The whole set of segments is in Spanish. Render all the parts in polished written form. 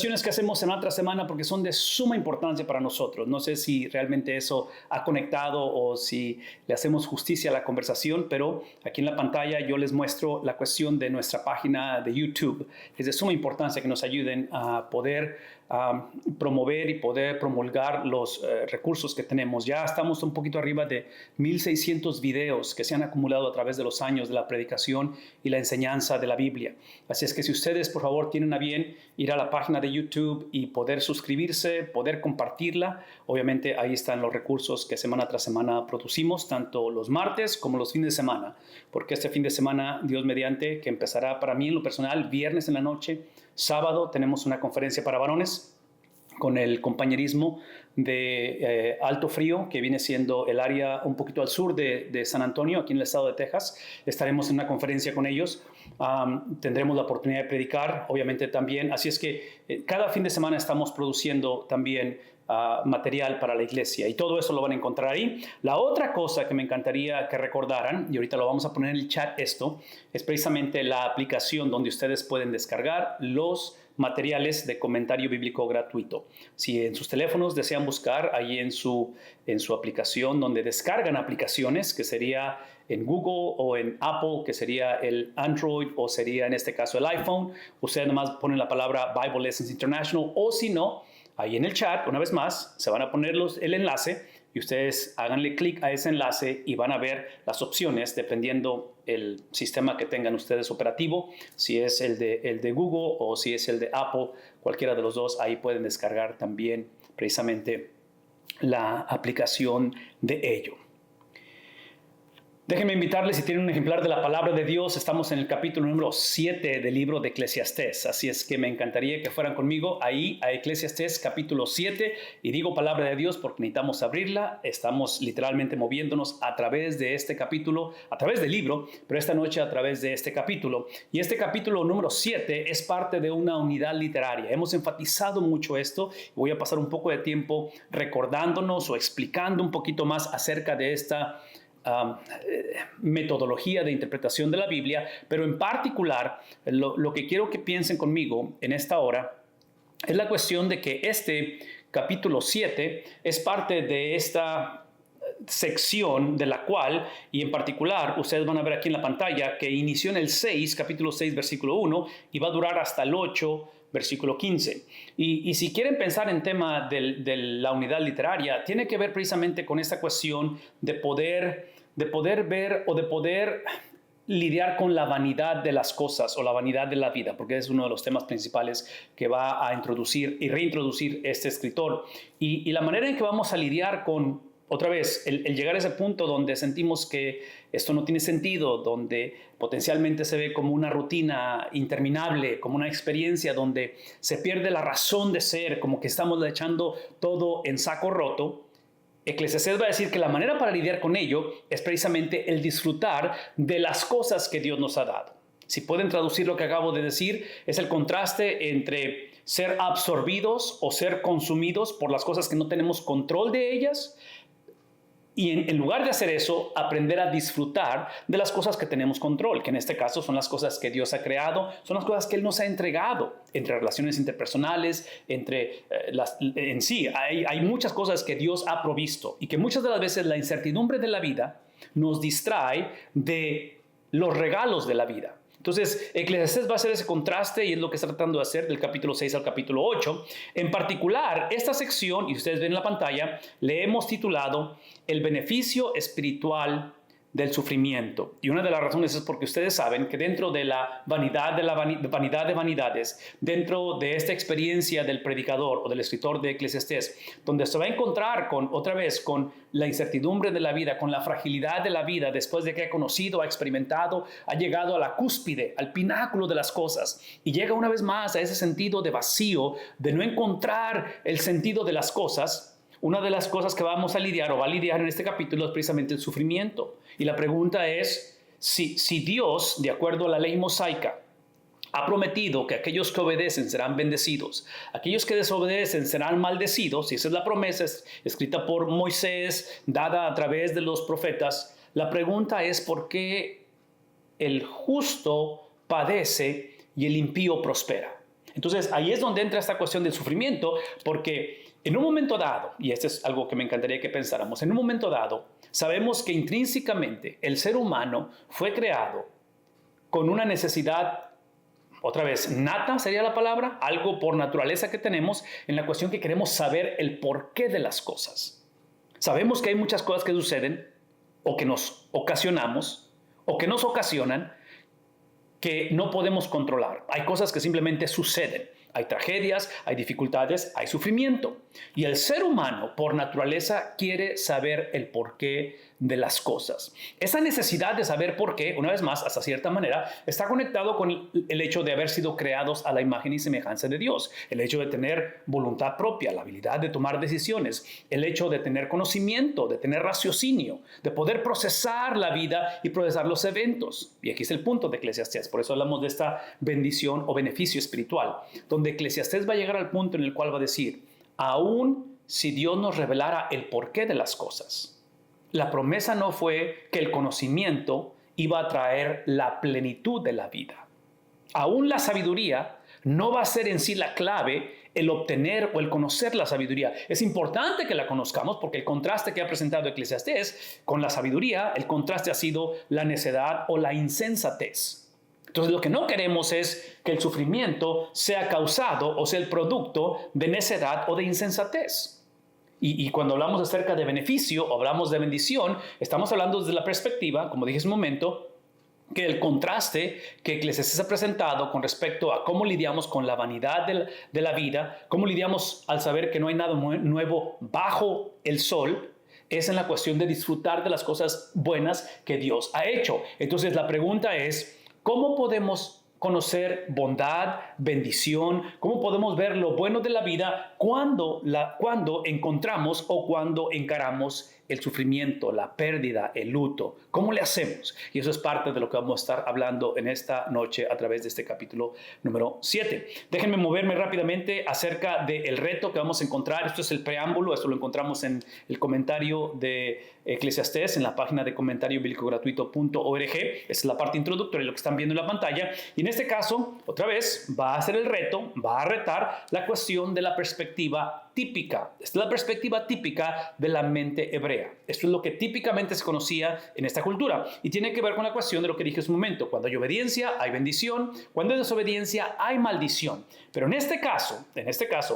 conversaciones que hacemos semana tras semana porque son de suma importancia para nosotros. No sé si realmente eso ha conectado o si le hacemos justicia a la conversación, pero aquí en la pantalla yo les muestro la cuestión de nuestra página de YouTube. Es de suma importancia que nos ayuden a poder promover y poder promulgar los recursos que tenemos. Ya estamos un poquito arriba de 1,600 videos que se han acumulado a través de los años de la predicación y la enseñanza de la Biblia. Así es que si ustedes, por favor, tienen a bien ir a la página de YouTube y poder suscribirse, poder compartirla, obviamente ahí están los recursos que semana tras semana producimos, tanto los martes como los fines de semana, porque este fin de semana, Dios mediante, que empezará para mí en lo personal, viernes en la noche, sábado tenemos una conferencia para varones con el compañerismo de Alto Frío, que viene siendo el área un poquito al sur de San Antonio, aquí en el estado de Texas. Estaremos en una conferencia con ellos. Tendremos la oportunidad de predicar, obviamente también. Así es que cada fin de semana estamos produciendo también material para la iglesia y todo eso lo van a encontrar ahí. La otra cosa que me encantaría que recordaran, y ahorita lo vamos a poner en el chat esto, es precisamente la aplicación donde ustedes pueden descargar los materiales de comentario bíblico gratuito. Si en sus teléfonos desean buscar ahí en su aplicación donde descargan aplicaciones, que sería en Google o en Apple, que sería el Android o sería en este caso el iPhone, ustedes nomás ponen la palabra Bible Lessons International, o si no, ahí en el chat, una vez más, se van a poner el enlace y ustedes háganle clic a ese enlace y van a ver las opciones dependiendo el sistema que tengan ustedes operativo, si es el de Google o si es el de Apple, cualquiera de los dos, ahí pueden descargar también precisamente la aplicación de ello. Déjenme invitarles, si tienen un ejemplar de la palabra de Dios, estamos en el capítulo número 7 del libro de Eclesiastés, así es que me encantaría que fueran conmigo ahí a Eclesiastés capítulo 7, y digo palabra de Dios porque necesitamos abrirla, estamos literalmente moviéndonos a través de este capítulo, a través del libro, pero esta noche a través de este capítulo, y este capítulo número 7 es parte de una unidad literaria. Hemos enfatizado mucho esto, voy a pasar un poco de tiempo recordándonos o explicando un poquito más acerca de esta metodología de interpretación de la Biblia, pero en particular lo que quiero que piensen conmigo en esta hora es la cuestión de que este capítulo 7 es parte de esta sección de la cual, y en particular, ustedes van a ver aquí en la pantalla que inició en el 6, capítulo 6, versículo 1, y va a durar hasta el 8, versículo 15. Y si quieren pensar en tema de la unidad literaria, tiene que ver precisamente con esta cuestión de poder ver o de poder lidiar con la vanidad de las cosas o la vanidad de la vida, porque es uno de los temas principales que va a introducir y reintroducir este escritor. Y la manera en que vamos a lidiar con, otra vez, el llegar a ese punto donde sentimos que esto no tiene sentido, donde potencialmente se ve como una rutina interminable, como una experiencia donde se pierde la razón de ser, como que estamos echando todo en saco roto. Eclesiastés va a decir que la manera para lidiar con ello es precisamente el disfrutar de las cosas que Dios nos ha dado. Si pueden traducir lo que acabo de decir, es el contraste entre ser absorbidos o ser consumidos por las cosas que no tenemos control de ellas, y en lugar de hacer eso, aprender a disfrutar de las cosas que tenemos control, que en este caso son las cosas que Dios ha creado, son las cosas que Él nos ha entregado, entre relaciones interpersonales, en sí, hay muchas cosas que Dios ha provisto y que muchas de las veces la incertidumbre de la vida nos distrae de los regalos de la vida. Entonces, Eclesiastés va a hacer ese contraste y es lo que está tratando de hacer del capítulo 6 al capítulo 8. En particular, esta sección, y ustedes ven en la pantalla, le hemos titulado El beneficio espiritual del sufrimiento. Y una de las razones es porque ustedes saben que dentro de la vanidad de vanidades, dentro de esta experiencia del predicador o del escritor de Eclesiastés, donde se va a encontrar otra vez con la incertidumbre de la vida, con la fragilidad de la vida, después de que ha conocido, ha experimentado, ha llegado a la cúspide, al pináculo de las cosas, y llega una vez más a ese sentido de vacío, de no encontrar el sentido de las cosas. Una de las cosas que vamos a lidiar o va a lidiar en este capítulo es precisamente el sufrimiento. Y la pregunta es, si Dios, de acuerdo a la ley mosaica, ha prometido que aquellos que obedecen serán bendecidos, aquellos que desobedecen serán maldecidos, y esa es la promesa escrita por Moisés, dada a través de los profetas, la pregunta es ¿por qué el justo padece y el impío prospera? Entonces, ahí es donde entra esta cuestión del sufrimiento, porque en un momento dado, y esto es algo que me encantaría que pensáramos, en un momento dado, sabemos que intrínsecamente el ser humano fue creado con una necesidad, otra vez, nata sería la palabra, algo por naturaleza que tenemos en la cuestión que queremos saber el porqué de las cosas. Sabemos que hay muchas cosas que suceden o que nos ocasionamos o que nos ocasionan que no podemos controlar. Hay cosas que simplemente suceden. Hay tragedias, hay dificultades, hay sufrimiento. Y el ser humano, por naturaleza, quiere saber el porqué de las cosas. Esa necesidad de saber por qué, una vez más, hasta cierta manera, está conectado con el hecho de haber sido creados a la imagen y semejanza de Dios. El hecho de tener voluntad propia, la habilidad de tomar decisiones, el hecho de tener conocimiento, de tener raciocinio, de poder procesar la vida y procesar los eventos. Y aquí es el punto de Eclesiastés. Por eso hablamos de esta bendición o beneficio espiritual, donde Eclesiastés va a llegar al punto en el cual va a decir, aún si Dios nos revelara el porqué de las cosas, la promesa no fue que el conocimiento iba a traer la plenitud de la vida. Aún la sabiduría no va a ser en sí la clave el obtener o el conocer la sabiduría. Es importante que la conozcamos porque el contraste que ha presentado Eclesiastés con la sabiduría, el contraste ha sido la necedad o la insensatez. Entonces lo que no queremos es que el sufrimiento sea causado o sea el producto de necedad o de insensatez. Y cuando hablamos acerca de beneficio o hablamos de bendición, estamos hablando desde la perspectiva, como dije hace un momento, que el contraste que Eclesiastés ha presentado con respecto a cómo lidiamos con la vanidad de la vida, cómo lidiamos al saber que no hay nada nuevo bajo el sol, es en la cuestión de disfrutar de las cosas buenas que Dios ha hecho. Entonces la pregunta es, ¿cómo podemos conocer bondad, bendición? ¿Cómo podemos ver lo bueno de la vida cuando encontramos o cuando encaramos el sufrimiento, la pérdida, el luto? ¿Cómo le hacemos? Y eso es parte de lo que vamos a estar hablando en esta noche a través de este capítulo número 7. Déjenme moverme rápidamente acerca del reto que vamos a encontrar. Esto es el preámbulo, esto lo encontramos en el comentario de Eclesiastés, en la página de comentariobiblicogratuito.org. Esa es la parte introductoria, lo que están viendo en la pantalla. Y en este caso, otra vez, va a ser el reto, va a retar la cuestión de la perspectiva típica. Esta es la perspectiva típica de la mente hebrea. Esto es lo que típicamente se conocía en esta cultura y tiene que ver con la cuestión de lo que dije hace un momento. Cuando hay obediencia, hay bendición. Cuando hay desobediencia, hay maldición. Pero en este caso,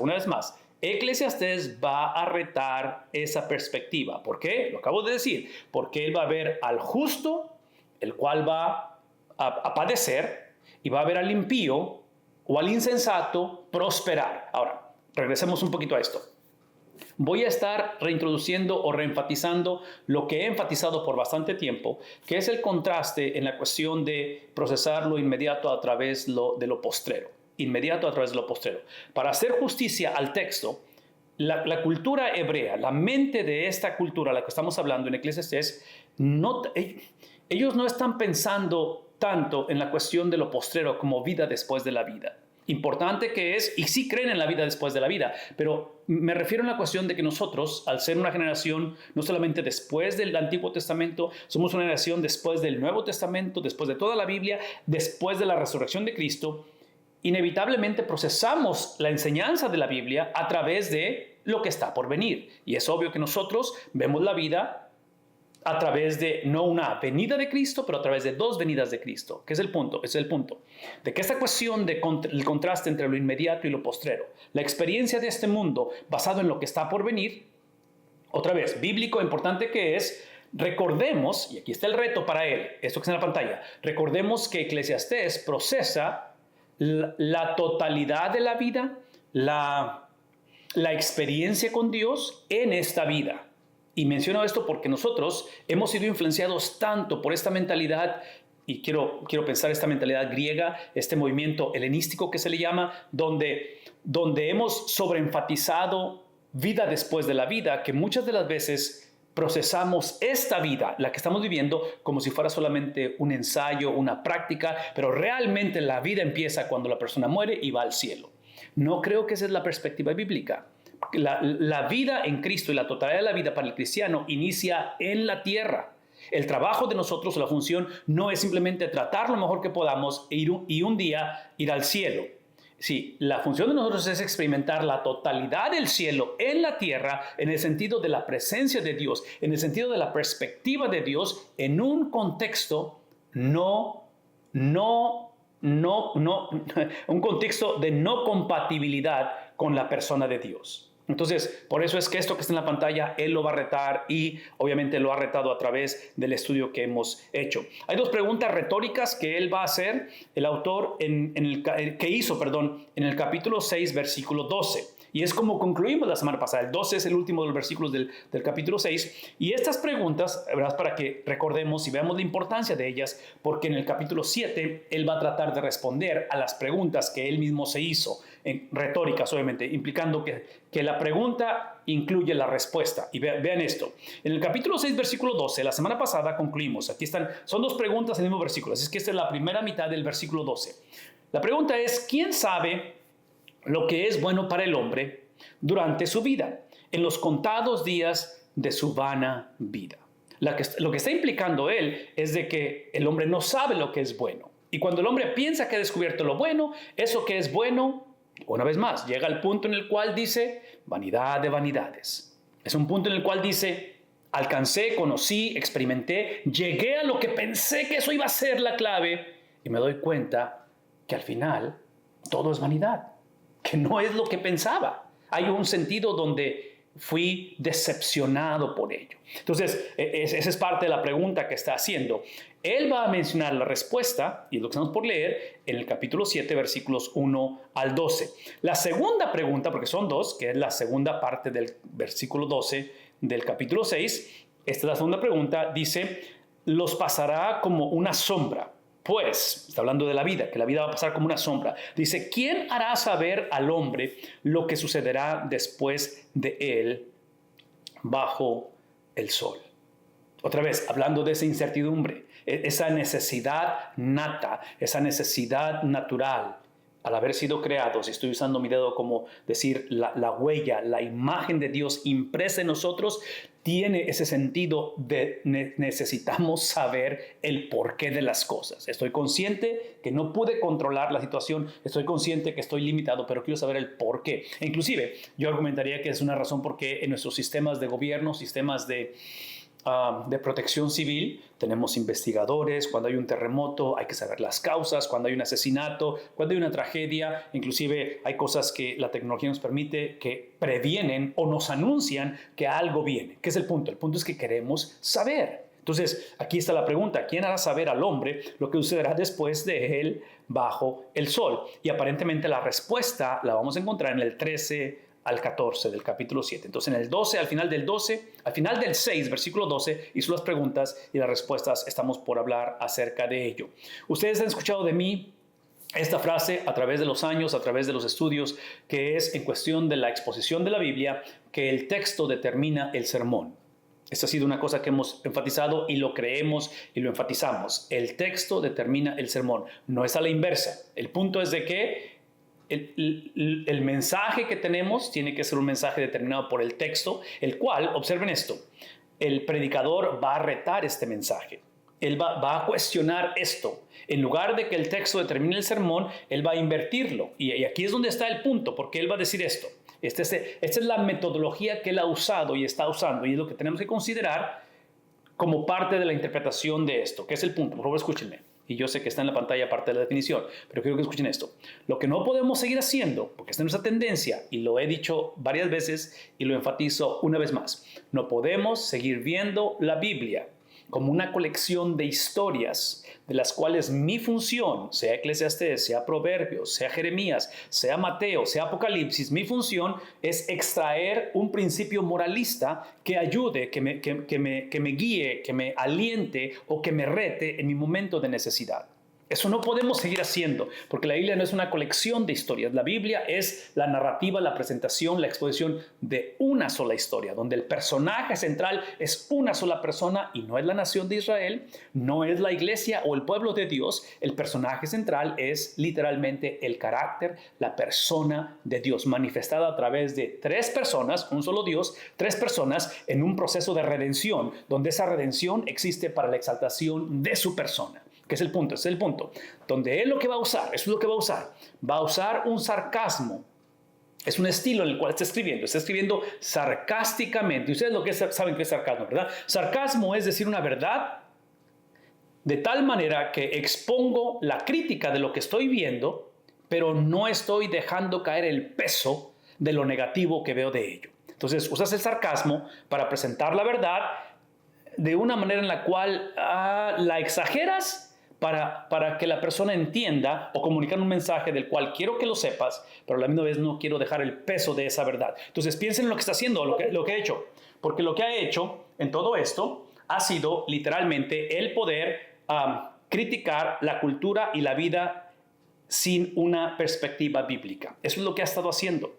una vez más, Eclesiastés va a retar esa perspectiva. ¿Por qué? Lo acabo de decir. Porque él va a ver al justo, el cual va a padecer, y va a ver al impío o al insensato prosperar. Ahora, regresemos un poquito a esto. Voy a estar reintroduciendo o reenfatizando lo que he enfatizado por bastante tiempo, que es el contraste en la cuestión de procesar lo inmediato a través de lo postrero. Inmediato a través de lo postrero. Para hacer justicia al texto, la cultura hebrea, la mente de esta cultura a la que estamos hablando en Eclesiastés, ellos no están pensando tanto en la cuestión de lo postrero como vida después de la vida. Importante que es, y sí creen en la vida después de la vida, pero me refiero a la cuestión de que nosotros, al ser una generación no solamente después del Antiguo Testamento, somos una generación después del Nuevo Testamento, después de toda la Biblia, después de la resurrección de Cristo, inevitablemente procesamos la enseñanza de la Biblia a través de lo que está por venir. Y es obvio que nosotros vemos la vida a través de no una venida de Cristo, pero a través de dos venidas de Cristo. ¿Qué es el punto? Es el punto de que esta cuestión del contraste entre lo inmediato y lo postrero, la experiencia de este mundo basado en lo que está por venir, otra vez, bíblico, importante que es, recordemos, y aquí está el reto para él, esto que está en la pantalla, recordemos que Eclesiastés procesa la totalidad de la vida, la experiencia con Dios en esta vida. Y menciono esto porque nosotros hemos sido influenciados tanto por esta mentalidad, y quiero pensar esta mentalidad griega, este movimiento helenístico que se le llama, donde hemos sobreenfatizado vida después de la vida, que muchas de las veces procesamos esta vida, la que estamos viviendo, como si fuera solamente un ensayo, una práctica, pero realmente la vida empieza cuando la persona muere y va al cielo. No creo que esa es la perspectiva bíblica. La vida en Cristo y la totalidad de la vida para el cristiano inicia en la tierra. El trabajo de nosotros, la función, no es simplemente tratar lo mejor que podamos y un día ir al cielo. Sí, la función de nosotros es experimentar la totalidad del cielo en la tierra, en el sentido de la presencia de Dios, en el sentido de la perspectiva de Dios, en un contexto un contexto de no compatibilidad con la persona de Dios. Entonces, por eso es que esto que está en la pantalla, él lo va a retar y obviamente lo ha retado a través del estudio que hemos hecho. Hay dos preguntas retóricas que él va a hacer, el autor en el capítulo 6, versículo 12. Y es como concluimos la semana pasada. El 12 es el último de los versículos del capítulo 6. Y estas preguntas, ¿verdad?, para que recordemos y veamos la importancia de ellas, porque en el capítulo 7 él va a tratar de responder a las preguntas que él mismo se hizo, en retóricas obviamente, implicando que la pregunta incluye la respuesta. Y vean esto. En el capítulo 6, versículo 12, la semana pasada concluimos. Aquí están, son dos preguntas en el mismo versículo. Así es que esta es la primera mitad del versículo 12. La pregunta es, ¿quién sabe lo que es bueno para el hombre durante su vida, en los contados días de su vana vida? Lo que está implicando él es de que el hombre no sabe lo que es bueno. Y cuando el hombre piensa que ha descubierto lo bueno, eso que es bueno, una vez más, llega al punto en el cual dice, vanidad de vanidades. Es un punto en el cual dice, alcancé, conocí, experimenté, llegué a lo que pensé que eso iba a ser la clave y me doy cuenta que al final todo es vanidad, que no es lo que pensaba. Hay un sentido donde fui decepcionado por ello. Entonces, esa es parte de la pregunta que está haciendo. Él va a mencionar la respuesta, y es lo que estamos por leer, en el capítulo 7, versículos 1 al 12. La segunda pregunta, porque son dos, que es la segunda parte del versículo 12 del capítulo 6, esta es la segunda pregunta, dice, los pasará como una sombra. Pues, está hablando de la vida, que la vida va a pasar como una sombra. Dice, ¿quién hará saber al hombre lo que sucederá después de él bajo el sol? Otra vez, hablando de esa incertidumbre, esa necesidad nata, esa necesidad natural. Al haber sido creados, y estoy usando mi dedo como decir la huella, la imagen de Dios impresa en nosotros, tiene ese sentido de necesitamos saber el porqué de las cosas. Estoy consciente que no pude controlar la situación, estoy consciente que estoy limitado, pero quiero saber el porqué. E inclusive, yo argumentaría que es una razón por qué en nuestros sistemas de gobierno, sistemas de protección civil, tenemos investigadores. Cuando hay un terremoto hay que saber las causas, cuando hay un asesinato, cuando hay una tragedia, inclusive hay cosas que la tecnología nos permite que previenen o nos anuncian que algo viene. ¿Qué es el punto? El punto es que queremos saber. Entonces, aquí está la pregunta, ¿quién hará saber al hombre lo que sucederá después de él bajo el sol? Y aparentemente la respuesta la vamos a encontrar en el 13 al 14 del capítulo 7. Entonces, en el 12, al final del 6, versículo 12, hizo las preguntas y las respuestas. Estamos por hablar acerca de ello. Ustedes han escuchado de mí esta frase a través de los años, a través de los estudios, que es en cuestión de la exposición de la Biblia, que el texto determina el sermón. Esta ha sido una cosa que hemos enfatizado y lo creemos y lo enfatizamos. El texto determina el sermón. No es a la inversa. El punto es de que el mensaje que tenemos tiene que ser un mensaje determinado por el texto, el cual, observen esto, el predicador va a retar este mensaje. Él va a cuestionar esto. En lugar de que el texto determine el sermón, él va a invertirlo. Y aquí es donde está el punto, porque él va a decir esto. Esta es la metodología que él ha usado y está usando, y es lo que tenemos que considerar como parte de la interpretación de esto. ¿Qué es el punto? Por favor, escúchenme. Y yo sé que está en la pantalla parte de la definición, pero quiero que escuchen esto. Lo que no podemos seguir haciendo, porque esta es nuestra tendencia, y lo he dicho varias veces y lo enfatizo una vez más, no podemos seguir viendo la Biblia como una colección de historias de las cuales mi función, sea Eclesiastés, sea Proverbios, sea Jeremías, sea Mateo, sea Apocalipsis, mi función es extraer un principio moralista que ayude, que me guíe, que me aliente o que me rete en mi momento de necesidad. Eso no podemos seguir haciendo, porque la Biblia no es una colección de historias. La Biblia es la narrativa, la presentación, la exposición de una sola historia, donde el personaje central es una sola persona y no es la nación de Israel, no es la iglesia o el pueblo de Dios. El personaje central es literalmente el carácter, la persona de Dios, manifestada a través de tres personas, un solo Dios, tres personas en un proceso de redención, donde esa redención existe para la exaltación de su persona. ¿Qué es el punto? Ese es el punto. Donde él lo que va a usar, eso es lo que va a usar. Va a usar un sarcasmo. Es un estilo en el cual está escribiendo sarcásticamente. Ustedes lo que saben que es sarcasmo, ¿verdad? Sarcasmo es decir una verdad de tal manera que expongo la crítica de lo que estoy viendo, pero no estoy dejando caer el peso de lo negativo que veo de ello. Entonces, usas el sarcasmo para presentar la verdad de una manera en la cual la exageras para que la persona entienda o comunicar un mensaje del cual quiero que lo sepas, pero a la misma vez no quiero dejar el peso de esa verdad. Entonces piensen en lo que está haciendo, lo que ha hecho. Porque lo que ha hecho en todo esto ha sido literalmente el poder criticar la cultura y la vida sin una perspectiva bíblica. Eso es lo que ha estado haciendo.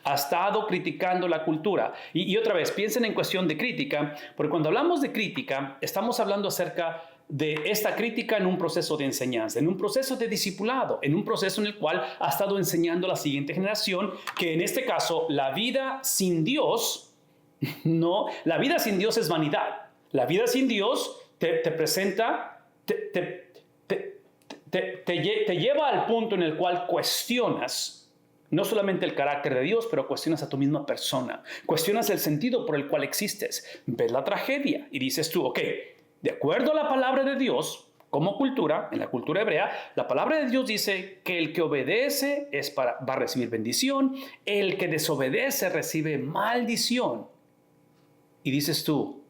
Ha estado criticando la cultura. Y otra vez, piensen en cuestión de crítica, porque cuando hablamos de crítica, estamos hablando acerca de esta crítica en un proceso de enseñanza, en un proceso de discipulado, en un proceso en el cual ha estado enseñando a la siguiente generación que en este caso la vida sin Dios, no, la vida sin Dios es vanidad. La vida sin Dios te presenta, te lleva al punto en el cual cuestionas no solamente el carácter de Dios, pero cuestionas a tu misma persona. Cuestionas el sentido por el cual existes. Ves la tragedia y dices tú, ok, de acuerdo a la palabra de Dios, como cultura, en la cultura hebrea, la palabra de Dios dice que el que obedece va a recibir bendición, el que desobedece recibe maldición. Y dices tú,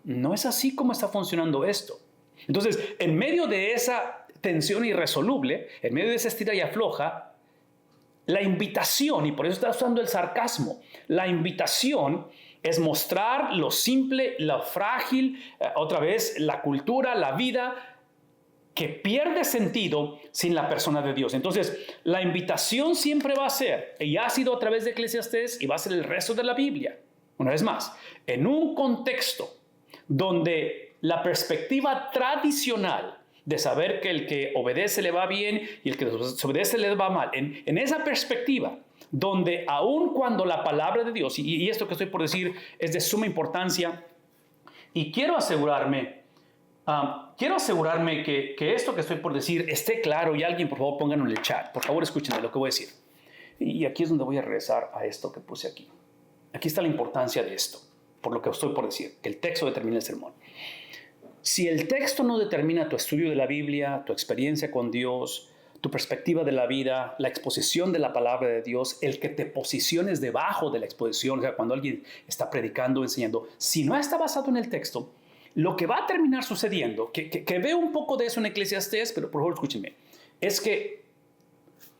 no es así como está funcionando esto. Entonces, en medio de esa tensión irresoluble, en medio de esa estira y afloja, la invitación, y por eso está usando el sarcasmo, la invitación es mostrar lo simple, lo frágil, otra vez la cultura, la vida, que pierde sentido sin la persona de Dios. Entonces, la invitación siempre va a ser, y ha sido a través de Eclesiastés y va a ser el resto de la Biblia, una vez más, en un contexto donde la perspectiva tradicional de saber que el que obedece le va bien y el que desobedece le va mal. En esa perspectiva, donde aun cuando la palabra de Dios, y esto que estoy por decir es de suma importancia, y quiero asegurarme que esto que estoy por decir esté claro y alguien por favor pónganlo en el chat. Por favor escúchenme lo que voy a decir. Y aquí es donde voy a regresar a esto que puse aquí. Aquí está la importancia de esto, por lo que estoy por decir, que el texto determina el sermón. Si el texto no determina tu estudio de la Biblia, tu experiencia con Dios, tu perspectiva de la vida, la exposición de la palabra de Dios, el que te posiciones debajo de la exposición, o sea, cuando alguien está predicando o enseñando, si no está basado en el texto, lo que va a terminar sucediendo, que veo un poco de eso en Eclesiastés, pero por favor escúchenme, es que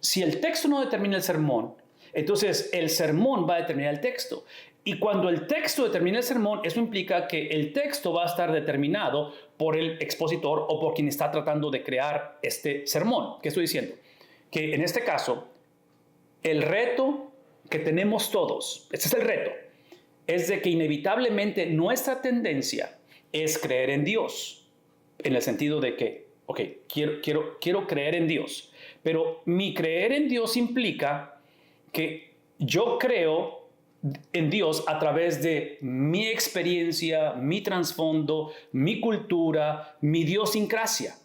si el texto no determina el sermón, entonces el sermón va a determinar el texto. Y cuando el texto determina el sermón, eso implica que el texto va a estar determinado por el expositor o por quien está tratando de crear este sermón. ¿Qué estoy diciendo? Que en este caso, el reto que tenemos todos, este es el reto, es de que inevitablemente nuestra tendencia es creer en Dios. En el sentido de que, ok, quiero creer en Dios. Pero mi creer en Dios implica que yo creo en Dios a través de mi experiencia, mi trasfondo, mi cultura, mi idiosincrasia.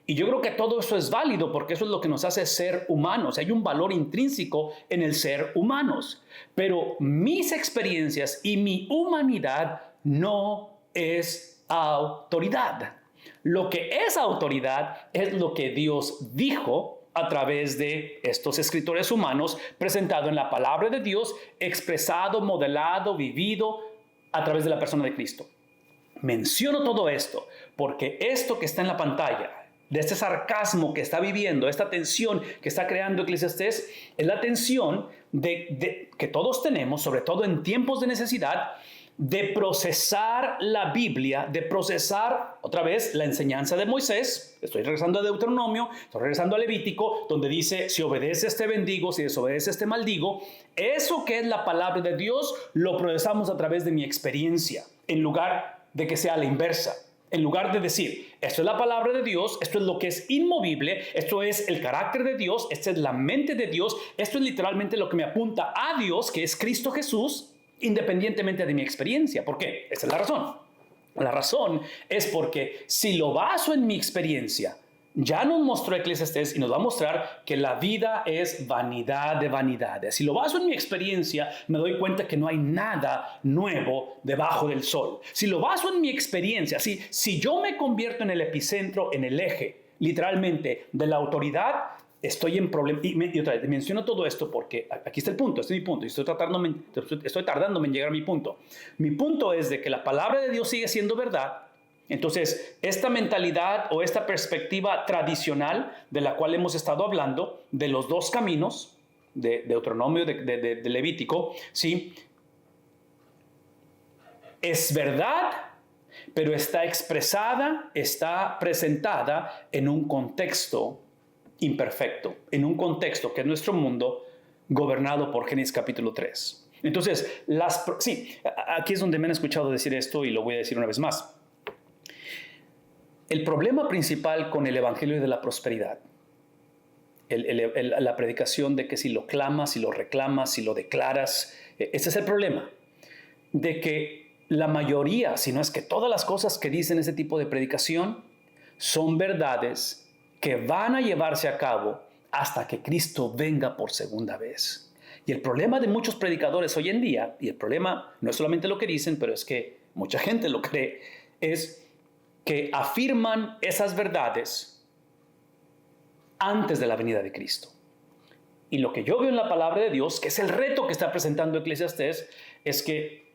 Y yo creo que todo eso es válido porque eso es lo que nos hace ser humanos. Hay un valor intrínseco en el ser humanos. Pero mis experiencias y mi humanidad no es autoridad. Lo que es autoridad es lo que Dios dijo a través de estos escritores humanos, presentado en la palabra de Dios, expresado, modelado, vivido a través de la persona de Cristo. Menciono todo esto porque esto que está en la pantalla, de este sarcasmo que está viviendo, esta tensión que está creando Eclesiastés, es la tensión que todos tenemos, sobre todo en tiempos de necesidad, de procesar la Biblia, de procesar otra vez la enseñanza de Moisés. Estoy regresando a Deuteronomio, estoy regresando a Levítico, donde dice, si obedeces te bendigo, si desobedeces te maldigo. Eso que es la palabra de Dios, lo procesamos a través de mi experiencia, en lugar de que sea a la inversa. En lugar de decir, esto es la palabra de Dios, esto es lo que es inmovible, esto es el carácter de Dios, esta es la mente de Dios, esto es literalmente lo que me apunta a Dios, que es Cristo Jesús, independientemente de mi experiencia. ¿Por qué? Esa es la razón. La razón es porque si lo baso en mi experiencia, ya nos mostró Eclesiastés y nos va a mostrar que la vida es vanidad de vanidades. Si lo baso en mi experiencia, me doy cuenta que no hay nada nuevo debajo del sol. Si lo baso en mi experiencia, si yo me convierto en el epicentro, en el eje, literalmente, de la autoridad, estoy en problema. Y otra vez, menciono todo esto porque aquí está el punto, este es mi punto, y estoy tardándome en llegar a mi punto. Mi punto es de que la palabra de Dios sigue siendo verdad. Entonces, esta mentalidad o esta perspectiva tradicional de la cual hemos estado hablando, de los dos caminos, de Deuteronomio, de Levítico, ¿sí? Es verdad, pero está expresada, está presentada en un contexto imperfecto, en un contexto que es nuestro mundo gobernado por Génesis capítulo 3. Entonces, aquí es donde me han escuchado decir esto y lo voy a decir una vez más. El problema principal con el evangelio de la prosperidad, la predicación de que si lo clamas, si lo reclamas, si lo declaras, ese es el problema. De que la mayoría, si no es que todas las cosas que dicen ese tipo de predicación, son verdades que van a llevarse a cabo hasta que Cristo venga por segunda vez. Y el problema de muchos predicadores hoy en día, y el problema no es solamente lo que dicen, pero es que mucha gente lo cree, es que afirman esas verdades antes de la venida de Cristo. Y lo que yo veo en la palabra de Dios, que es el reto que está presentando Eclesiastés, es que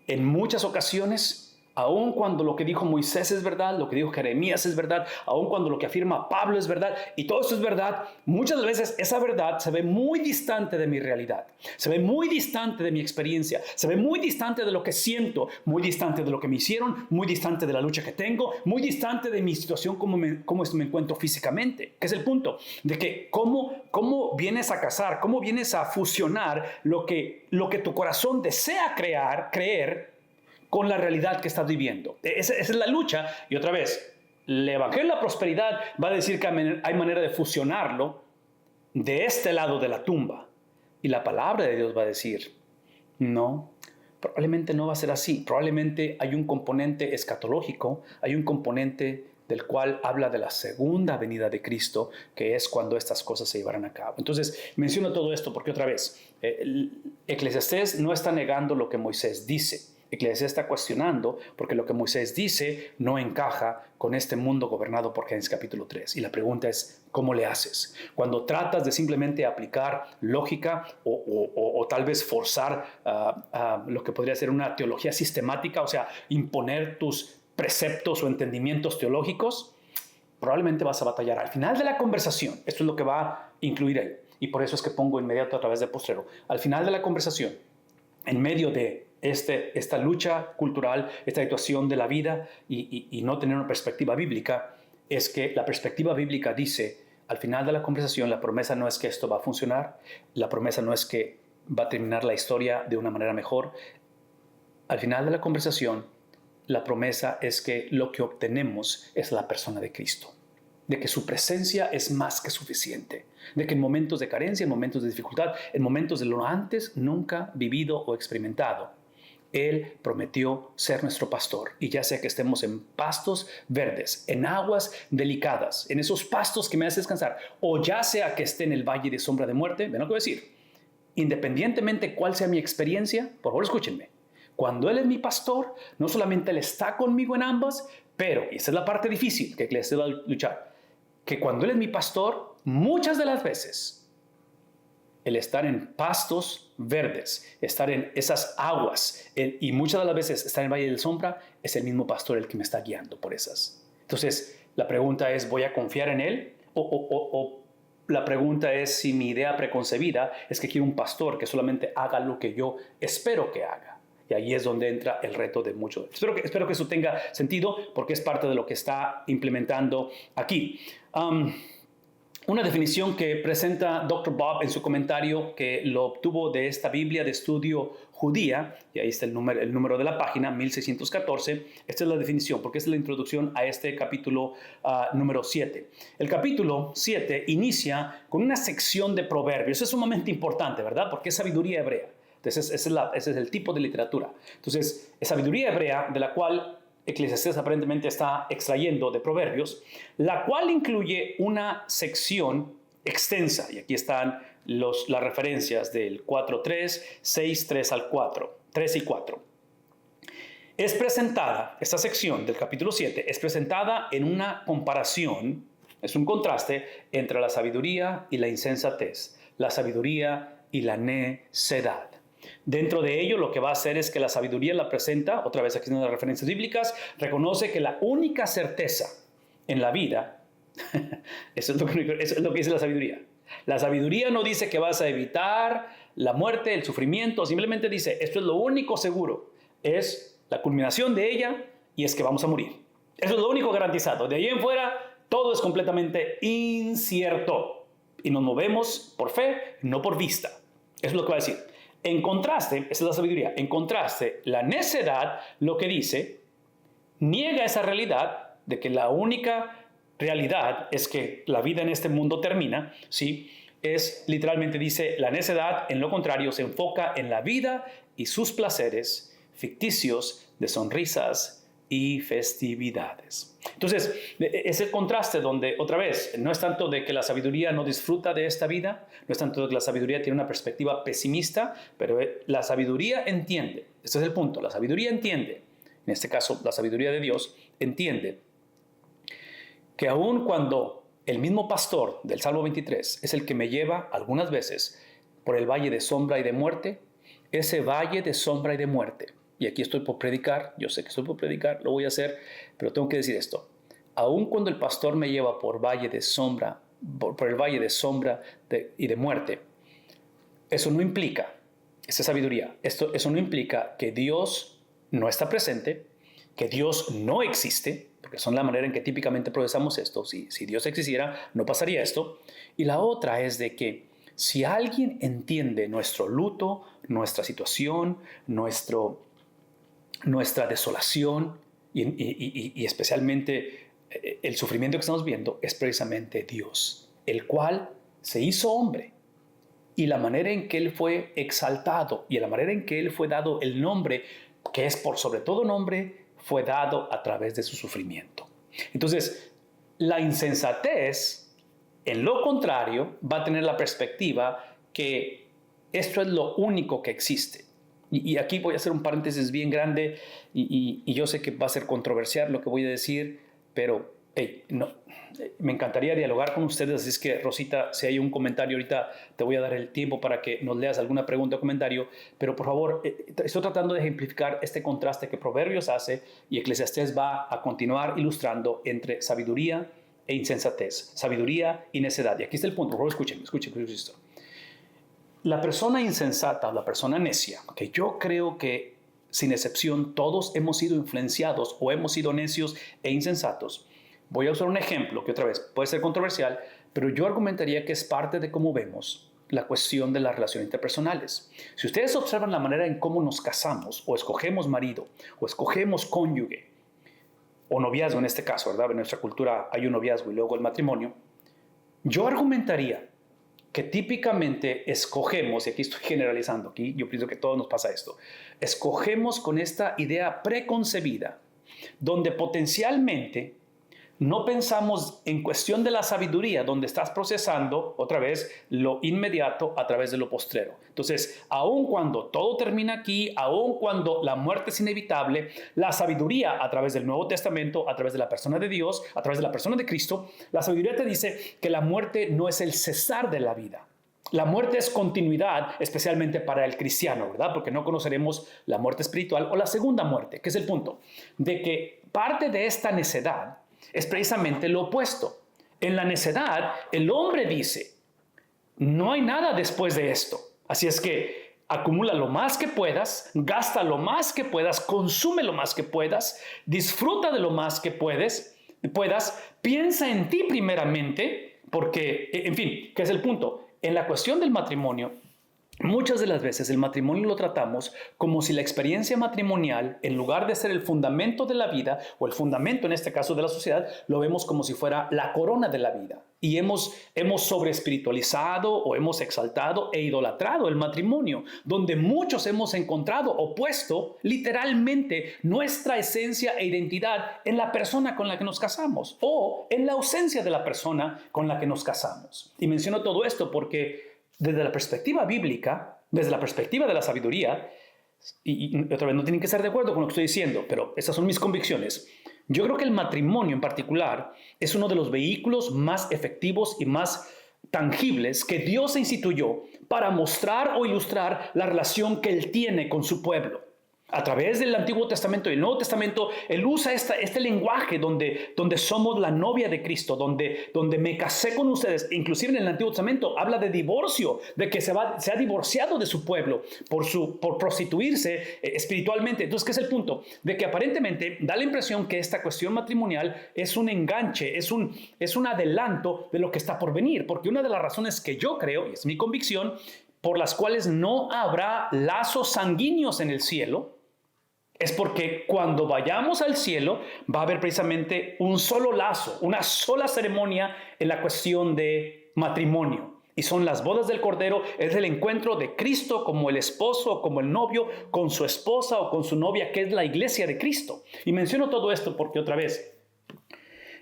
en muchas ocasiones, aun cuando lo que dijo Moisés es verdad, lo que dijo Jeremías es verdad, aun cuando lo que afirma Pablo es verdad, y todo esto es verdad, muchas veces esa verdad se ve muy distante de mi realidad, se ve muy distante de mi experiencia, se ve muy distante de lo que siento, muy distante de lo que me hicieron, muy distante de la lucha que tengo, muy distante de mi situación, cómo me encuentro físicamente, que es el punto, de que cómo vienes a casar, cómo vienes a fusionar lo que tu corazón desea creer, con la realidad que estás viviendo. Esa es la lucha. Y otra vez, el evangelio de la prosperidad va a decir que hay manera de fusionarlo de este lado de la tumba. Y la palabra de Dios va a decir, no, probablemente no va a ser así. Probablemente hay un componente escatológico, hay un componente del cual habla de la segunda venida de Cristo, que es cuando estas cosas se llevarán a cabo. Entonces, menciono todo esto porque otra vez, Eclesiastés no está negando lo que Moisés dice. Eclesiastés está cuestionando porque lo que Moisés dice no encaja con este mundo gobernado por Génesis capítulo 3. Y la pregunta es, ¿cómo le haces? Cuando tratas de simplemente aplicar lógica o tal vez forzar lo que podría ser una teología sistemática, o sea, imponer tus preceptos o entendimientos teológicos, probablemente vas a batallar. Al final de la conversación, esto es lo que va a incluir ahí, y por eso es que pongo inmediato a través de postrero, al final de la conversación, en medio de esta lucha cultural, esta situación de la vida y no tener una perspectiva bíblica, es que la perspectiva bíblica dice, al final de la conversación, la promesa no es que esto va a funcionar, la promesa no es que va a terminar la historia de una manera mejor. Al final de la conversación, la promesa es que lo que obtenemos es la persona de Cristo, de que su presencia es más que suficiente, de que en momentos de carencia, en momentos de dificultad, en momentos de lo antes nunca vivido o experimentado, Él prometió ser nuestro pastor, y ya sea que estemos en pastos verdes, en aguas delicadas, en esos pastos que me hacen descansar, o ya sea que esté en el valle de sombra de muerte, ven lo que voy a decir, independientemente cuál sea mi experiencia, por favor escúchenme, cuando Él es mi pastor, no solamente Él está conmigo en ambas, pero, y esa es la parte difícil que Eclesiastés va a luchar, que cuando Él es mi pastor, muchas de las veces, el estar en pastos verdes, estar en esas aguas, y muchas de las veces estar en el valle de sombra, es el mismo pastor el que me está guiando por esas. Entonces, la pregunta es, ¿voy a confiar en Él? O la pregunta es si mi idea preconcebida es que quiero un pastor que solamente haga lo que yo espero que haga. Y ahí es donde entra el reto de muchos. Espero que eso tenga sentido porque es parte de lo que está implementando aquí. Una definición que presenta Dr. Bob en su comentario, que lo obtuvo de esta Biblia de estudio judía, y ahí está el número de la página, 1614. Esta es la definición, porque es la introducción a este capítulo número 7. El capítulo 7 inicia con una sección de proverbios. Eso es sumamente importante, ¿verdad? Porque es sabiduría hebrea. Entonces, ese es el tipo de literatura. Entonces, es sabiduría hebrea de la cual Eclesiastés aparentemente está extrayendo de Proverbios, la cual incluye una sección extensa, y aquí están las referencias del 4.3, 6.3 al 4, 3 y 4. Es presentada, esta sección del capítulo 7, es presentada en una comparación, es un contraste entre la sabiduría y la insensatez, la sabiduría y la necedad. Dentro de ello, lo que va a hacer es que la sabiduría la presenta, otra vez aquí en las referencias bíblicas, reconoce que la única certeza en la vida, eso es lo que dice la sabiduría. La sabiduría no dice que vas a evitar la muerte, el sufrimiento, simplemente dice, esto es lo único seguro, es la culminación de ella y es que vamos a morir. Eso es lo único garantizado. De ahí en fuera, todo es completamente incierto y nos movemos por fe, no por vista. Eso es lo que va a decir. En contraste, esa es la sabiduría, en contraste, la necedad lo que dice, niega esa realidad de que la única realidad es que la vida en este mundo termina, ¿sí? Es literalmente dice, la necedad, en lo contrario, se enfoca en la vida y sus placeres ficticios de sonrisas y festividades. Entonces, es el contraste donde, otra vez, no es tanto de que la sabiduría no disfruta de esta vida, no es tanto de que la sabiduría tiene una perspectiva pesimista, pero la sabiduría entiende, este es el punto, la sabiduría entiende, en este caso la sabiduría de Dios, entiende que aun cuando el mismo pastor del Salmo 23 es el que me lleva algunas veces por el valle de sombra y de muerte, ese valle de sombra y de muerte, y aquí estoy por predicar, yo sé que estoy por predicar, lo voy a hacer, pero tengo que decir esto. Aun cuando el pastor me lleva por valle de sombra, por el valle de sombra y de muerte, eso no implica, esa sabiduría, eso no implica que Dios no está presente, que Dios no existe, porque son la manera en que típicamente procesamos esto. Si Dios existiera, no pasaría esto. Y la otra es de que si alguien entiende nuestro luto, nuestra situación, nuestra desolación y especialmente el sufrimiento que estamos viendo, es precisamente Dios, el cual se hizo hombre. Y la manera en que Él fue exaltado y la manera en que Él fue dado el nombre, que es por sobre todo nombre, fue dado a través de su sufrimiento. Entonces, la insensatez, en lo contrario, va a tener la perspectiva que esto es lo único que existe. Y aquí voy a hacer un paréntesis bien grande y yo sé que va a ser controversial lo que voy a decir, pero me encantaría dialogar con ustedes, así es que Rosita, si hay un comentario ahorita, te voy a dar el tiempo para que nos leas alguna pregunta o comentario, pero por favor, estoy tratando de ejemplificar este contraste que Proverbios hace y Eclesiastés va a continuar ilustrando entre sabiduría e insensatez, sabiduría y necedad. Y aquí está el punto, por favor, escuchen esto. La persona insensata o la persona necia, que yo creo que sin excepción todos hemos sido influenciados o hemos sido necios e insensatos. Voy a usar un ejemplo que otra vez puede ser controversial, pero yo argumentaría que es parte de cómo vemos la cuestión de las relaciones interpersonales. Si ustedes observan la manera en cómo nos casamos o escogemos marido o escogemos cónyuge o noviazgo en este caso, ¿verdad? En nuestra cultura hay un noviazgo y luego el matrimonio. Yo argumentaría que típicamente escogemos, y aquí estoy generalizando, aquí yo pienso que a todos nos pasa esto, escogemos con esta idea preconcebida, donde potencialmente no pensamos en cuestión de la sabiduría, donde estás procesando, otra vez, lo inmediato a través de lo postrero. Entonces, aun cuando todo termina aquí, aun cuando la muerte es inevitable, la sabiduría a través del Nuevo Testamento, a través de la persona de Dios, a través de la persona de Cristo, la sabiduría te dice que la muerte no es el cesar de la vida. La muerte es continuidad, especialmente para el cristiano, ¿verdad? Porque no conoceremos la muerte espiritual o la segunda muerte, que es el punto, de que parte de esta necedad es precisamente lo opuesto. En la necedad, el hombre dice, no hay nada después de esto. Así es que acumula lo más que puedas, gasta lo más que puedas, consume lo más que puedas, disfruta de lo más que puedas, piensa en ti primeramente, porque, en fin, ¿qué es el punto? En la cuestión del matrimonio, Muchas de las veces el matrimonio lo tratamos como si la experiencia matrimonial, en lugar de ser el fundamento de la vida, o el fundamento en este caso de la sociedad, lo vemos como si fuera la corona de la vida. Y hemos sobreespiritualizado o hemos exaltado e idolatrado el matrimonio, donde muchos hemos encontrado o puesto literalmente nuestra esencia e identidad en la persona con la que nos casamos o en la ausencia de la persona con la que nos casamos. Y menciono todo esto porque desde la perspectiva bíblica, desde la perspectiva de la sabiduría, y otra vez no tienen que estar de acuerdo con lo que estoy diciendo, pero esas son mis convicciones. Yo creo que el matrimonio en particular es uno de los vehículos más efectivos y más tangibles que Dios instituyó para mostrar o ilustrar la relación que Él tiene con su pueblo. A través del Antiguo Testamento y el Nuevo Testamento, Él usa este lenguaje donde somos la novia de Cristo, donde me casé con ustedes. Inclusive en el Antiguo Testamento habla de divorcio, de que se ha divorciado de su pueblo por prostituirse espiritualmente. Entonces, ¿qué es el punto? De que aparentemente da la impresión que esta cuestión matrimonial es un enganche, es un adelanto de lo que está por venir. Porque una de las razones que yo creo, y es mi convicción, por las cuales no habrá lazos sanguíneos en el cielo, es porque cuando vayamos al cielo va a haber precisamente un solo lazo, una sola ceremonia en la cuestión de matrimonio. Y son las bodas del Cordero, es el encuentro de Cristo como el esposo o como el novio con su esposa o con su novia, que es la iglesia de Cristo. Y menciono todo esto porque otra vez,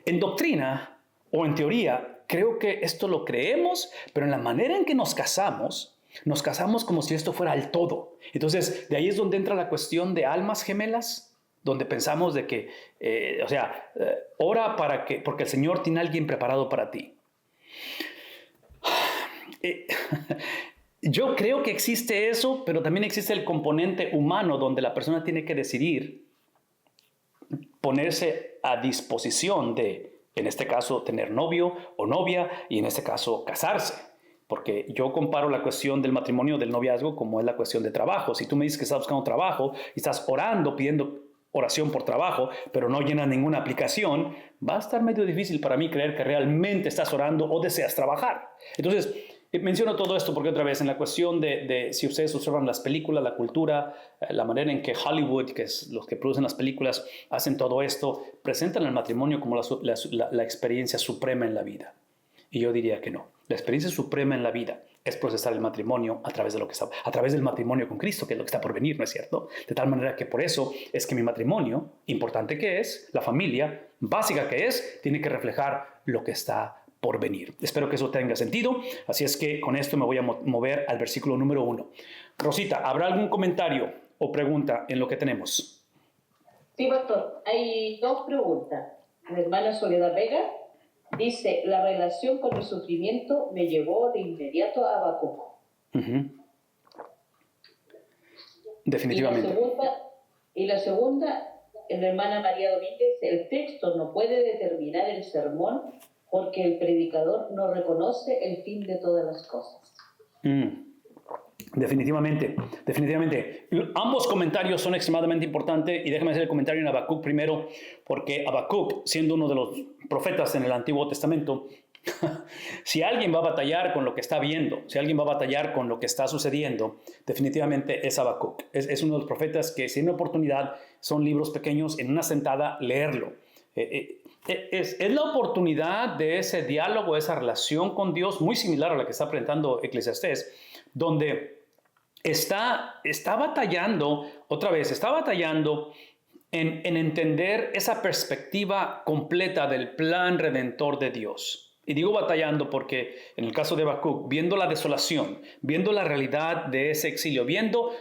en doctrina o en teoría, creo que esto lo creemos, pero en la manera en que nos casamos como si esto fuera el todo. Entonces, de ahí es donde entra la cuestión de almas gemelas, donde pensamos de que, ora porque el Señor tiene a alguien preparado para ti. Yo creo que existe eso, pero también existe el componente humano donde la persona tiene que decidir ponerse a disposición de, en este caso, tener novio o novia y en este caso, casarse. Porque yo comparo la cuestión del matrimonio, del noviazgo, como es la cuestión de trabajo. Si tú me dices que estás buscando trabajo y estás orando, pidiendo oración por trabajo, pero no llenas ninguna aplicación, va a estar medio difícil para mí creer que realmente estás orando o deseas trabajar. Entonces, menciono todo esto porque otra vez, en la cuestión de si ustedes observan las películas, la cultura, la manera en que Hollywood, que es los que producen las películas, hacen todo esto, presentan el matrimonio como la experiencia suprema en la vida. Y yo diría que no. La experiencia suprema en la vida es procesar el matrimonio a través del matrimonio con Cristo, que es lo que está por venir, ¿no es cierto? De tal manera que por eso es que mi matrimonio, importante que es, la familia, básica que es, tiene que reflejar lo que está por venir. Espero que eso tenga sentido. Así es que con esto me voy a mover al versículo número 1. Rosita, ¿habrá algún comentario o pregunta en lo que tenemos? Sí, pastor. Hay dos preguntas. La hermana Soledad Vega dice, la relación con el sufrimiento me llevó de inmediato a Habacuc. Definitivamente. Y la segunda, la hermana María Domínguez, el texto no puede determinar el sermón porque el predicador no reconoce el fin de todas las cosas. Definitivamente. Ambos comentarios son extremadamente importantes y déjame hacer el comentario en Habacuc primero, porque Habacuc, siendo uno de los profetas en el Antiguo Testamento, si alguien va a batallar con lo que está viendo, si alguien va a batallar con lo que está sucediendo, definitivamente es Habacuc. Es uno de los profetas que, si hay una oportunidad, son libros pequeños, en una sentada leerlo. Es la oportunidad de ese diálogo, esa relación con Dios, muy similar a la que está presentando Eclesiastés, donde está batallando, en entender esa perspectiva completa del plan redentor de Dios. Y digo batallando porque en el caso de Habacuc, viendo la desolación, viendo la realidad de ese exilio, viendo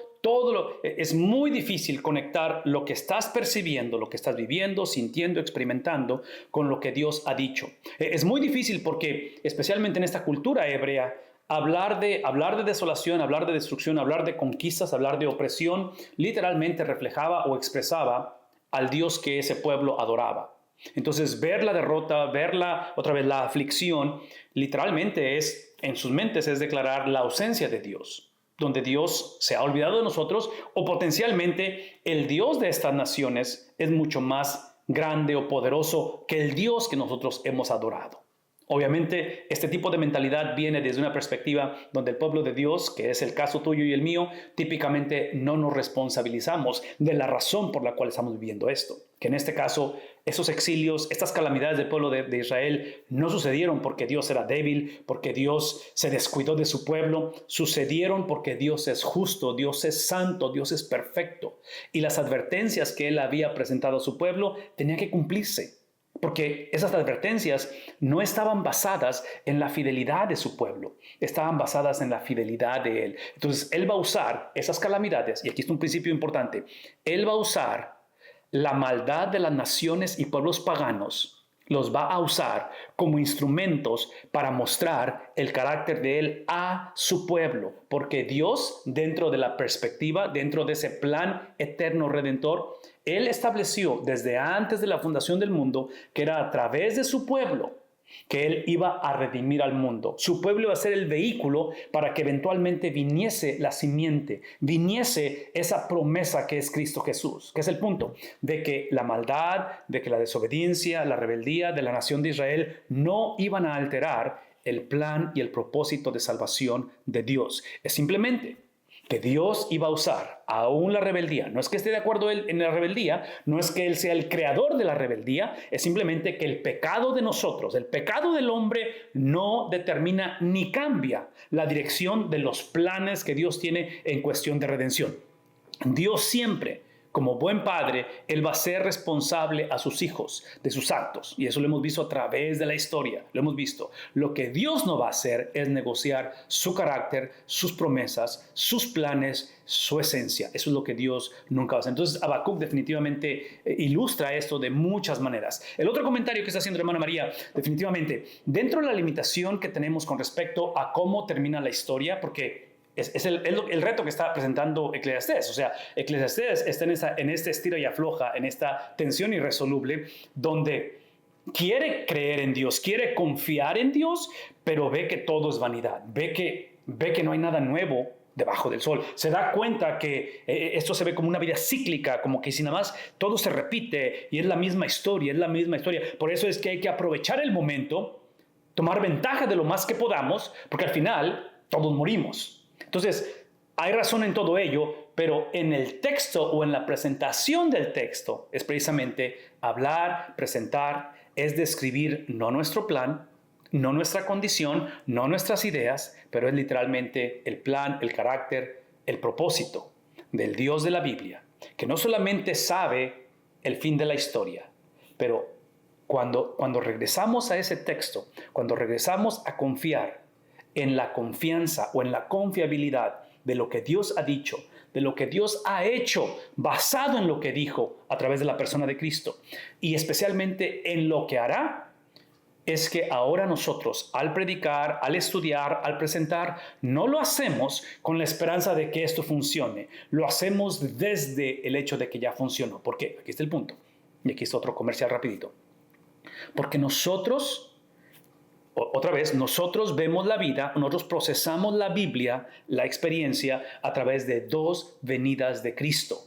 es muy difícil conectar lo que estás percibiendo, lo que estás viviendo, sintiendo, experimentando con lo que Dios ha dicho. Es muy difícil porque, especialmente en esta cultura hebrea, hablar de desolación, hablar de destrucción, hablar de conquistas, hablar de opresión, literalmente reflejaba o expresaba al Dios que ese pueblo adoraba. Entonces, ver la derrota, otra vez la aflicción, literalmente en sus mentes es declarar la ausencia de Dios, donde Dios se ha olvidado de nosotros o potencialmente el Dios de estas naciones es mucho más grande o poderoso que el Dios que nosotros hemos adorado. Obviamente, este tipo de mentalidad viene desde una perspectiva donde el pueblo de Dios, que es el caso tuyo y el mío, típicamente no nos responsabilizamos de la razón por la cual estamos viviendo esto. Que en este caso, esos exilios, estas calamidades del pueblo de Israel no sucedieron porque Dios era débil, porque Dios se descuidó de su pueblo. Sucedieron porque Dios es justo, Dios es santo, Dios es perfecto. Y las advertencias que Él había presentado a su pueblo tenían que cumplirse. Porque esas advertencias no estaban basadas en la fidelidad de su pueblo, estaban basadas en la fidelidad de Él. Entonces, Él va a usar esas calamidades, y aquí está un principio importante, Él va a usar la maldad de las naciones y pueblos paganos, los va a usar como instrumentos para mostrar el carácter de Él a su pueblo, porque Dios, dentro de la perspectiva, dentro de ese plan eterno redentor, Él estableció desde antes de la fundación del mundo que era a través de su pueblo que Él iba a redimir al mundo. Su pueblo iba a ser el vehículo para que eventualmente viniese la simiente, viniese esa promesa que es Cristo Jesús, que es el punto de que la maldad, de que la desobediencia, la rebeldía de la nación de Israel no iban a alterar el plan y el propósito de salvación de Dios. Es simplemente que Dios iba a usar aún la rebeldía. No es que esté de acuerdo Él en la rebeldía, no es que Él sea el creador de la rebeldía, es simplemente que el pecado de nosotros, el pecado del hombre no determina ni cambia la dirección de los planes que Dios tiene en cuestión de redención. Dios siempre, como buen padre, Él va a ser responsable a sus hijos de sus actos. Y eso lo hemos visto a través de la historia. Lo hemos visto. Lo que Dios no va a hacer es negociar su carácter, sus promesas, sus planes, su esencia. Eso es lo que Dios nunca va a hacer. Entonces, Habacuc definitivamente ilustra esto de muchas maneras. El otro comentario que está haciendo la hermana María, definitivamente, dentro de la limitación que tenemos con respecto a cómo termina la historia, porque es el reto que está presentando Eclesiastés. O sea, Eclesiastés está en este estira y afloja, en esta tensión irresoluble, donde quiere creer en Dios, quiere confiar en Dios, pero ve que todo es vanidad, ve que no hay nada nuevo debajo del sol. Se da cuenta que esto se ve como una vida cíclica, como que si nada más todo se repite y es la misma historia, es la misma historia. Por eso es que hay que aprovechar el momento, tomar ventaja de lo más que podamos, porque al final todos morimos. Entonces, hay razón en todo ello, pero en el texto o en la presentación del texto es precisamente hablar, presentar, es describir no nuestro plan, no nuestra condición, no nuestras ideas, pero es literalmente el plan, el carácter, el propósito del Dios de la Biblia, que no solamente sabe el fin de la historia, pero cuando regresamos a ese texto, cuando regresamos a confiar en la confianza o en la confiabilidad de lo que Dios ha dicho, de lo que Dios ha hecho, basado en lo que dijo a través de la persona de Cristo, y especialmente en lo que hará, es que ahora nosotros, al predicar, al estudiar, al presentar, no lo hacemos con la esperanza de que esto funcione, lo hacemos desde el hecho de que ya funcionó. ¿Por qué? Aquí está el punto, y aquí está otro comercial rapidito. Porque nosotros, otra vez, nosotros vemos la vida, nosotros procesamos la Biblia, la experiencia, a través de dos venidas de Cristo.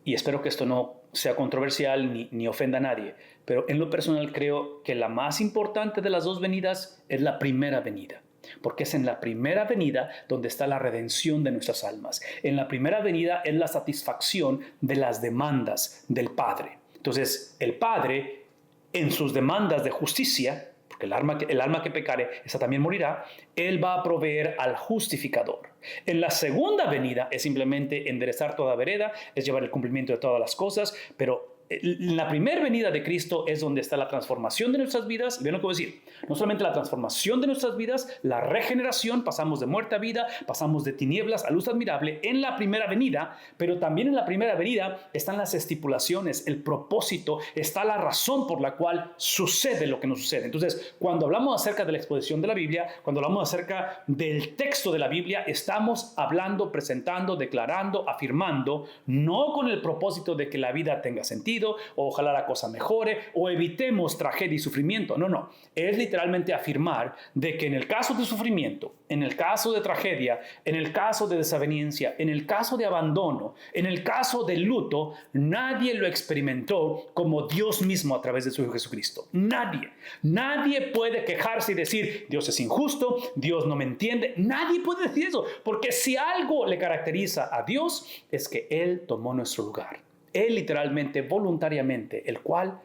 Y espero que esto no sea controversial ni ofenda a nadie, pero en lo personal creo que la más importante de las dos venidas es la primera venida. Porque es en la primera venida donde está la redención de nuestras almas. En la primera venida es la satisfacción de las demandas del Padre. Entonces, el Padre, en sus demandas de justicia, porque el alma que pecare, esa también morirá, Él va a proveer al justificador. En la segunda venida es simplemente enderezar toda vereda, es llevar el cumplimiento de todas las cosas, pero en la primera venida de Cristo es donde está la transformación de nuestras vidas. Y ven lo que voy a decir, no solamente la transformación de nuestras vidas, la regeneración, pasamos de muerte a vida, pasamos de tinieblas a luz admirable en la primera venida, pero también en la primera venida están las estipulaciones, el propósito, está la razón por la cual sucede lo que nos sucede. Entonces, cuando hablamos acerca de la exposición de la Biblia, cuando hablamos acerca del texto de la Biblia, estamos hablando, presentando, declarando, afirmando, no con el propósito de que la vida tenga sentido, sentido, o ojalá la cosa mejore, o evitemos tragedia y sufrimiento. No, no. Es literalmente afirmar de que en el caso de sufrimiento, en el caso de tragedia, en el caso de desaveniencia, en el caso de abandono, en el caso de luto, nadie lo experimentó como Dios mismo a través de su Hijo Jesucristo. Nadie. Nadie puede quejarse y decir, Dios es injusto, Dios no me entiende. Nadie puede decir eso, porque si algo le caracteriza a Dios es que Él tomó nuestro lugar. Él literalmente, voluntariamente, el cual,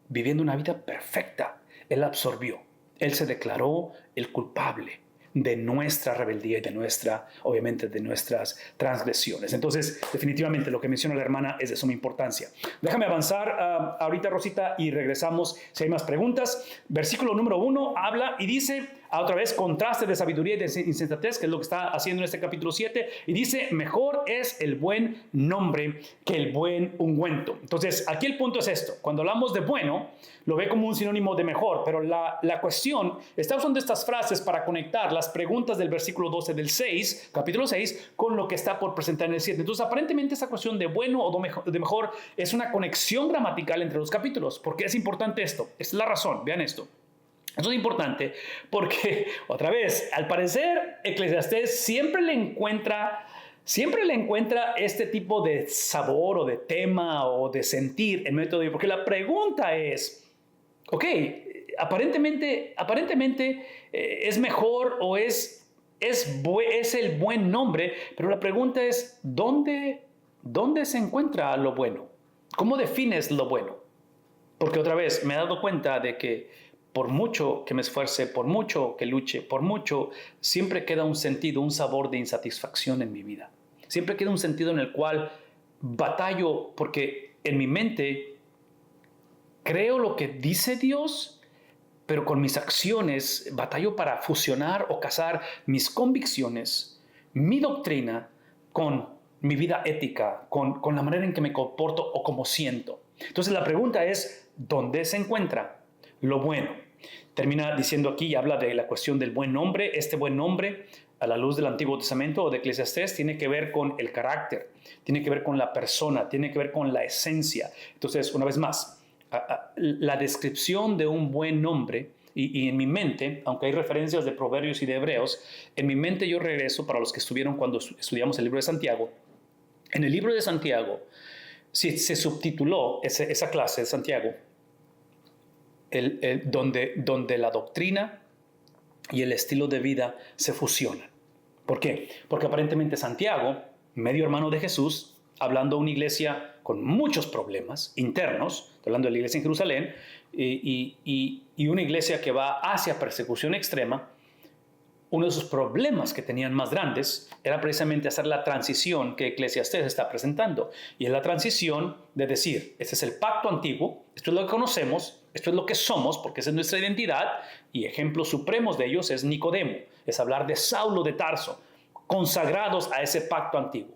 viviendo una vida perfecta, Él absorbió. Él se declaró el culpable de nuestra rebeldía y obviamente de nuestras transgresiones. Entonces, definitivamente lo que menciona la hermana es de suma importancia. Déjame avanzar ahorita, Rosita, y regresamos si hay más preguntas. Versículo número 1 habla y dice, otra vez, contraste de sabiduría y de insensatez, que es lo que está haciendo en este capítulo 7, y dice, mejor es el buen nombre que el buen ungüento. Entonces, aquí el punto es esto. Cuando hablamos de bueno, lo ve como un sinónimo de mejor, pero la cuestión, está usando estas frases para conectar las preguntas del versículo 12 del 6, capítulo 6, con lo que está por presentar en el 7. Entonces, aparentemente esa cuestión de bueno o de mejor es una conexión gramatical entre los capítulos. ¿Por qué es importante esto? Esta es la razón, vean esto. Eso es importante porque, otra vez, al parecer, Eclesiastés siempre le encuentra este tipo de sabor o de tema o de sentir en método, porque la pregunta es, ok, aparentemente es mejor o es el buen nombre, pero la pregunta es, ¿dónde se encuentra lo bueno? ¿Cómo defines lo bueno? Porque otra vez me he dado cuenta de que por mucho que me esfuerce, por mucho que luche, por mucho, siempre queda un sentido, un sabor de insatisfacción en mi vida. Siempre queda un sentido en el cual batallo porque en mi mente creo lo que dice Dios, pero con mis acciones batallo para fusionar o casar mis convicciones, mi doctrina con mi vida ética, con la manera en que me comporto o como siento. Entonces la pregunta es, ¿dónde se encuentra lo bueno? Termina diciendo aquí y habla de la cuestión del buen nombre. Este buen nombre, a la luz del Antiguo Testamento o de Eclesiastés, tiene que ver con el carácter, tiene que ver con la persona, tiene que ver con la esencia. Entonces, una vez más, la descripción de un buen nombre, y en mi mente, aunque hay referencias de Proverbios y de Hebreos, en mi mente yo regreso, para los que estuvieron cuando estudiamos el libro de Santiago, en el libro de Santiago se subtituló esa clase de Santiago, donde la doctrina y el estilo de vida se fusionan. ¿Por qué? Porque aparentemente Santiago, medio hermano de Jesús, hablando a una iglesia con muchos problemas internos, hablando de la iglesia en Jerusalén, y una iglesia que va hacia persecución extrema, uno de sus problemas que tenían más grandes era precisamente hacer la transición que Eclesiastés está presentando. Y es la transición de decir, este es el pacto antiguo, esto es lo que conocemos, esto es lo que somos, porque esa es nuestra identidad, y ejemplos supremos de ellos es Nicodemo, es hablar de Saulo de Tarso, consagrados a ese pacto antiguo.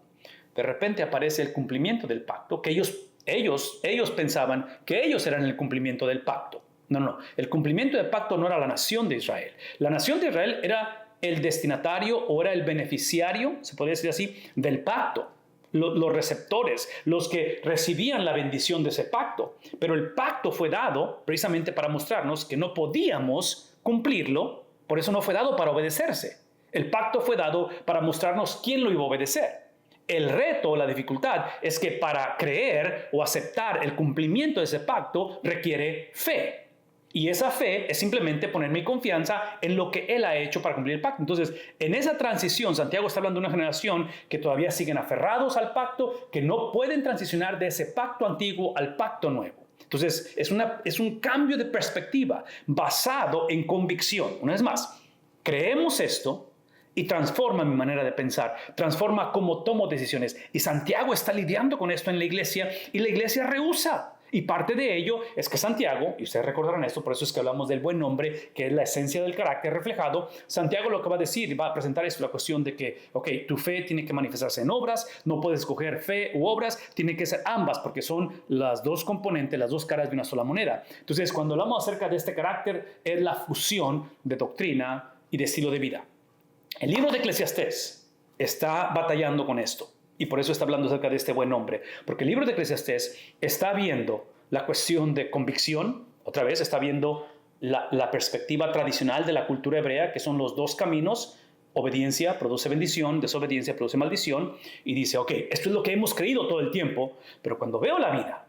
De repente aparece el cumplimiento del pacto, que ellos pensaban que ellos eran el cumplimiento del pacto. No, el cumplimiento del pacto no era la nación de Israel. La nación de Israel era el destinatario o era el beneficiario, se podría decir así, del pacto. Los receptores, los que recibían la bendición de ese pacto. Pero el pacto fue dado precisamente para mostrarnos que no podíamos cumplirlo, por eso no fue dado para obedecerse. El pacto fue dado para mostrarnos quién lo iba a obedecer. El reto, la dificultad, es que para creer o aceptar el cumplimiento de ese pacto requiere fe. Y esa fe es simplemente poner mi confianza en lo que Él ha hecho para cumplir el pacto. Entonces, en esa transición, Santiago está hablando de una generación que todavía siguen aferrados al pacto, que no pueden transicionar de ese pacto antiguo al pacto nuevo. Entonces, es un cambio de perspectiva basado en convicción. Una vez más, creemos esto y transforma mi manera de pensar, transforma cómo tomo decisiones. Y Santiago está lidiando con esto en la iglesia y la iglesia rehúsa. Y parte de ello es que Santiago, y ustedes recordarán esto, por eso es que hablamos del buen nombre, que es la esencia del carácter reflejado. Santiago lo que va a decir, va a presentar es la cuestión de que, tu fe tiene que manifestarse en obras, no puedes escoger fe u obras, tiene que ser ambas, porque son las dos componentes, las dos caras de una sola moneda. Entonces, cuando hablamos acerca de este carácter, es la fusión de doctrina y de estilo de vida. El libro de Eclesiastés está batallando con esto. Y por eso está hablando acerca de este buen nombre. Porque el libro de Eclesiastés está viendo la cuestión de convicción. Otra vez está viendo la perspectiva tradicional de la cultura hebrea, que son los dos caminos. Obediencia produce bendición, desobediencia produce maldición. Y dice, ok, esto es lo que hemos creído todo el tiempo, pero cuando veo la vida,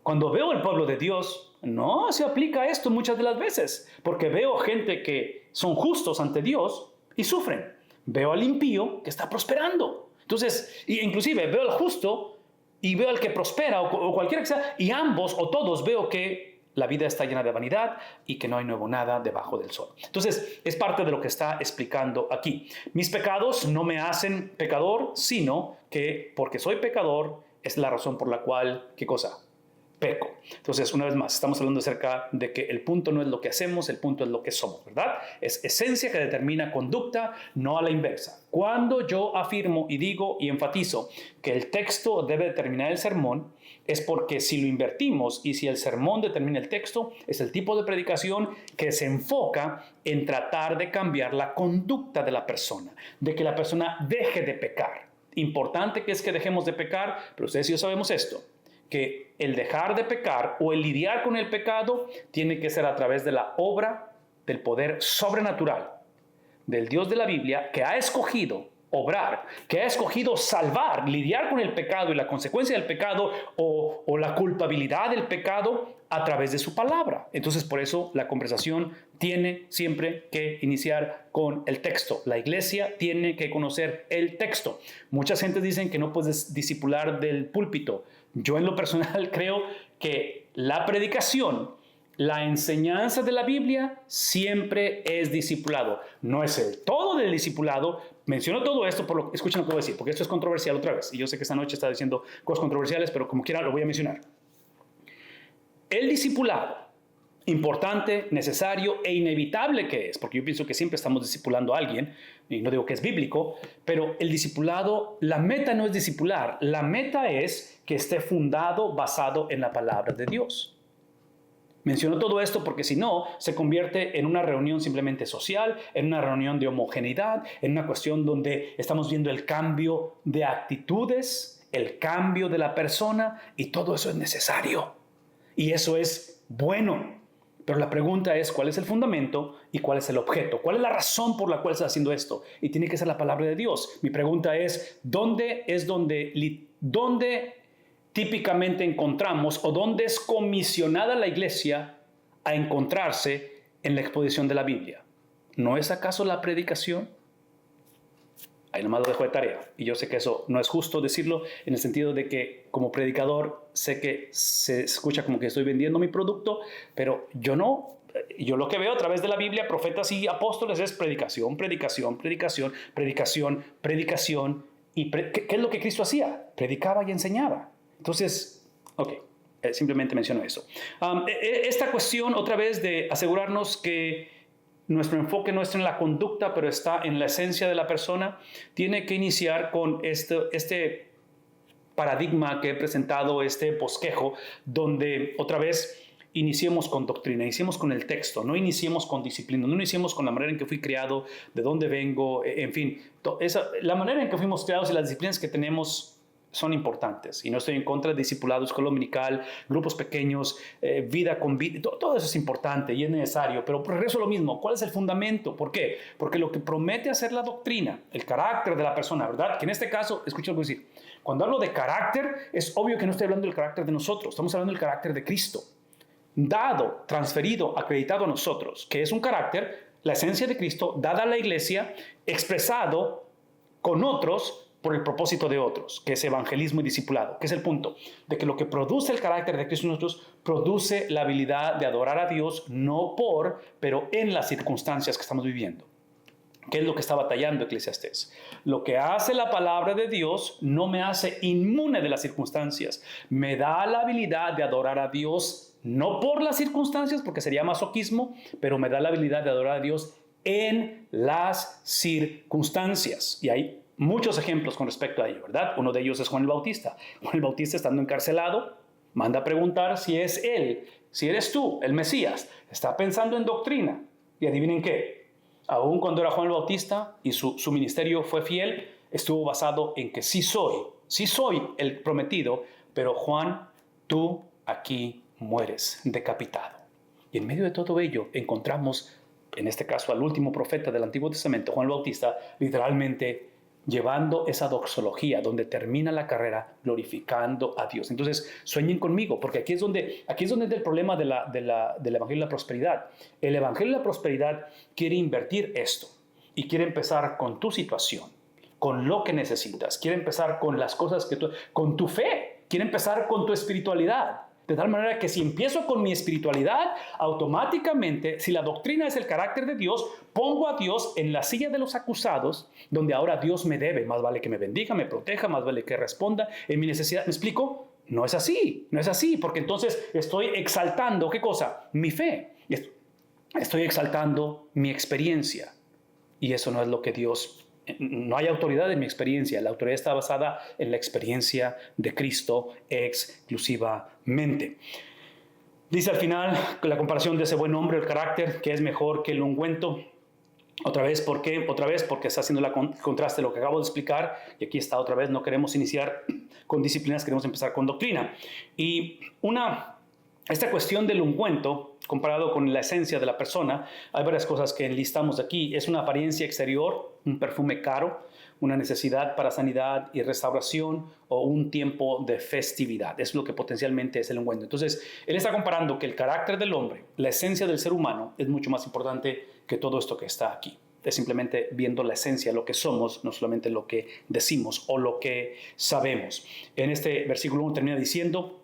cuando veo el pueblo de Dios, no se aplica esto muchas de las veces, porque veo gente que son justos ante Dios y sufren. Veo al impío que está prosperando. Entonces, inclusive veo al justo y veo al que prospera o cualquiera que sea, y ambos o todos veo que la vida está llena de vanidad y que no hay nuevo nada debajo del sol. Entonces, es parte de lo que está explicando aquí. Mis pecados no me hacen pecador, sino que porque soy pecador es la razón por la cual, ¿qué cosa? Peco. Entonces, una vez más, estamos hablando acerca de que el punto no es lo que hacemos, el punto es lo que somos, ¿verdad? Es esencia que determina conducta, no a la inversa. Cuando yo afirmo y digo y enfatizo que el texto debe determinar el sermón, es porque si lo invertimos y si el sermón determina el texto, es el tipo de predicación que se enfoca en tratar de cambiar la conducta de la persona, de que la persona deje de pecar. Importante que es que dejemos de pecar, pero ustedes y yo sabemos esto, que el dejar de pecar o el lidiar con el pecado tiene que ser a través de la obra del poder sobrenatural del Dios de la Biblia, que ha escogido obrar, que ha escogido salvar, lidiar con el pecado y la consecuencia del pecado o la culpabilidad del pecado a través de su palabra. Entonces, por eso la conversación tiene siempre que iniciar con el texto. La iglesia tiene que conocer el texto. Muchas gentes dicen que no puedes discipular del púlpito. Yo en lo personal creo que la predicación, la enseñanza de la Biblia siempre es discipulado. No es el todo del discipulado. Menciono todo esto, escuchen lo que voy a decir, porque esto es controversial otra vez. Y yo sé que esta noche está diciendo cosas controversiales, pero como quiera lo voy a mencionar. El discipulado, importante, necesario e inevitable que es, porque yo pienso que siempre estamos discipulando a alguien, y no digo que es bíblico, pero el discipulado, la meta no es discipular, la meta es que esté fundado, basado en la palabra de Dios. Menciono todo esto porque si no, se convierte en una reunión simplemente social, en una reunión de homogeneidad, en una cuestión donde estamos viendo el cambio de actitudes, el cambio de la persona, y todo eso es necesario. Y eso es bueno. Pero la pregunta es, ¿cuál es el fundamento y cuál es el objeto? ¿Cuál es la razón por la cual está haciendo esto? Y tiene que ser la palabra de Dios. Mi pregunta es, ¿dónde típicamente encontramos o dónde es comisionada la iglesia a encontrarse en la exposición de la Biblia? ¿No es acaso la predicación? Ahí nomás lo dejo de tarea. Y yo sé que eso no es justo decirlo en el sentido de que como predicador sé que se escucha como que estoy vendiendo mi producto, pero yo no. Yo lo que veo a través de la Biblia, profetas y apóstoles, es predicación, predicación, predicación, predicación, predicación. ¿Y qué es lo que Cristo hacía? Predicaba y enseñaba. Entonces, ok, simplemente menciono eso. Esta cuestión, otra vez, de asegurarnos que nuestro enfoque no está en la conducta, pero está en la esencia de la persona, tiene que iniciar con este paradigma que he presentado, este bosquejo, donde otra vez iniciemos con doctrina, iniciemos con el texto, no iniciemos con disciplina, no iniciemos con la manera en que fui criado, de dónde vengo, en fin, la manera en que fuimos criados y las disciplinas que tenemos son importantes, y no estoy en contra de discipulado, escuela dominical, grupos pequeños, vida con vida, todo eso es importante y es necesario, pero regreso a lo mismo. ¿Cuál es el fundamento? ¿Por qué? Porque lo que promete hacer la doctrina, el carácter de la persona, ¿verdad? Que en este caso, escucha lo que voy a decir, cuando hablo de carácter, es obvio que no estoy hablando del carácter de nosotros, estamos hablando del carácter de Cristo, dado, transferido, acreditado a nosotros, que es un carácter, la esencia de Cristo, dada a la iglesia, expresado con otros, por el propósito de otros, que es evangelismo y discipulado, que es el punto, de que lo que produce el carácter de Cristo en nosotros, produce la habilidad de adorar a Dios, no pero en las circunstancias que estamos viviendo. ¿Qué es lo que está batallando Eclesiastés? Lo que hace la palabra de Dios no me hace inmune de las circunstancias, me da la habilidad de adorar a Dios, no por las circunstancias, porque sería masoquismo, pero me da la habilidad de adorar a Dios en las circunstancias. Y ahí muchos ejemplos con respecto a ello, ¿verdad? Uno de ellos es Juan el Bautista. Juan el Bautista, estando encarcelado, manda a preguntar si es él, si eres tú, el Mesías. Está pensando en doctrina. Y adivinen qué, aun cuando era Juan el Bautista y su ministerio fue fiel, estuvo basado en que sí soy el prometido, pero Juan, tú aquí mueres decapitado. Y en medio de todo ello encontramos, en este caso al último profeta del Antiguo Testamento, Juan el Bautista, literalmente llevando esa doxología donde termina la carrera glorificando a Dios. Entonces, sueñen conmigo, porque aquí es donde es el problema del Evangelio de la Prosperidad. El Evangelio de la Prosperidad quiere invertir esto y quiere empezar con tu situación, con lo que necesitas. Quiere empezar con las cosas con tu fe. Quiere empezar con tu espiritualidad. De tal manera que si empiezo con mi espiritualidad, automáticamente, si la doctrina es el carácter de Dios, pongo a Dios en la silla de los acusados, donde ahora Dios me debe. Más vale que me bendiga, me proteja, más vale que responda en mi necesidad. ¿Me explico? No es así, porque entonces estoy exaltando, ¿qué cosa? Mi fe. Estoy exaltando mi experiencia. Y eso no es lo que Dios... No hay autoridad en mi experiencia. La autoridad está basada en la experiencia de Cristo exclusivamente. Dice al final la comparación de ese buen hombre, el carácter, que es mejor que el ungüento. Otra vez, ¿por qué? Otra vez, porque está haciendo el contraste de lo que acabo de explicar. Y aquí está otra vez, no queremos iniciar con disciplinas, queremos empezar con doctrina. Y esta cuestión del ungüento, comparado con la esencia de la persona, hay varias cosas que enlistamos aquí. Es una apariencia exterior, un perfume caro, una necesidad para sanidad y restauración o un tiempo de festividad. Es lo que potencialmente es el ungüento. Entonces, él está comparando que el carácter del hombre, la esencia del ser humano, es mucho más importante que todo esto que está aquí. Es simplemente viendo la esencia, lo que somos, no solamente lo que decimos o lo que sabemos. En este versículo 1 termina diciendo: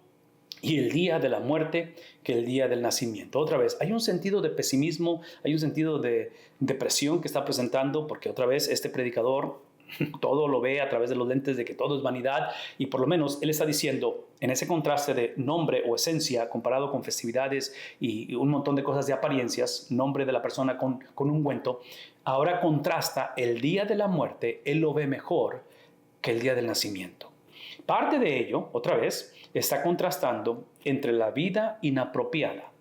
y el día de la muerte que el día del nacimiento. Otra vez, hay un sentido de pesimismo, hay un sentido de depresión que está presentando, porque otra vez este predicador todo lo ve a través de los lentes de que todo es vanidad, y por lo menos él está diciendo, en ese contraste de nombre o esencia comparado con festividades y un montón de cosas de apariencias, nombre de la persona con ungüento, ahora contrasta el día de la muerte, él lo ve mejor que el día del nacimiento. Parte de ello, otra vez, está contrastando entre la vida inapropiada.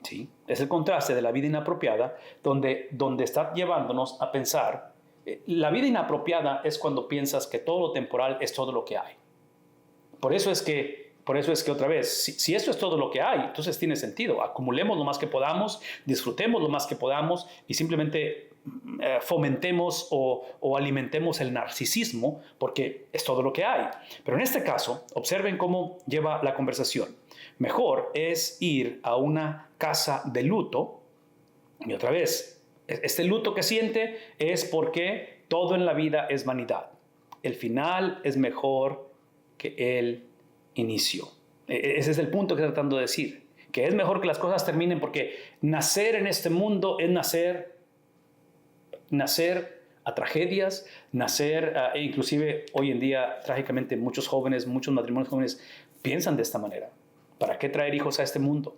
¿Sí? Es el contraste de la vida inapropiada donde está llevándonos a pensar. La vida inapropiada es cuando piensas que todo lo temporal es todo lo que hay. Por eso es que otra vez, si esto es todo lo que hay, entonces tiene sentido. Acumulemos lo más que podamos, disfrutemos lo más que podamos y simplemente fomentemos o alimentemos el narcisismo, porque es todo lo que hay. Pero en este caso, observen cómo lleva la conversación. Mejor es ir a una casa de luto, y otra vez, este luto que siente es porque todo en la vida es vanidad. El final es mejor que el inicio. Ese es el punto que estoy tratando de decir, que es mejor que las cosas terminen, porque nacer en este mundo es nacer a tragedias, inclusive hoy en día, trágicamente, muchos matrimonios jóvenes piensan de esta manera. ¿Para qué traer hijos a este mundo?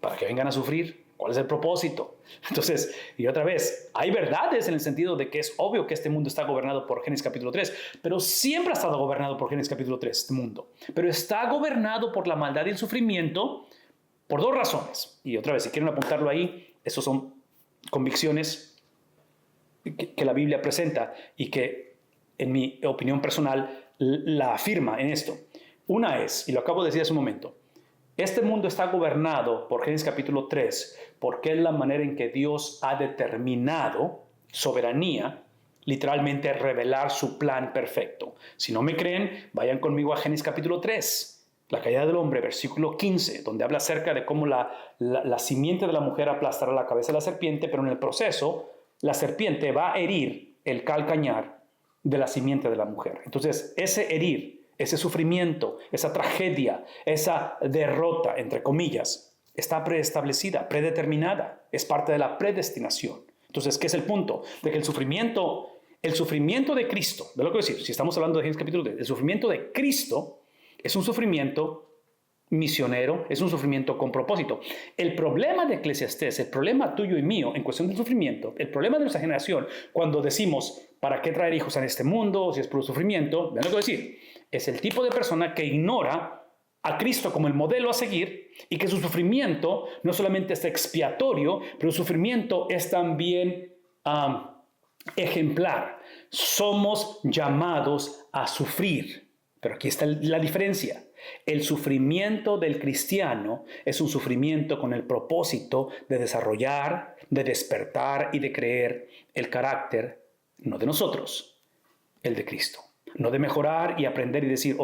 ¿Para que vengan a sufrir? ¿Cuál es el propósito? Entonces, y otra vez, hay verdades en el sentido de que es obvio que este mundo está gobernado por Génesis capítulo 3, pero siempre ha estado gobernado por Génesis capítulo 3, este mundo. Pero está gobernado por la maldad y el sufrimiento por dos razones. Y otra vez, si quieren apuntarlo ahí, esas son convicciones que la Biblia presenta y que, en mi opinión personal, la afirma en esto. Una es, y lo acabo de decir hace un momento, este mundo está gobernado por Génesis capítulo 3 porque es la manera en que Dios ha determinado soberanía, literalmente revelar su plan perfecto. Si no me creen, vayan conmigo a Génesis capítulo 3, la caída del hombre, versículo 15, donde habla acerca de cómo la simiente de la mujer aplastará la cabeza de la serpiente, pero en el proceso la serpiente va a herir el calcañar de la simiente de la mujer. Entonces, ese herir, ese sufrimiento, esa tragedia, esa derrota, entre comillas, está preestablecida, predeterminada, es parte de la predestinación. Entonces, ¿qué es el punto? De que el sufrimiento de Cristo, de lo que voy a decir, si estamos hablando de Génesis capítulo 3, el sufrimiento de Cristo es un sufrimiento misionero, es un sufrimiento con propósito. El problema de Eclesiastés, el problema tuyo y mío en cuestión del sufrimiento, el problema de nuestra generación, cuando decimos, ¿para qué traer hijos en este mundo si es por sufrimiento? Vean lo que voy a decir. Es el tipo de persona que ignora a Cristo como el modelo a seguir y que su sufrimiento no solamente es expiatorio, pero su sufrimiento es también ejemplar. Somos llamados a sufrir. Pero aquí está la diferencia. El sufrimiento del cristiano es un sufrimiento con el propósito de desarrollar, de despertar y de creer el carácter, no de nosotros, el de Cristo. No de mejorar y aprender y decir,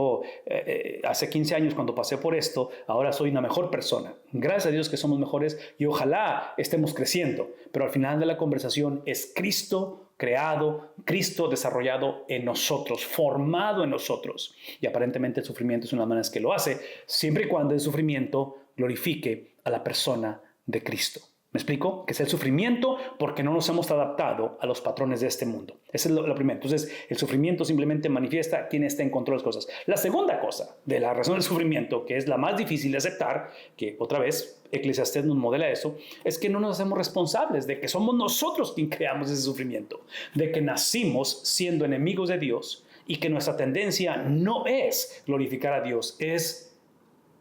hace 15 años cuando pasé por esto, ahora soy una mejor persona. Gracias a Dios que somos mejores y ojalá estemos creciendo. Pero al final de la conversación es Cristo creado, Cristo desarrollado en nosotros, formado en nosotros. Y aparentemente el sufrimiento es una de las maneras que lo hace, siempre y cuando el sufrimiento glorifique a la persona de Cristo. ¿Me explico? Que es el sufrimiento porque no nos hemos adaptado a los patrones de este mundo. Esa es la primera. Entonces, el sufrimiento simplemente manifiesta quién está en control de las cosas. La segunda cosa de la razón del sufrimiento, que es la más difícil de aceptar, que otra vez Eclesiastés nos modela eso, es que no nos hacemos responsables de que somos nosotros quien creamos ese sufrimiento, de que nacimos siendo enemigos de Dios y que nuestra tendencia no es glorificar a Dios, es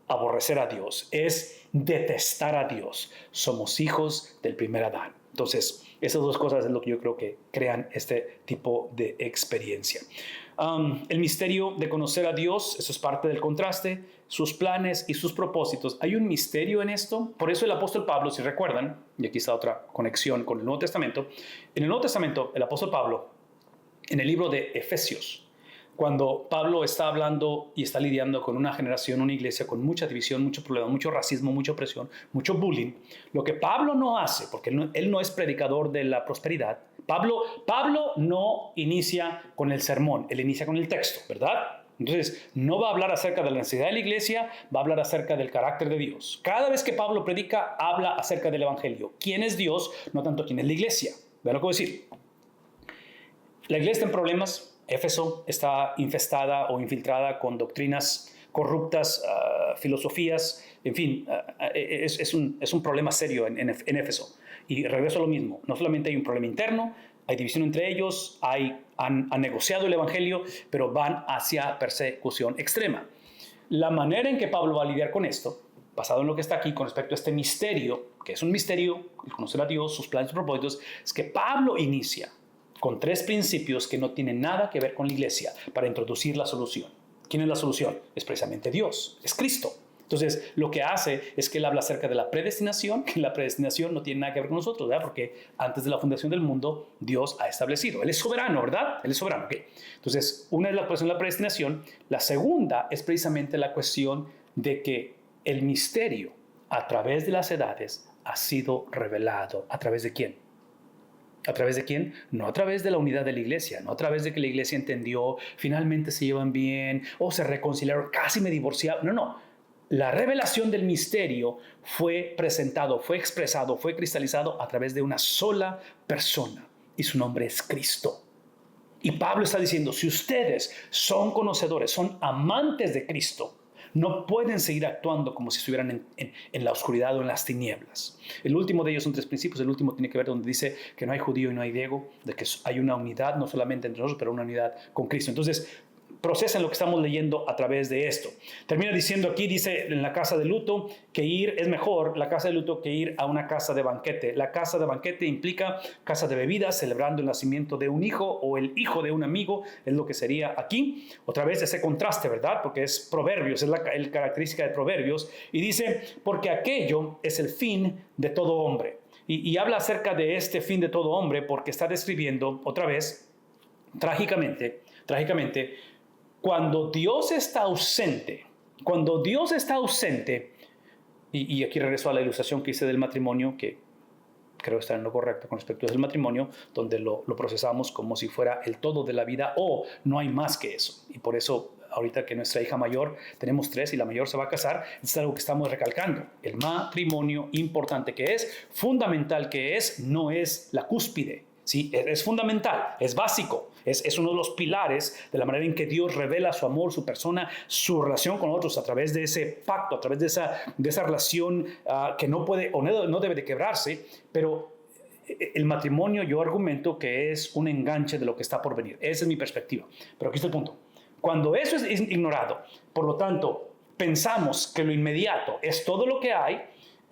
aborrecer a Dios, es detestar a Dios. Somos hijos del primer Adán. Entonces, esas dos cosas es lo que yo creo que crean este tipo de experiencia. El misterio de conocer a Dios, eso es parte del contraste, sus planes y sus propósitos. Hay un misterio en esto. Por eso el apóstol Pablo, si recuerdan, y aquí está otra conexión con el Nuevo Testamento, en el Nuevo Testamento, el apóstol Pablo, en el libro de Efesios, cuando Pablo está hablando y está lidiando con una generación, una iglesia con mucha división, mucho problema, mucho racismo, mucha opresión, mucho bullying, lo que Pablo no hace, porque él no es predicador de la prosperidad, Pablo no inicia con el sermón, él inicia con el texto, ¿verdad? Entonces, no va a hablar acerca de la necesidad de la iglesia, va a hablar acerca del carácter de Dios. Cada vez que Pablo predica, habla acerca del evangelio. ¿Quién es Dios? No tanto quién es la iglesia. Vean lo que voy a decir. La iglesia está en problemas. Éfeso está infestada o infiltrada con doctrinas corruptas, filosofías, en fin, es un problema serio en Éfeso. Y regreso a lo mismo, no solamente hay un problema interno, hay división entre ellos, han negociado el evangelio, pero van hacia persecución extrema. La manera en que Pablo va a lidiar con esto, basado en lo que está aquí con respecto a este misterio, que es un misterio, el conocer a Dios, sus planes y propósitos, es que Pablo inicia con 3 principios que no tienen nada que ver con la iglesia para introducir la solución. ¿Quién es la solución? Es precisamente Dios, es Cristo. Entonces, lo que hace es que él habla acerca de la predestinación, que la predestinación no tiene nada que ver con nosotros, ¿verdad? Porque antes de la fundación del mundo, Dios ha establecido. Él es soberano, ¿verdad? Él es soberano, ¿ok? Entonces, una es la cuestión de la predestinación. La segunda es precisamente la cuestión de que el misterio a través de las edades ha sido revelado. ¿A través de quién? ¿A través de quién? No a través de la unidad de la iglesia, no a través de que la iglesia entendió, finalmente se llevan bien, o se reconciliaron, casi me divorciaron. No. La revelación del misterio fue presentado, fue expresado, fue cristalizado a través de una sola persona, y su nombre es Cristo. Y Pablo está diciendo, si ustedes son conocedores, son amantes de Cristo, no pueden seguir actuando como si estuvieran en la oscuridad o en las tinieblas. El último de ellos son 3 principios. El último tiene que ver donde dice que no hay judío y no hay griego, de que hay una unidad, no solamente entre nosotros, pero una unidad con Cristo. Entonces, procesen lo que estamos leyendo a través de esto. Termina diciendo aquí, dice en la casa de luto, que es mejor la casa de luto que ir a una casa de banquete. La casa de banquete implica casa de bebidas, celebrando el nacimiento de un hijo o el hijo de un amigo, es lo que sería aquí. Otra vez ese contraste, ¿verdad? Porque es Proverbios, es la característica de Proverbios. Y dice, porque aquello es el fin de todo hombre. Y habla acerca de este fin de todo hombre porque está describiendo, otra vez, trágicamente, cuando Dios está ausente, y aquí regreso a la ilustración que hice del matrimonio, que creo está en lo correcto con respecto al matrimonio, donde lo procesamos como si fuera el todo de la vida o no hay más que eso. Y por eso, ahorita que nuestra hija mayor, tenemos 3 y la mayor se va a casar, es algo que estamos recalcando. El matrimonio importante que es, fundamental que es, no es la cúspide. Sí, es fundamental, es básico, es uno de los pilares de la manera en que Dios revela su amor, su persona, su relación con otros a través de ese pacto, a través de esa relación que no puede o no debe de quebrarse, pero el matrimonio yo argumento que es un enganche de lo que está por venir. Esa es mi perspectiva, pero aquí está el punto. Cuando eso es ignorado, por lo tanto, pensamos que lo inmediato es todo lo que hay,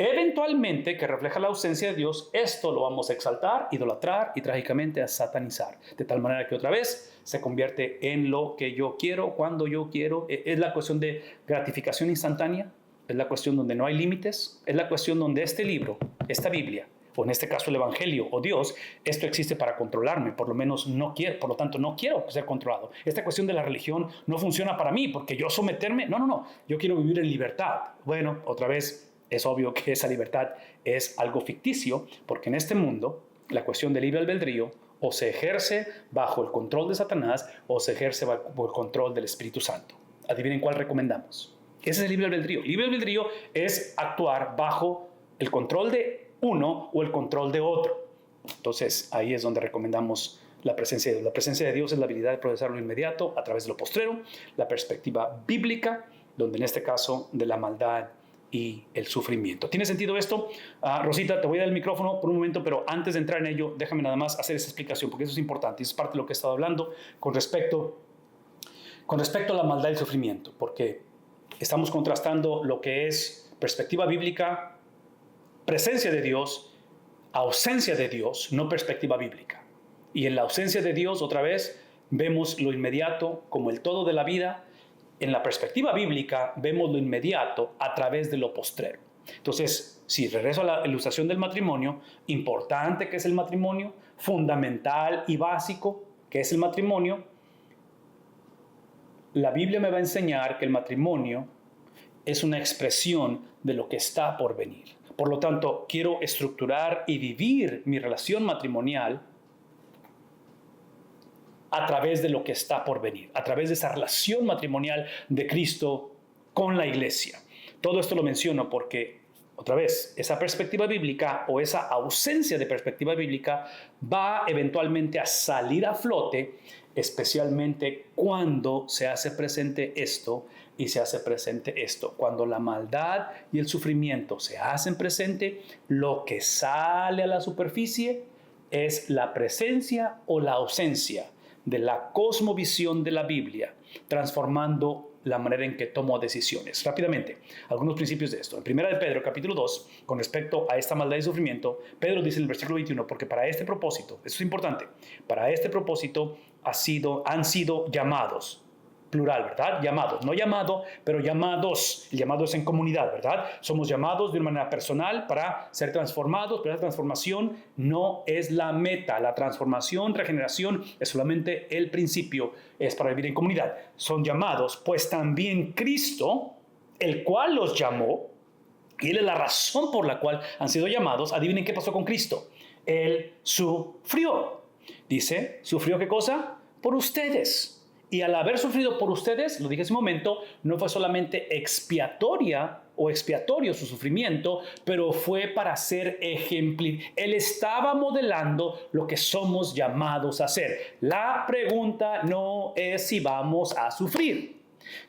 eventualmente, que refleja la ausencia de Dios, esto lo vamos a exaltar, idolatrar y trágicamente a satanizar. De tal manera que otra vez se convierte en lo que yo quiero, cuando yo quiero. Es la cuestión de gratificación instantánea, es la cuestión donde no hay límites, es la cuestión donde este libro, esta Biblia, o en este caso el Evangelio o Dios, esto existe para controlarme, por lo menos no quiero, por lo tanto no quiero ser controlado. Esta cuestión de la religión no funciona para mí, porque yo someterme, no, yo quiero vivir en libertad. Bueno, otra vez, es obvio que esa libertad es algo ficticio, porque en este mundo la cuestión del libre albedrío o se ejerce bajo el control de Satanás o se ejerce bajo el control del Espíritu Santo. Adivinen cuál recomendamos. Ese es el libre albedrío. El libre albedrío es actuar bajo el control de uno o el control de otro. Entonces ahí es donde recomendamos la presencia de Dios. La presencia de Dios es la habilidad de procesar lo inmediato a través de lo postrero, la perspectiva bíblica, donde en este caso de la maldad y el sufrimiento. ¿Tiene sentido esto? Rosita, te voy a dar el micrófono por un momento, pero antes de entrar en ello, déjame nada más hacer esa explicación, porque eso es importante, es parte de lo que he estado hablando con respecto a la maldad y el sufrimiento, porque estamos contrastando lo que es perspectiva bíblica, presencia de Dios, ausencia de Dios, no perspectiva bíblica. Y en la ausencia de Dios, otra vez, vemos lo inmediato como el todo de la vida. En la perspectiva bíblica vemos lo inmediato a través de lo postrero. Entonces, si regreso a la ilustración del matrimonio, importante que es el matrimonio, fundamental y básico que es el matrimonio, la Biblia me va a enseñar que el matrimonio es una expresión de lo que está por venir. Por lo tanto, quiero estructurar y vivir mi relación matrimonial a través de lo que está por venir, a través de esa relación matrimonial de Cristo con la iglesia. Todo esto lo menciono porque, otra vez, esa perspectiva bíblica o esa ausencia de perspectiva bíblica va eventualmente a salir a flote, especialmente cuando se hace presente esto y se hace presente esto. Cuando la maldad y el sufrimiento se hacen presente, lo que sale a la superficie es la presencia o la ausencia de la cosmovisión de la Biblia, transformando la manera en que tomo decisiones. Rápidamente, algunos principios de esto. En 1 de Pedro, capítulo 2, con respecto a esta maldad y sufrimiento, Pedro dice en el versículo 21, porque para este propósito, eso es importante, para este propósito han sido llamados, plural, ¿verdad? Llamados, no llamado, pero llamados. El llamado es en comunidad, ¿verdad? Somos llamados de una manera personal para ser transformados, pero la transformación no es la meta. La transformación, regeneración, es solamente el principio, es para vivir en comunidad. Son llamados, pues también Cristo, el cual los llamó, y Él es la razón por la cual han sido llamados. Adivinen qué pasó con Cristo. Él sufrió. Dice, ¿sufrió qué cosa? Por ustedes. Y al haber sufrido por ustedes, lo dije hace un momento, no fue solamente expiatorio su sufrimiento, pero fue para ser ejemplar. Él estaba modelando lo que somos llamados a hacer. La pregunta no es si vamos a sufrir.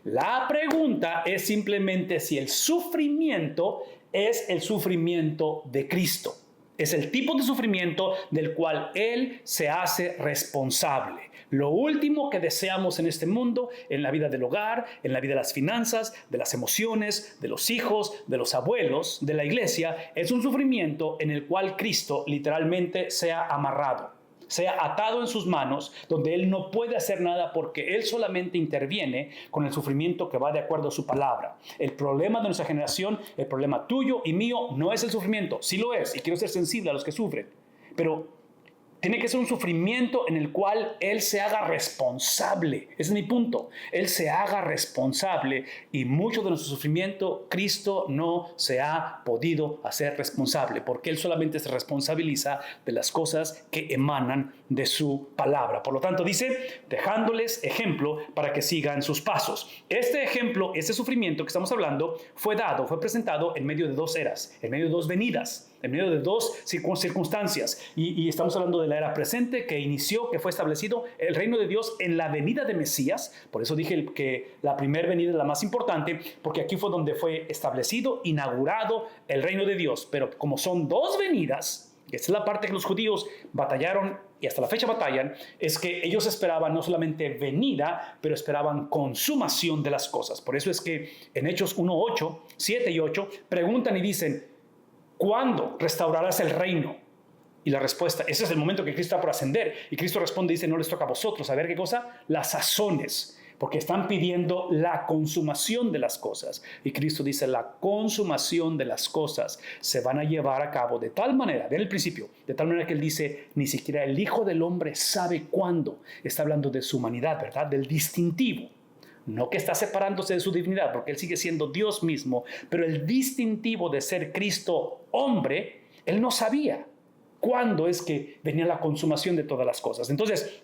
La pregunta es simplemente si el sufrimiento es el sufrimiento de Cristo. Es el tipo de sufrimiento del cual Él se hace responsable. Lo último que deseamos en este mundo, en la vida del hogar, en la vida de las finanzas, de las emociones, de los hijos, de los abuelos, de la iglesia, es un sufrimiento en el cual Cristo literalmente sea amarrado, sea atado en sus manos, donde Él no puede hacer nada porque Él solamente interviene con el sufrimiento que va de acuerdo a su palabra. El problema de nuestra generación, el problema tuyo y mío, no es el sufrimiento. Sí lo es, y quiero ser sensible a los que sufren, pero tiene que ser un sufrimiento en el cual Él se haga responsable. Ese es mi punto. Él se haga responsable y mucho de nuestro sufrimiento Cristo no se ha podido hacer responsable porque Él solamente se responsabiliza de las cosas que emanan de su palabra. Por lo tanto, dice, dejándoles ejemplo para que sigan sus pasos. Este ejemplo, este sufrimiento que estamos hablando, fue presentado en medio de dos eras, en medio de dos venidas, en medio de dos circunstancias. Y estamos hablando de la era presente que inició, que fue establecido el reino de Dios en la venida de Mesías. Por eso dije que la primera venida es la más importante, porque aquí fue donde fue establecido, inaugurado el reino de Dios. Pero como son dos venidas, esta es la parte que los judíos batallaron y hasta la fecha batallan, es que ellos esperaban no solamente venida, pero esperaban consumación de las cosas. Por eso es que en Hechos 1:8, 7 y 8 preguntan y dicen, ¿cuándo restaurarás el reino? Y la respuesta, ese es el momento que Cristo está por ascender. Y Cristo responde y dice, no les toca a vosotros. A ver qué cosa, las sazones. Porque están pidiendo la consumación de las cosas. Y Cristo dice, la consumación de las cosas se van a llevar a cabo de tal manera, desde el principio, de tal manera que Él dice, ni siquiera el Hijo del Hombre sabe cuándo. Está hablando de su humanidad, ¿verdad? Del distintivo. No que está separándose de su divinidad, porque Él sigue siendo Dios mismo. Pero el distintivo de ser Cristo hombre, Él no sabía cuándo es que venía la consumación de todas las cosas. Entonces,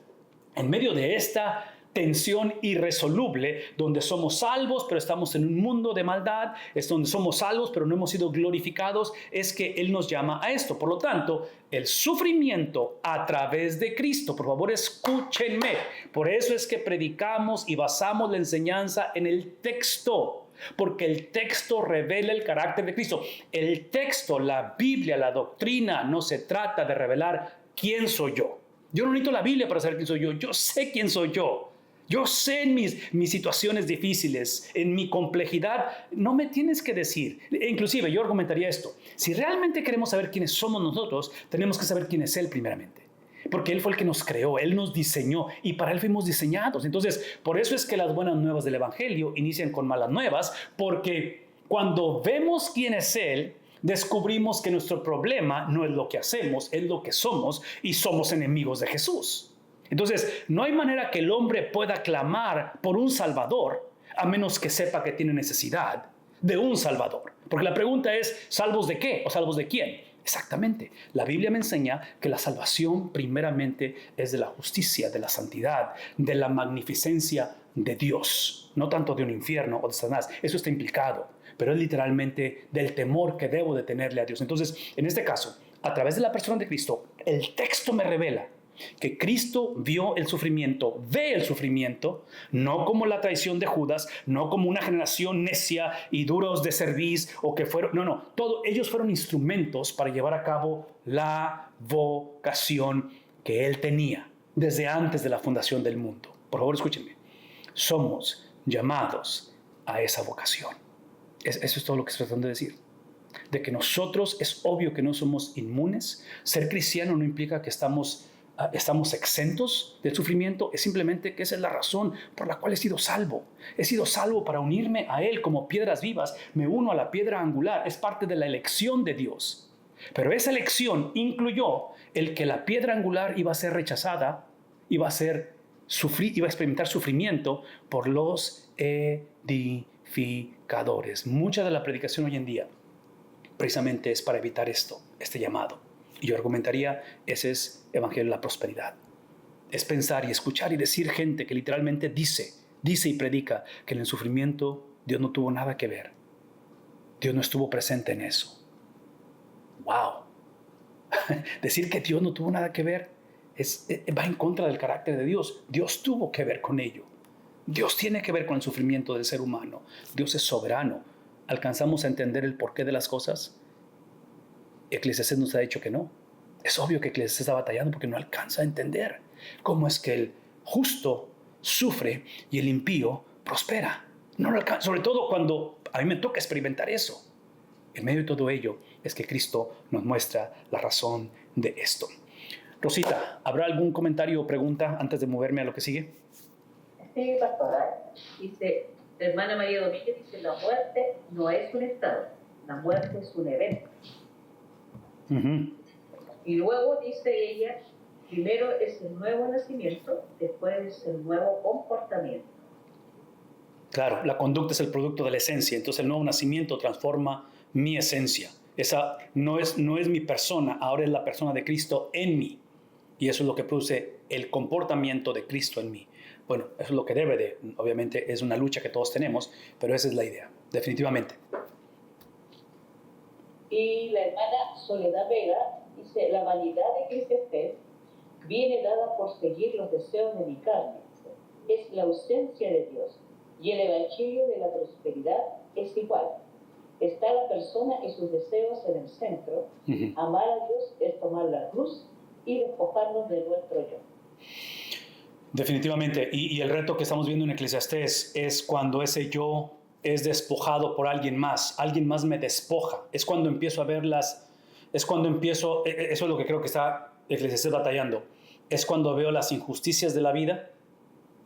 en medio de esta tensión irresoluble, donde somos salvos, pero estamos en un mundo de maldad, es donde somos salvos, pero no hemos sido glorificados, es que Él nos llama a esto. Por lo tanto, el sufrimiento a través de Cristo, por favor escúchenme, por eso es que predicamos y basamos la enseñanza en el texto, porque el texto revela el carácter de Cristo. El texto, la Biblia, la doctrina, no se trata de revelar quién soy yo. Yo no necesito la Biblia para saber quién soy yo. Yo sé quién soy yo. Yo sé en mis situaciones difíciles, en mi complejidad. No me tienes que decir. Inclusive yo argumentaría esto. Si realmente queremos saber quiénes somos nosotros, tenemos que saber quién es Él primeramente. Porque Él fue el que nos creó, Él nos diseñó y para Él fuimos diseñados. Entonces, por eso es que las buenas nuevas del Evangelio inician con malas nuevas, porque cuando vemos quién es Él, descubrimos que nuestro problema no es lo que hacemos, es lo que somos y somos enemigos de Jesús. Entonces, no hay manera que el hombre pueda clamar por un Salvador a menos que sepa que tiene necesidad de un Salvador. Porque la pregunta es, ¿salvos de qué o salvos de quién? Exactamente. La Biblia me enseña que la salvación primeramente es de la justicia, de la santidad, de la magnificencia de Dios, no tanto de un infierno o de Satanás. Eso está implicado, pero es literalmente del temor que debo de tenerle a Dios. Entonces, en este caso, a través de la persona de Cristo, el texto me revela que Cristo vio el sufrimiento, ve el sufrimiento, no como la traición de Judas, no como una generación necia y duros de cerviz, o que fueron, ellos fueron instrumentos para llevar a cabo la vocación que Él tenía desde antes de la fundación del mundo. Por favor, escúchenme. Somos llamados a esa vocación. Eso es todo lo que estoy tratando de decir. De que nosotros, es obvio que no somos inmunes. Ser cristiano no implica que estamos exentos del sufrimiento, es simplemente que esa es la razón por la cual he sido salvo. He sido salvo para unirme a Él como piedras vivas. Me uno a la piedra angular, es parte de la elección de Dios. Pero esa elección incluyó el que la piedra angular iba a ser rechazada, iba a experimentar sufrimiento por los edificadores. Mucha de la predicación hoy en día precisamente es para evitar este llamado. Y yo argumentaría, ese es evangelio de la prosperidad. Es pensar y escuchar y decir gente que literalmente dice y predica que en el sufrimiento Dios no tuvo nada que ver. Dios no estuvo presente en eso. ¡Wow! Decir que Dios no tuvo nada que ver va en contra del carácter de Dios. Dios tuvo que ver con ello. Dios tiene que ver con el sufrimiento del ser humano. Dios es soberano. ¿Alcanzamos a entender el porqué de las cosas? Eclesiastés nos ha dicho que no. Es obvio que Eclesiastés está batallando porque no alcanza a entender cómo es que el justo sufre y el impío prospera. No lo alcanza, sobre todo cuando a mí me toca experimentar eso. En medio de todo ello es que Cristo nos muestra la razón de esto. Rosita, ¿habrá algún comentario o pregunta antes de moverme a lo que sigue? Sí, pastora. Dice, la hermana María Domínguez dice, la muerte no es un estado, la muerte es un evento. Uh-huh. Y luego dice ella, primero es el nuevo nacimiento, después es el nuevo comportamiento. Claro, la conducta es el producto de la esencia, entonces el nuevo nacimiento transforma mi esencia. Esa no es mi persona, ahora es la persona de Cristo en mí. Y eso es lo que produce el comportamiento de Cristo en mí. Bueno, eso es lo que obviamente es una lucha que todos tenemos, pero esa es la idea, definitivamente. Y la hermana Soledad Vega dice, la vanidad de Eclesiastés viene dada por seguir los deseos de mi carne. Es la ausencia de Dios. Y el evangelio de la prosperidad es igual. Está la persona y sus deseos en el centro. Uh-huh. Amar a Dios es tomar la cruz y despojarnos de nuestro yo. Definitivamente. Y el reto que estamos viendo en Eclesiastés es cuando ese yo es despojado por alguien más me despoja. Es cuando empiezo a ver las es cuando empiezo, eso es lo que creo que está Eclesiastés batallando, es cuando veo las injusticias de la vida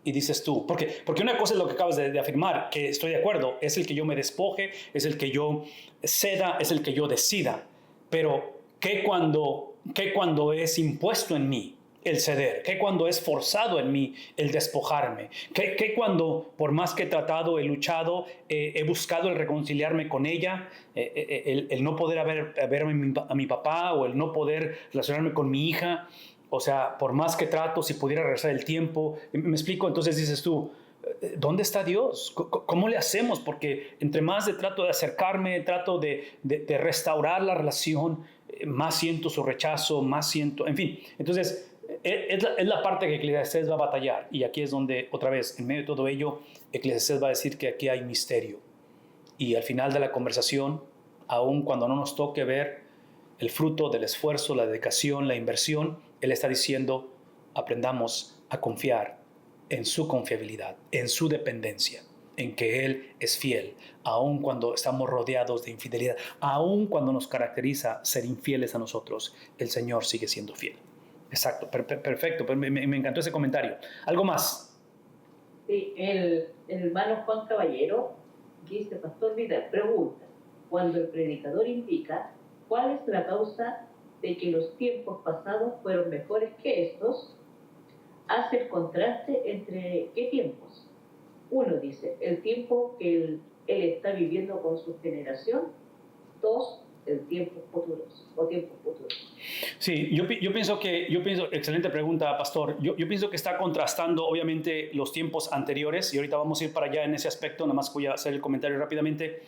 y dices tú, porque una cosa es lo que acabas de afirmar, que estoy de acuerdo, es el que yo me despoje, es el que yo ceda, es el que yo decida, pero ¿qué cuando es impuesto en mí el ceder? ¿Qué cuando es forzado en mí el despojarme? ¿Qué cuando, por más que he tratado, he luchado, he buscado el reconciliarme con ella, el no poder ver a mi papá o el no poder relacionarme con mi hija? O sea, por más que trato, si pudiera regresar el tiempo, ¿me explico? Entonces dices tú, ¿dónde está Dios? ¿Cómo le hacemos? Porque entre más trato de acercarme, trato de restaurar la relación, más siento su rechazo, más siento, en fin. Entonces, es la parte que Eclesiastés va a batallar. Y aquí es donde, otra vez, en medio de todo ello, Eclesiastés va a decir que aquí hay misterio. Y al final de la conversación, aun cuando no nos toque ver el fruto del esfuerzo, la dedicación, la inversión, Él está diciendo, aprendamos a confiar en su confiabilidad, en su dependencia, en que Él es fiel, aun cuando estamos rodeados de infidelidad, aun cuando nos caracteriza ser infieles a nosotros, el Señor sigue siendo fiel. Exacto, perfecto, me encantó ese comentario. ¿Algo más? Sí, el hermano Juan Caballero dice, Pastor Vidal, pregunta, cuando el predicador indica cuál es la causa de que los tiempos pasados fueron mejores que estos, hace el contraste entre qué tiempos. Uno dice, el tiempo que él está viviendo con su generación. Dos, el tiempo futuros o tiempos futuros. Sí, yo pienso, excelente pregunta, Pastor. Yo pienso que está contrastando, obviamente, los tiempos anteriores, y ahorita vamos a ir para allá en ese aspecto, nada más voy a hacer el comentario rápidamente.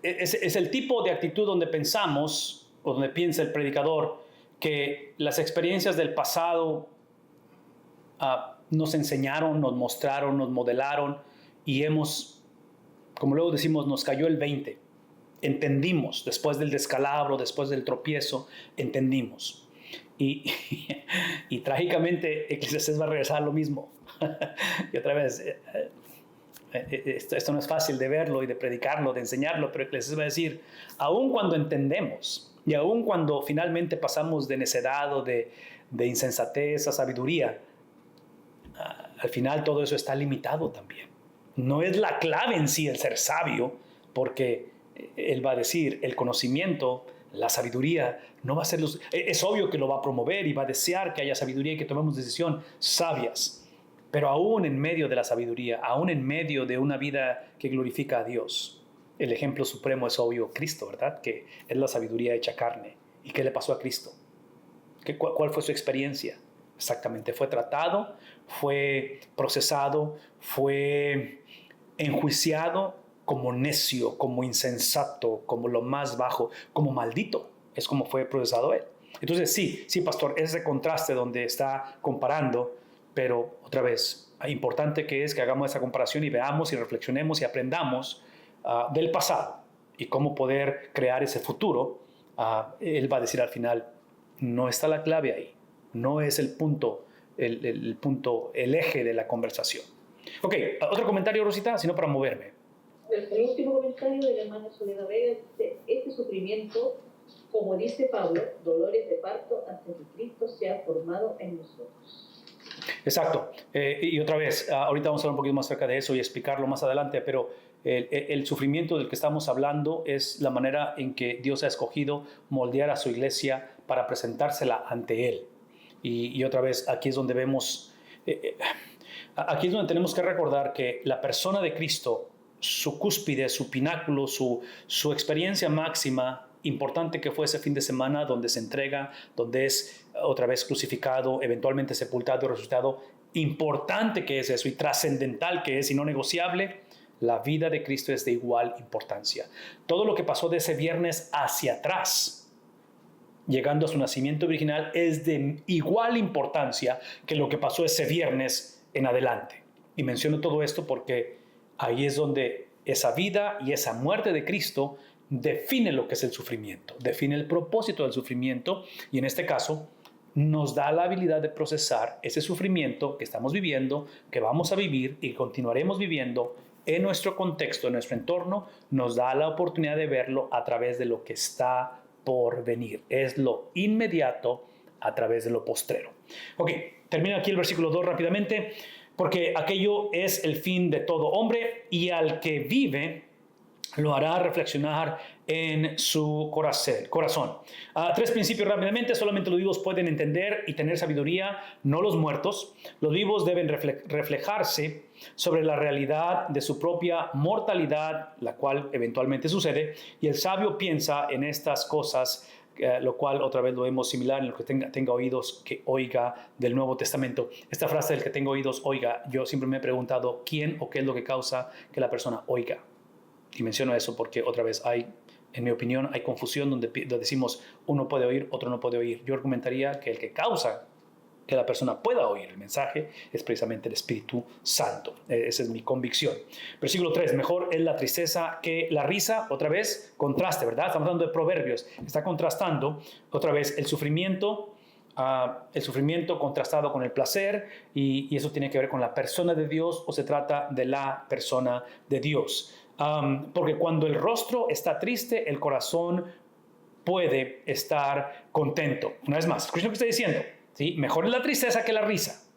Es el tipo de actitud donde pensamos, o donde piensa el predicador, que las experiencias del pasado nos enseñaron, nos mostraron, nos modelaron, y como luego decimos, nos cayó el 20. Entendimos, después del descalabro, después del tropiezo, entendimos. Y trágicamente, Eclesiastés va a regresar a lo mismo. Y otra vez, esto no es fácil de verlo y de predicarlo, de enseñarlo, pero Eclesiastés va a decir, aun cuando entendemos y aun cuando finalmente pasamos de necedad o de insensatez a sabiduría, al final todo eso está limitado también. No es la clave en sí el ser sabio, porque él va a decir, el conocimiento, la sabiduría, no va a ser es obvio que lo va a promover y va a desear que haya sabiduría y que tomemos decisiones sabias. Pero aún en medio de la sabiduría, aún en medio de una vida que glorifica a Dios, el ejemplo supremo es obvio, Cristo, ¿verdad? Que es la sabiduría hecha carne. ¿Y qué le pasó a Cristo? ¿Cuál fue su experiencia? Exactamente, fue tratado, fue procesado, fue enjuiciado como necio, como insensato, como lo más bajo, como maldito. Es como fue procesado él. Entonces sí, pastor, ese contraste donde está comparando, pero otra vez, importante que es que hagamos esa comparación y veamos y reflexionemos y aprendamos del pasado y cómo poder crear ese futuro. Él va a decir al final, no está la clave ahí, no es el punto, el eje de la conversación. Ok, otro comentario, Rosita, sino para moverme. El último comentario de la hermana Soledad Vega dice, este sufrimiento, como dice Pablo, dolores de parto antes que Cristo sea formado en nosotros. Exacto. Y otra vez, ahorita vamos a hablar un poquito más acerca de eso y explicarlo más adelante, pero el sufrimiento del que estamos hablando es la manera en que Dios ha escogido moldear a su iglesia para presentársela ante Él. Y otra vez, aquí es donde vemos, aquí es donde tenemos que recordar que la persona de Cristo, su cúspide, su pináculo, su experiencia máxima, importante que fue ese fin de semana donde se entrega, donde es otra vez crucificado, eventualmente sepultado y resucitado, importante que es eso y trascendental que es y no negociable, la vida de Cristo es de igual importancia. Todo lo que pasó de ese viernes hacia atrás, llegando a su nacimiento virginal, es de igual importancia que lo que pasó ese viernes en adelante. Y menciono todo esto porque ahí es donde esa vida y esa muerte de Cristo define lo que es el sufrimiento, define el propósito del sufrimiento y en este caso nos da la habilidad de procesar ese sufrimiento que estamos viviendo, que vamos a vivir y continuaremos viviendo en nuestro contexto, en nuestro entorno, nos da la oportunidad de verlo a través de lo que está por venir. Es lo inmediato a través de lo postrero. Ok, termino aquí el versículo 2 rápidamente. Porque aquello es el fin de todo hombre, y al que vive lo hará reflexionar en su corazón. Tres principios rápidamente. Solamente los vivos pueden entender y tener sabiduría, no los muertos. Los vivos deben reflejarse sobre la realidad de su propia mortalidad, la cual eventualmente sucede, y el sabio piensa en estas cosas, lo cual otra vez lo vemos similar en lo que tenga oídos que oiga del Nuevo Testamento. Esta frase del que tenga oídos oiga, yo siempre me he preguntado quién o qué es lo que causa que la persona oiga. Y menciono eso porque otra vez en mi opinión, hay confusión donde decimos uno puede oír, otro no puede oír. Yo argumentaría que el que causa que la persona pueda oír el mensaje es precisamente el Espíritu Santo. Esa es mi convicción. Versículo 3, mejor es la tristeza que la risa. Otra vez, contraste, ¿verdad? Estamos hablando de Proverbios. Está contrastando otra vez el sufrimiento contrastado con el placer, y eso tiene que ver con la persona de Dios, o se trata de la persona de Dios. Porque cuando el rostro está triste, el corazón puede estar contento. Una vez más, escuchen lo que estoy diciendo. ¿Sí? Mejor es la tristeza que la risa.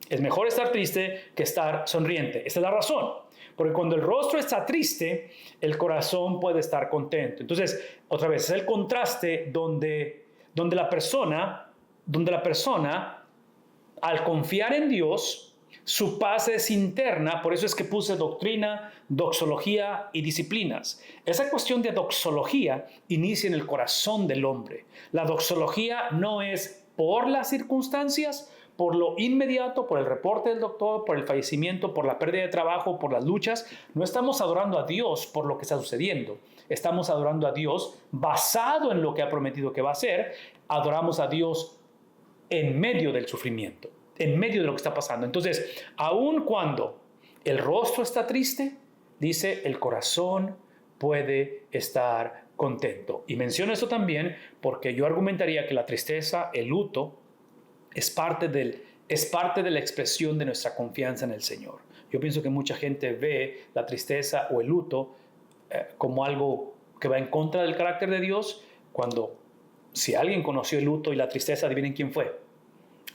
Es mejor estar triste que estar sonriente. Esta es la razón. Porque cuando el rostro está triste, el corazón puede estar contento. Entonces, otra vez, es el contraste donde la persona, al confiar en Dios, su paz es interna. Por eso es que puse doctrina, doxología y disciplinas. Esa cuestión de doxología inicia en el corazón del hombre. La doxología no es por las circunstancias, por lo inmediato, por el reporte del doctor, por el fallecimiento, por la pérdida de trabajo, por las luchas. No estamos adorando a Dios por lo que está sucediendo. Estamos adorando a Dios basado en lo que ha prometido que va a hacer. Adoramos a Dios en medio del sufrimiento, en medio de lo que está pasando. Entonces, aun cuando el rostro está triste, dice, el corazón puede estar contento. Y menciono esto también porque yo argumentaría que la tristeza, el luto, es parte de la expresión de nuestra confianza en el Señor. Yo pienso que mucha gente ve la tristeza o el luto como algo que va en contra del carácter de Dios, cuando si alguien conoció el luto y la tristeza, adivinen quién fue.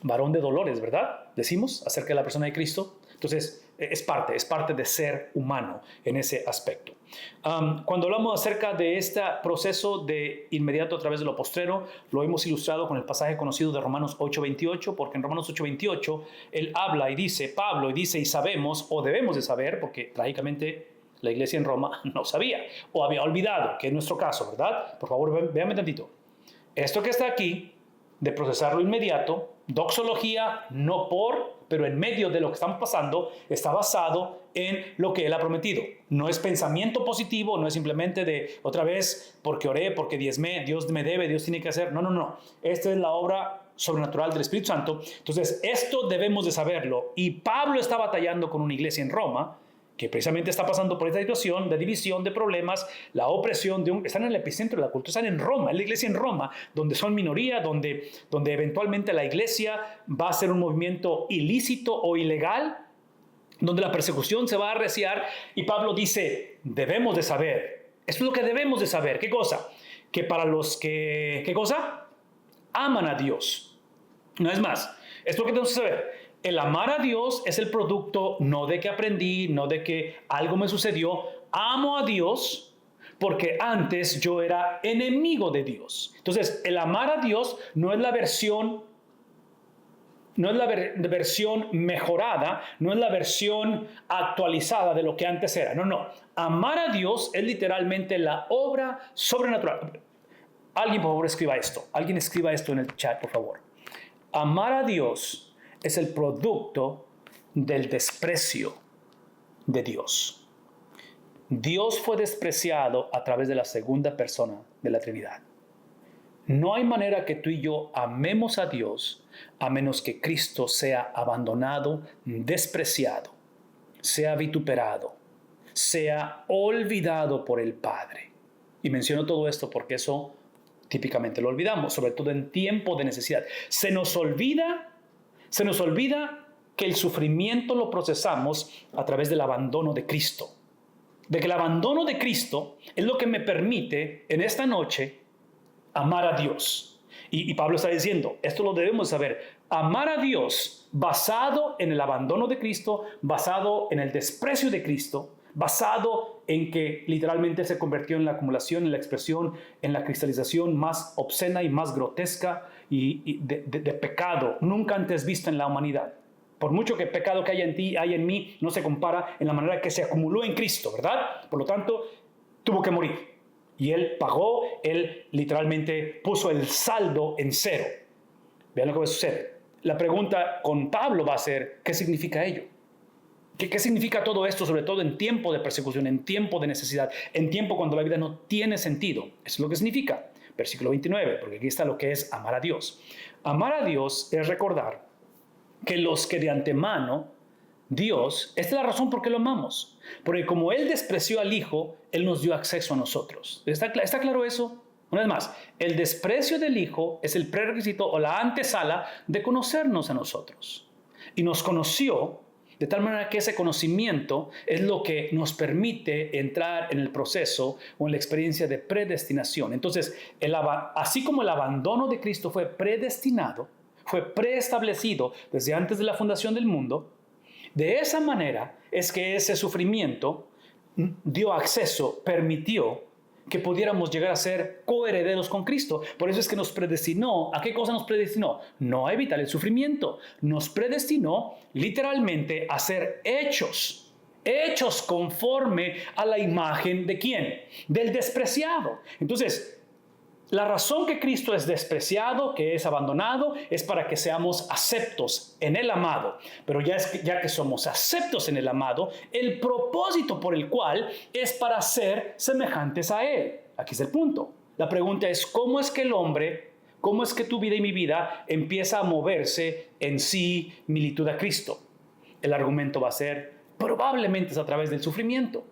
Varón de dolores, ¿verdad? Decimos acerca de la persona de Cristo. Entonces, es parte de ser humano en ese aspecto. Cuando hablamos acerca de este proceso de inmediato a través de lo postrero, lo hemos ilustrado con el pasaje conocido de Romanos 8:28, porque en Romanos 8:28 él habla y dice, Pablo, y dice, y sabemos, o debemos de saber, porque trágicamente la iglesia en Roma no sabía, o había olvidado, que es nuestro caso, ¿verdad? Por favor, véanme tantito. Esto que está aquí, de procesar lo inmediato, doxología, no pero en medio de lo que estamos pasando, está basado en lo que Él ha prometido. No es pensamiento positivo, no es simplemente de, otra vez, porque oré, porque diezmé, Dios me debe, Dios tiene que hacer. No. Esta es la obra sobrenatural del Espíritu Santo. Entonces, esto debemos de saberlo. Y Pablo está batallando con una iglesia en Roma, que precisamente está pasando por esta situación de división, de problemas, la opresión están en el epicentro de la cultura, están en Roma, en la iglesia en Roma, donde son minoría, donde eventualmente la iglesia va a ser un movimiento ilícito o ilegal, donde la persecución se va a arreciar, y Pablo dice, debemos de saber, esto es lo que debemos de saber, ¿qué cosa? Que para los que, ¿qué cosa? Aman a Dios. No es más, esto es lo que tenemos que saber. El amar a Dios es el producto no de que aprendí, no de que algo me sucedió. Amo a Dios porque antes yo era enemigo de Dios. Entonces, el amar a Dios no es la versión mejorada, no es la versión actualizada de lo que antes era. No. Amar a Dios es literalmente la obra sobrenatural. Alguien, por favor, escriba esto. Alguien escriba esto en el chat, por favor. Amar a Dios es el producto del desprecio de Dios. Dios fue despreciado a través de la segunda persona de la Trinidad. No hay manera que tú y yo amemos a Dios a menos que Cristo sea abandonado, despreciado, sea vituperado, sea olvidado por el Padre. Y menciono todo esto porque eso típicamente lo olvidamos, sobre todo en tiempo de necesidad. Se nos olvida que el sufrimiento lo procesamos a través del abandono de Cristo. De que el abandono de Cristo es lo que me permite en esta noche amar a Dios. Y Pablo está diciendo, esto lo debemos saber, amar a Dios basado en el abandono de Cristo, basado en el desprecio de Cristo, basado en que literalmente se convirtió en la acumulación, en la expresión, en la cristalización más obscena y más grotesca y de pecado nunca antes visto en la humanidad. Por mucho que el pecado que hay en ti, hay en mí, no se compara en la manera que se acumuló en Cristo, ¿verdad? Por lo tanto, tuvo que morir. Y Él pagó, Él literalmente puso el saldo en cero. Vean lo que va a suceder. La pregunta con Pablo va a ser, ¿qué significa ello? ¿Qué significa todo esto, sobre todo en tiempo de persecución, en tiempo de necesidad, en tiempo cuando la vida no tiene sentido? Eso es lo que significa. Versículo 29, porque aquí está lo que es amar a Dios. Amar a Dios es recordar que los que de antemano, Dios, esta es la razón por qué lo amamos. Porque como Él despreció al Hijo, Él nos dio acceso a nosotros. ¿Está claro eso? Una vez más, el desprecio del Hijo es el prerequisito o la antesala de conocernos a nosotros. Y nos conoció de tal manera que ese conocimiento es lo que nos permite entrar en el proceso o en la experiencia de predestinación. Entonces, así como el abandono de Cristo fue predestinado, fue preestablecido desde antes de la fundación del mundo, de esa manera es que ese sufrimiento dio acceso, permitió que pudiéramos llegar a ser coherederos con Cristo. Por eso es que nos predestinó. ¿A qué cosa nos predestinó? No a evitar el sufrimiento. Nos predestinó literalmente a ser hechos conforme a la imagen ¿de quién? Del despreciado. Entonces, la razón que Cristo es despreciado, que es abandonado, es para que seamos aceptos en el amado. Pero ya que somos aceptos en el amado, el propósito por el cual es para ser semejantes a Él. Aquí es el punto. La pregunta es, ¿cómo es que el hombre, cómo es que tu vida y mi vida empieza a moverse en similitud a Cristo? El argumento va a ser, probablemente es a través del sufrimiento.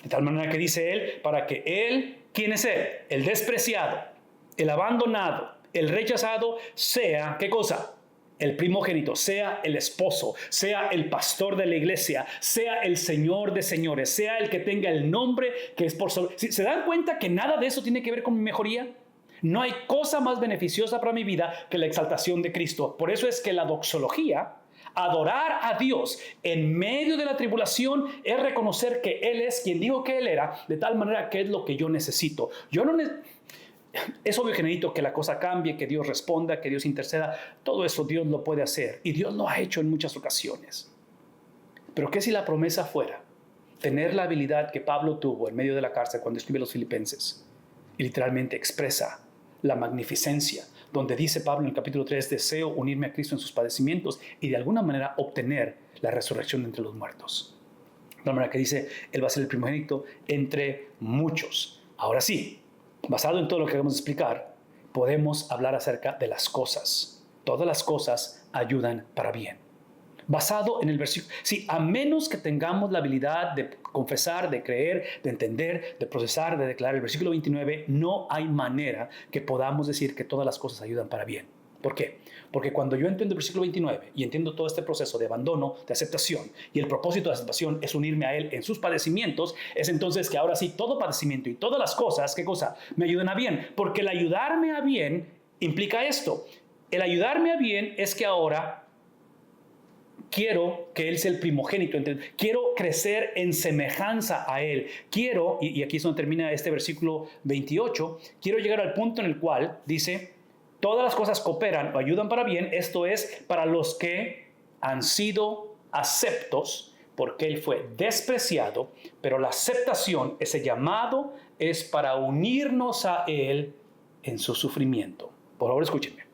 De tal manera que dice Él, para que Él, ¿quién es Él? El despreciado, el abandonado, el rechazado, sea, ¿qué cosa? El primogénito, sea el esposo, sea el pastor de la iglesia, sea el Señor de señores, sea el que tenga el nombre que es por sobre. ¿Se dan cuenta que nada de eso tiene que ver con mi mejoría? No hay cosa más beneficiosa para mi vida que la exaltación de Cristo. Por eso es que la doxología, adorar a Dios en medio de la tribulación, es reconocer que Él es quien dijo que Él era, de tal manera que es lo que yo necesito. Es obvio que necesito que la cosa cambie, que Dios responda, que Dios interceda. Todo eso Dios lo puede hacer y Dios lo ha hecho en muchas ocasiones. Pero ¿qué si la promesa fuera tener la habilidad que Pablo tuvo en medio de la cárcel cuando escribe a los Filipenses y literalmente expresa la magnificencia, donde dice Pablo en el capítulo 3, deseo unirme a Cristo en sus padecimientos y de alguna manera obtener la resurrección de entre los muertos? De la manera que dice, Él va a ser el primogénito entre muchos. Ahora sí, basado en todo lo que acabamos de explicar, podemos hablar acerca de las cosas. Todas las cosas ayudan para bien. Basado en el versículo. Sí, a menos que tengamos la habilidad de confesar, de creer, de entender, de procesar, de declarar el versículo 29, no hay manera que podamos decir que todas las cosas ayudan para bien. ¿Por qué? Porque cuando yo entiendo el versículo 29 y entiendo todo este proceso de abandono, de aceptación, y el propósito de aceptación es unirme a Él en sus padecimientos, es entonces que ahora sí todo padecimiento y todas las cosas, ¿qué cosa? Me ayudan a bien. Porque el ayudarme a bien implica esto. El ayudarme a bien es que ahora quiero que Él sea el primogénito. Quiero crecer en semejanza a Él. Quiero, y aquí es donde termina este versículo 28, quiero llegar al punto en el cual dice, todas las cosas cooperan o ayudan para bien, esto es para los que han sido aceptos, porque Él fue despreciado, pero la aceptación, ese llamado, es para unirnos a Él en su sufrimiento. Por favor, escúchenme.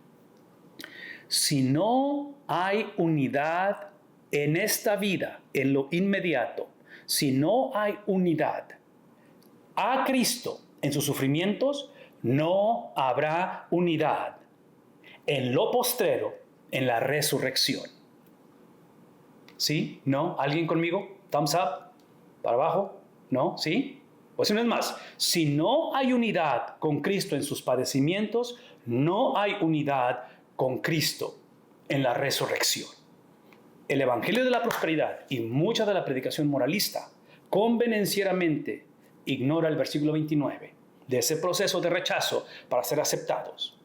Si no hay unidad en esta vida, en lo inmediato, si no hay unidad a Cristo en sus sufrimientos, no habrá unidad en lo postrero, en la resurrección. ¿Sí? ¿No? ¿Alguien conmigo? Thumbs up. ¿Para abajo? ¿No? ¿Sí? Pues una vez más, si no hay unidad con Cristo en sus padecimientos, no hay unidad con Cristo en la resurrección. El Evangelio de la Prosperidad y mucha de la predicación moralista convenencieramente ignora el versículo 29. de ese proceso de rechazo para ser aceptados.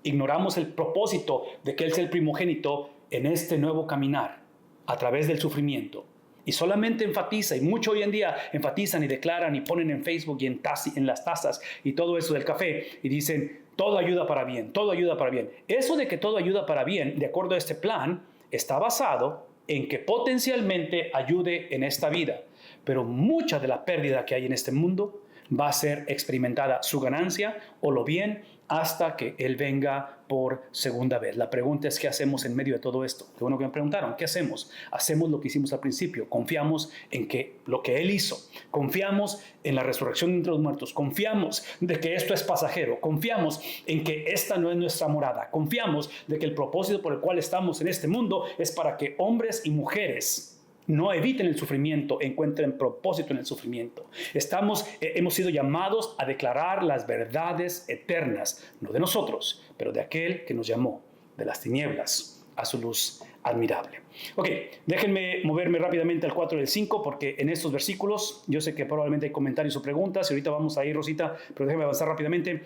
Ignoramos el propósito de que Él sea el primogénito en este nuevo caminar a través del sufrimiento. Y solamente enfatiza, y mucho hoy en día enfatizan y declaran y ponen en Facebook y en las tazas y todo eso del café y dicen, todo ayuda para bien, todo ayuda para bien. Eso de que todo ayuda para bien, de acuerdo a este plan, está basado en que potencialmente ayude en esta vida. Pero mucha de la pérdida que hay en este mundo va a ser experimentada su ganancia o lo bien hasta que Él venga por segunda vez. La pregunta es, ¿qué hacemos en medio de todo esto? Qué bueno que me preguntaron, ¿qué hacemos? Hacemos lo que hicimos al principio, confiamos en que lo que Él hizo, confiamos en la resurrección entre los muertos, confiamos de que esto es pasajero, confiamos en que esta no es nuestra morada, confiamos de que el propósito por el cual estamos en este mundo es para que hombres y mujeres no eviten el sufrimiento, encuentren propósito en el sufrimiento. Hemos sido llamados a declarar las verdades eternas, no de nosotros, pero de aquel que nos llamó de las tinieblas a su luz admirable. Ok, déjenme moverme rápidamente al 4 y el 5, porque en estos versículos, yo sé que probablemente hay comentarios o preguntas, y ahorita vamos a ir, Rosita, pero déjenme avanzar rápidamente.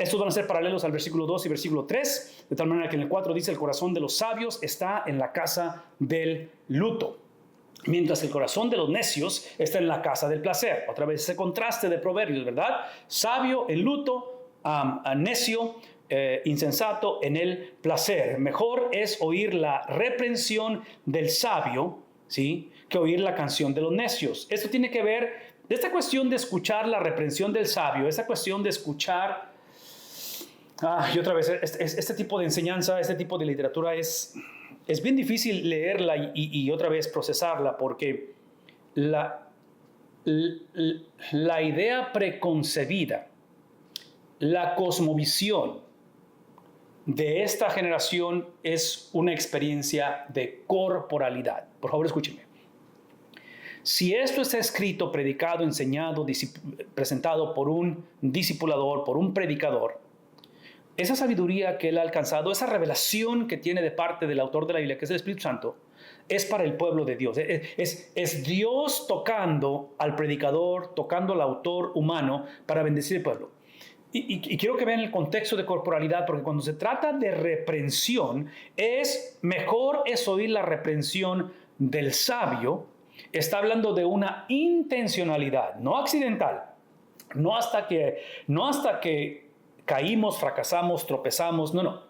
Estos van a ser paralelos al versículo 2 y versículo 3, de tal manera que en el 4 dice, el corazón de los sabios está en la casa del luto, mientras el corazón de los necios está en la casa del placer. Otra vez ese contraste de proverbios, ¿verdad? Sabio en luto, necio, insensato en el placer. Mejor es oír la reprensión del sabio, ¿sí?, que oír la canción de los necios. Esto tiene que ver, esta cuestión de escuchar la reprensión del sabio, esta cuestión de escuchar, y otra vez, este tipo de enseñanza, este tipo de literatura es bien difícil leerla y otra vez procesarla, porque la idea preconcebida, la cosmovisión de esta generación es una experiencia de corporalidad. Por favor, escúchenme. Si esto está escrito, predicado, enseñado, presentado por un discipulador, por un predicador, esa sabiduría que él ha alcanzado, esa revelación que tiene de parte del autor de la Biblia, que es el Espíritu Santo, es para el pueblo de Dios. Es Dios tocando al predicador, tocando al autor humano para bendecir el pueblo. Y quiero que vean el contexto de corporalidad, porque cuando se trata de reprensión, mejor es oír la reprensión del sabio. Está hablando de una intencionalidad, no accidental, no hasta que caímos, fracasamos, tropezamos, no.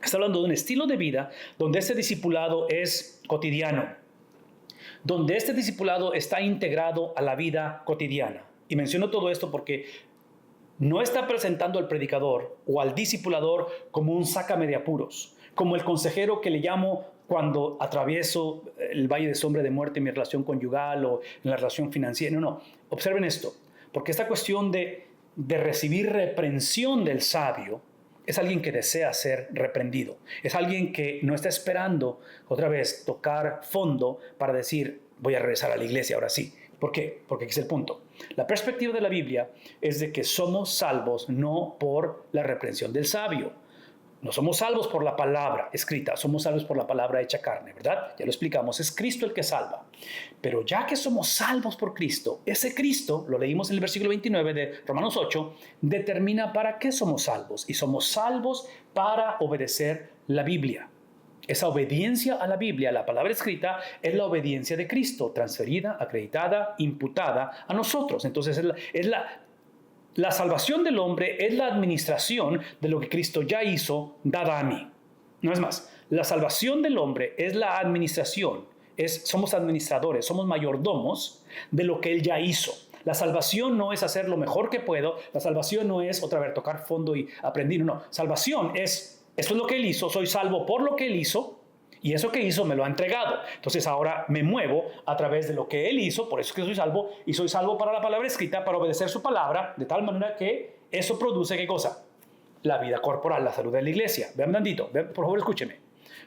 Está hablando de un estilo de vida donde este discipulado es cotidiano, donde este discipulado está integrado a la vida cotidiana. Y menciono todo esto porque no está presentando al predicador o al discipulador como un sácame de apuros, como el consejero que le llamo cuando atravieso el valle de sombra de muerte en mi relación conyugal o en la relación financiera. No. Observen esto, porque esta cuestión de recibir reprensión del sabio es alguien que desea ser reprendido. Es alguien que no está esperando otra vez tocar fondo para decir, voy a regresar a la iglesia ahora sí. ¿Por qué? Porque aquí es el punto. La perspectiva de la Biblia es de que somos salvos no por la reprensión del sabio. No somos salvos por la palabra escrita, somos salvos por la palabra hecha carne, ¿verdad? Ya lo explicamos, es Cristo el que salva. Pero ya que somos salvos por Cristo, ese Cristo, lo leímos en el versículo 29 de Romanos 8, determina para qué somos salvos. Y somos salvos para obedecer la Biblia. Esa obediencia a la Biblia, a la palabra escrita, es la obediencia de Cristo, transferida, acreditada, imputada a nosotros. Entonces la salvación del hombre es la administración de lo que Cristo ya hizo, dada a mí. No es más, la salvación del hombre es la administración, somos administradores, somos mayordomos de lo que Él ya hizo. La salvación no es hacer lo mejor que puedo, la salvación no es otra vez tocar fondo y aprender, no. Salvación es, esto es lo que Él hizo, soy salvo por lo que Él hizo, y eso que hizo me lo ha entregado. Entonces ahora me muevo a través de lo que Él hizo, por eso es que soy salvo, y soy salvo para la palabra escrita, para obedecer su palabra, de tal manera que eso produce, ¿qué cosa? La vida corporal, la salud de la iglesia. Vean tantito, por favor escúcheme.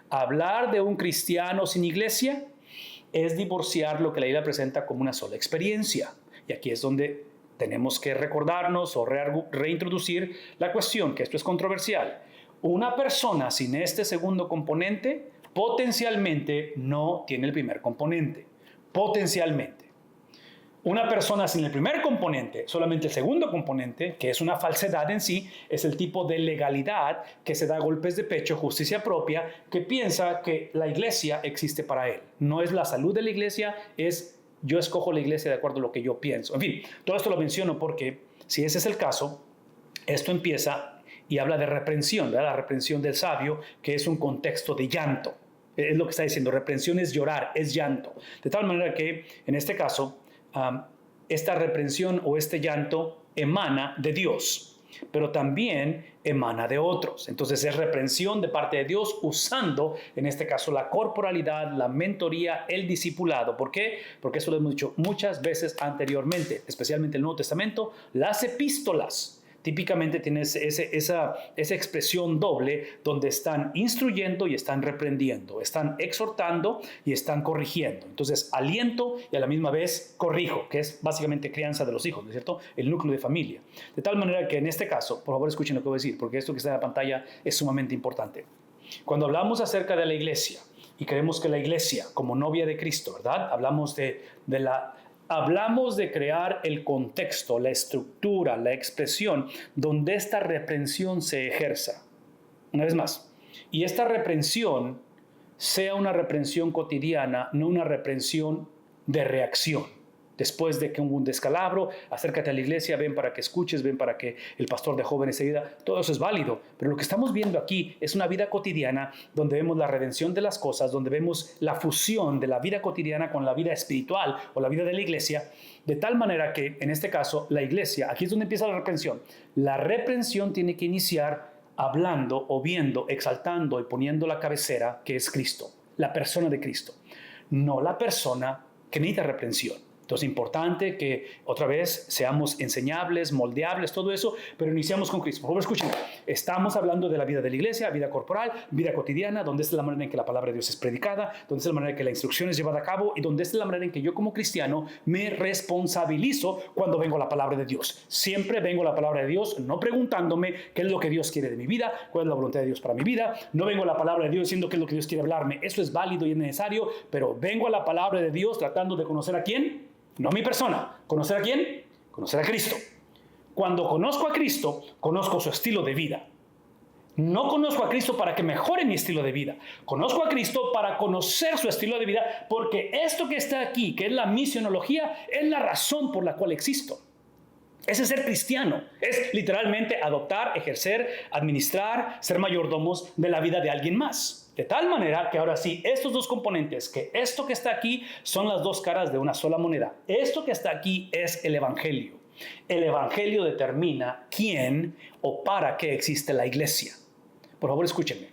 Hablar de un cristiano sin iglesia es divorciar lo que la Biblia presenta como una sola experiencia. Y aquí es donde tenemos que recordarnos o reintroducir la cuestión, que esto es controversial. Una persona sin este segundo componente potencialmente no tiene el primer componente. Potencialmente. Una persona sin el primer componente, solamente el segundo componente, que es una falsedad en sí, es el tipo de legalidad que se da a golpes de pecho, justicia propia, que piensa que la iglesia existe para él. No es la salud de la iglesia, es yo escojo la iglesia de acuerdo a lo que yo pienso. En fin, todo esto lo menciono porque si ese es el caso, esto empieza y habla de reprensión, ¿verdad? La reprensión del sabio, que es un contexto de llanto. Es lo que está diciendo, reprensión es llorar, es llanto. De tal manera que en este caso, esta reprensión o este llanto emana de Dios, pero también emana de otros. Entonces es reprensión de parte de Dios usando, en este caso, la corporalidad, la mentoría, el discipulado. ¿Por qué? Porque eso lo hemos dicho muchas veces anteriormente, especialmente en el Nuevo Testamento, las epístolas. Típicamente tienes esa expresión doble donde están instruyendo y están reprendiendo, están exhortando y están corrigiendo. Entonces, aliento y a la misma vez corrijo, que es básicamente crianza de los hijos, ¿no es cierto? El núcleo de familia. De tal manera que en este caso, por favor escuchen lo que voy a decir, porque esto que está en la pantalla es sumamente importante. Cuando hablamos acerca de la iglesia y creemos que la iglesia como novia de Cristo, ¿verdad? Hablamos de crear el contexto, la estructura, la expresión donde esta reprensión se ejerza. Una vez más, y esta reprensión sea una reprensión cotidiana, no una reprensión de reacción. Después de que hubo un descalabro, acércate a la iglesia, ven para que escuches, ven para que el pastor de jóvenes se ayude. Todo eso es válido, pero lo que estamos viendo aquí es una vida cotidiana donde vemos la redención de las cosas, donde vemos la fusión de la vida cotidiana con la vida espiritual o la vida de la iglesia, de tal manera que en este caso la iglesia, aquí es donde empieza la reprensión. La reprensión tiene que iniciar hablando o viendo, exaltando y poniendo la cabecera que es Cristo, la persona de Cristo, no la persona que necesita reprensión. Entonces es importante que otra vez seamos enseñables, moldeables, todo eso, pero iniciamos con Cristo. Por favor, escuchen, estamos hablando de la vida de la iglesia, vida corporal, vida cotidiana, donde es la manera en que la palabra de Dios es predicada, donde es la manera en que la instrucción es llevada a cabo y donde es la manera en que yo como cristiano me responsabilizo cuando vengo a la palabra de Dios. Siempre vengo a la palabra de Dios no preguntándome qué es lo que Dios quiere de mi vida, cuál es la voluntad de Dios para mi vida. No vengo a la palabra de Dios diciendo qué es lo que Dios quiere hablarme. Eso es válido y es necesario, pero vengo a la palabra de Dios tratando de conocer a quién. No mi persona. ¿Conocer a quién? Conocer a Cristo. Cuando conozco a Cristo, conozco su estilo de vida. No conozco a Cristo para que mejore mi estilo de vida. Conozco a Cristo para conocer su estilo de vida, porque esto que está aquí, que es la misionología, es la razón por la cual existo. Ese es ser cristiano. Es literalmente adoptar, ejercer, administrar, ser mayordomos de la vida de alguien más. De tal manera que ahora sí, estos dos componentes, que esto que está aquí son las dos caras de una sola moneda. Esto que está aquí es el Evangelio. El Evangelio determina quién o para qué existe la iglesia. Por favor, escúchenme.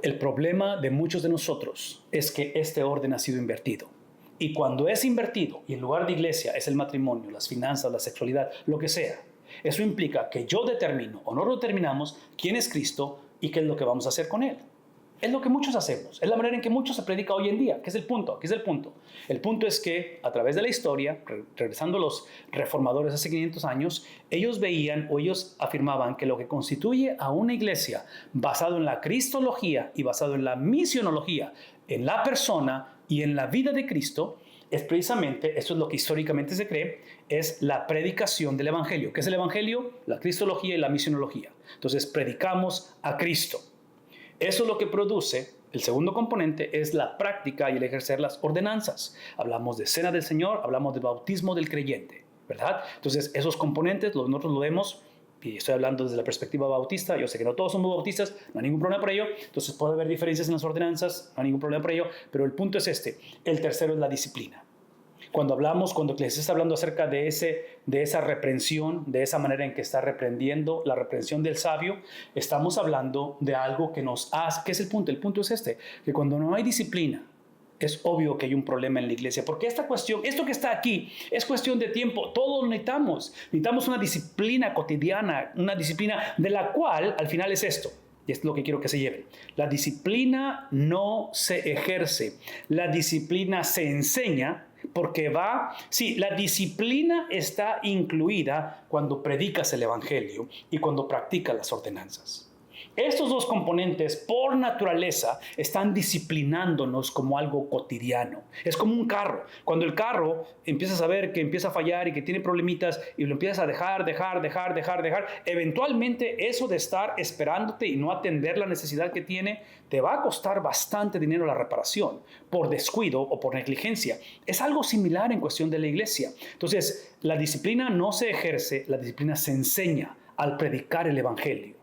El problema de muchos de nosotros es que este orden ha sido invertido. Y cuando es invertido y en lugar de iglesia es el matrimonio, las finanzas, la sexualidad, lo que sea, eso implica que yo determino o no determinamos quién es Cristo y qué es lo que vamos a hacer con él. Es lo que muchos hacemos. Es la manera en que mucho se predica hoy en día. ¿Qué es el punto? ¿Qué es el punto? El punto es que a través de la historia, regresando a los reformadores hace 500 años, ellos veían o ellos afirmaban que lo que constituye a una iglesia basado en la cristología y basado en la misionología, en la persona y en la vida de Cristo, es precisamente, esto es lo que históricamente se cree, es la predicación del Evangelio. ¿Qué es el Evangelio? La cristología y la misionología. Entonces, predicamos a Cristo. Eso es lo que produce, el segundo componente, es la práctica y el ejercer las ordenanzas. Hablamos de cena del Señor, hablamos del bautismo del creyente, ¿verdad? Entonces, esos componentes nosotros lo vemos, y estoy hablando desde la perspectiva bautista, yo sé que no todos somos bautistas, no hay ningún problema por ello, entonces puede haber diferencias en las ordenanzas, no hay ningún problema por ello, pero el punto es este, el tercero es la disciplina. Cuando Eclesiastés está hablando acerca de esa reprensión, de esa manera en que está reprendiendo, la reprensión del sabio, estamos hablando de algo que nos hace, ¿qué es el punto? El punto es este, que cuando no hay disciplina, es obvio que hay un problema en la iglesia, porque esta cuestión, esto que está aquí, es cuestión de tiempo, todos necesitamos una disciplina cotidiana, una disciplina de la cual al final es esto. Y es lo que quiero que se lleven. La disciplina no se ejerce, la disciplina se enseña porque la disciplina está incluida cuando predicas el Evangelio y cuando practicas las ordenanzas. Estos dos componentes, por naturaleza, están disciplinándonos como algo cotidiano. Es como un carro. Cuando el carro empiezas a ver que empieza a fallar y que tiene problemitas y lo empiezas a dejar, eventualmente eso de estar esperándote y no atender la necesidad que tiene, te va a costar bastante dinero la reparación por descuido o por negligencia. Es algo similar en cuestión de la iglesia. Entonces, la disciplina no se ejerce, la disciplina se enseña al predicar el evangelio,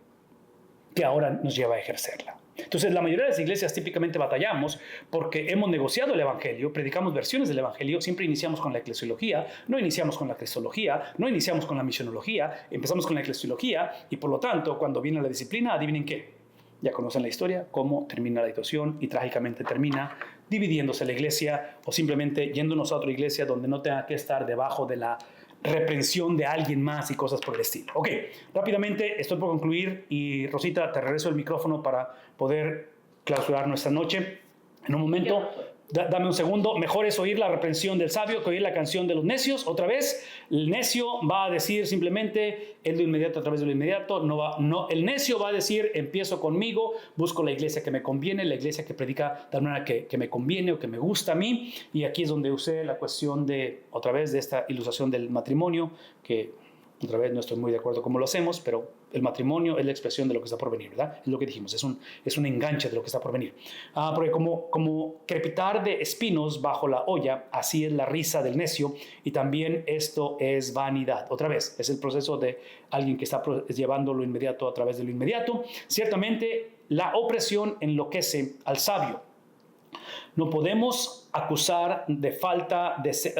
que ahora nos lleva a ejercerla. Entonces, la mayoría de las iglesias típicamente batallamos porque hemos negociado el evangelio, predicamos versiones del evangelio, siempre iniciamos con la eclesiología, no iniciamos con la cristología, no iniciamos con la misionología, empezamos con la eclesiología y por lo tanto, cuando viene la disciplina, adivinen qué. Ya conocen la historia, cómo termina la situación y trágicamente termina dividiéndose la iglesia o simplemente yéndonos a otra iglesia donde no tenga que estar debajo de la reprensión de alguien más y cosas por el estilo. Ok, rápidamente estoy por concluir y Rosita, te regreso el micrófono para poder clausurar nuestra noche. En un momento, dame un segundo. Mejor es oír la reprensión del sabio que oír la canción de los necios. Otra vez, el necio va a decir simplemente el de inmediato a través de lo inmediato. El necio va a decir, empiezo conmigo, busco la iglesia que me conviene, la iglesia que predica de la manera que me conviene o que me gusta a mí. Y aquí es donde usé la cuestión de, otra vez, de esta ilustración del matrimonio, que otra vez no estoy muy de acuerdo cómo lo hacemos, pero el matrimonio es la expresión de lo que está por venir, ¿verdad? Es lo que dijimos, es un enganche de lo que está por venir. Porque como crepitar de espinos bajo la olla, así es la risa del necio, y también esto es vanidad. Otra vez, es el proceso de alguien que está llevando lo inmediato a través de lo inmediato. Ciertamente, la opresión enloquece al sabio. No podemos acusar de falta de... Eso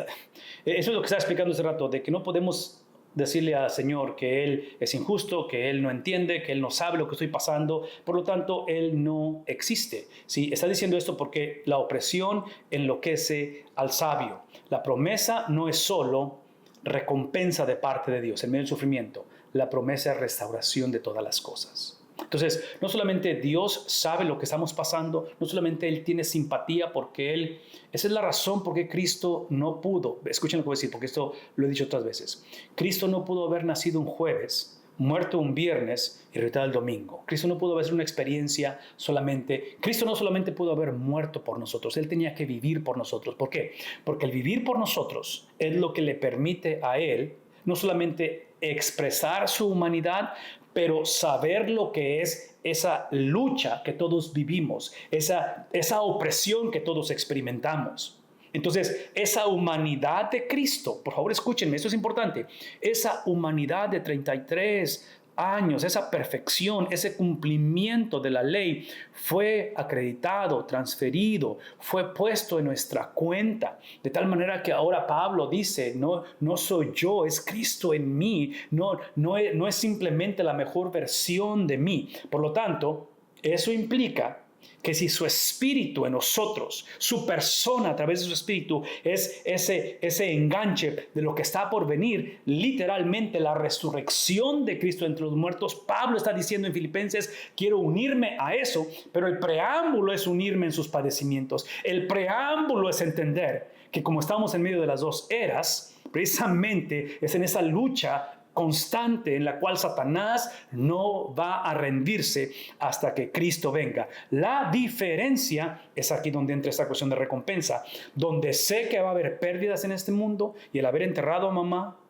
es lo que estaba explicando hace rato, de que no podemos decirle al Señor que Él es injusto, que Él no entiende, que Él no sabe lo que estoy pasando, por lo tanto, Él no existe. ¿Sí? Está diciendo esto porque la opresión enloquece al sabio. La promesa no es solo recompensa de parte de Dios en medio del sufrimiento, la promesa es restauración de todas las cosas. Entonces, no solamente Dios sabe lo que estamos pasando, no solamente Él tiene simpatía porque esa es la razón por qué Cristo no pudo, escuchen lo que voy a decir porque esto lo he dicho otras veces, Cristo no pudo haber nacido un jueves, muerto un viernes y resucitado el domingo. Cristo no pudo haber una experiencia solamente, Cristo no solamente pudo haber muerto por nosotros, Él tenía que vivir por nosotros. ¿Por qué? Porque el vivir por nosotros es lo que le permite a Él no solamente expresar su humanidad, pero saber lo que es esa lucha que todos vivimos, esa opresión que todos experimentamos. Entonces, esa humanidad de Cristo, por favor escúchenme, esto es importante, esa humanidad de 33 años, esa perfección, ese cumplimiento de la ley fue acreditado, transferido, fue puesto en nuestra cuenta, de tal manera que ahora Pablo dice, no soy yo, es Cristo en mí, no es simplemente la mejor versión de mí. Por lo tanto, eso implica que si su espíritu en nosotros, su persona a través de su espíritu es ese enganche de lo que está por venir, literalmente la resurrección de Cristo entre los muertos, Pablo está diciendo en Filipenses, quiero unirme a eso, pero el preámbulo es unirme en sus padecimientos. El preámbulo es entender que como estamos en medio de las dos eras, precisamente es en esa lucha constante en la cual Satanás no va a rendirse hasta que Cristo venga. La diferencia es aquí donde entra esta cuestión de recompensa, donde sé que va a haber pérdidas en este mundo y el haber enterrado a mamá,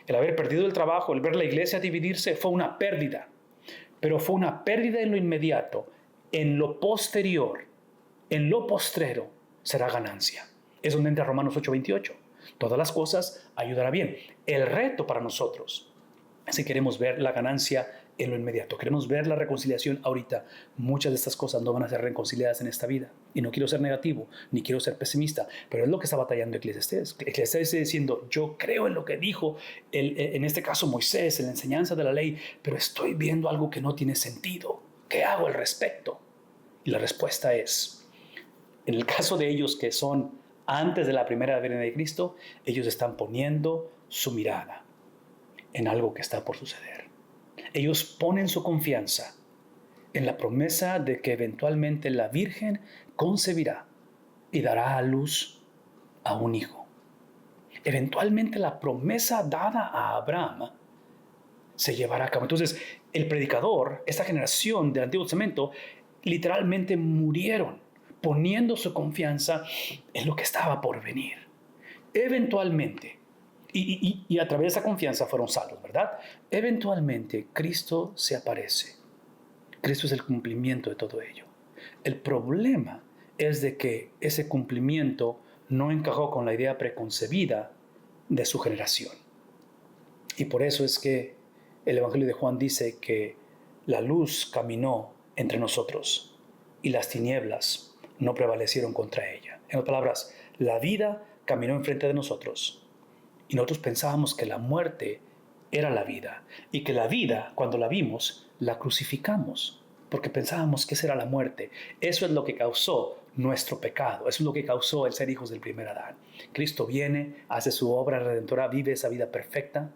el haber perdido el trabajo, el ver la iglesia dividirse fue una pérdida, pero fue una pérdida en lo inmediato. En lo posterior, en lo postrero, será ganancia. Es donde entra Romanos 8:28. Todas las cosas ayudará bien. El reto para nosotros, si queremos ver la ganancia en lo inmediato, queremos ver la reconciliación ahorita, muchas de estas cosas no van a ser reconciliadas en esta vida. Y no quiero ser negativo, ni quiero ser pesimista, pero es lo que está batallando Eclesiastés. Eclesiastés está diciendo, yo creo en lo que dijo, en este caso Moisés, en la enseñanza de la ley, pero estoy viendo algo que no tiene sentido. ¿Qué hago al respecto? Y la respuesta es, en el caso de ellos que son antes de la primera venida de Cristo, ellos están poniendo su mirada en algo que está por suceder. Ellos ponen su confianza en la promesa de que eventualmente la Virgen concebirá y dará a luz a un hijo. Eventualmente la promesa dada a Abraham se llevará a cabo. Entonces, el predicador, esta generación del Antiguo Testamento, literalmente murieron poniendo su confianza en lo que estaba por venir. Eventualmente, y a través de esa confianza fueron salvos, ¿verdad? Eventualmente Cristo se aparece. Cristo es el cumplimiento de todo ello. El problema es de que ese cumplimiento no encajó con la idea preconcebida de su generación. Y por eso es que el Evangelio de Juan dice que la luz caminó entre nosotros y las tinieblas no prevalecieron contra ella. En otras palabras, la vida caminó enfrente de nosotros y nosotros pensábamos que la muerte era la vida y que la vida, cuando la vimos, la crucificamos porque pensábamos que esa era la muerte. Eso es lo que causó nuestro pecado. Eso es lo que causó el ser hijos del primer Adán. Cristo viene, hace su obra redentora, vive esa vida perfecta,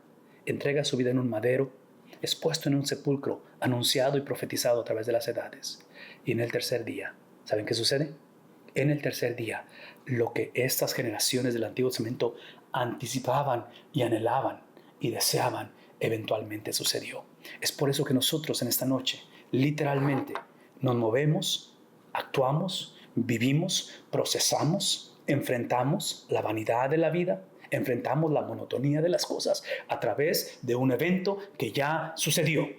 entrega su vida en un madero, es puesto en un sepulcro, anunciado y profetizado a través de las edades. Y en el tercer día, ¿saben qué sucede? En el tercer día, lo que estas generaciones del Antiguo Testamento anticipaban y anhelaban y deseaban, eventualmente sucedió. Es por eso que nosotros en esta noche, literalmente, nos movemos, actuamos, vivimos, procesamos, enfrentamos la vanidad de la vida, enfrentamos la monotonía de las cosas a través de un evento que ya sucedió.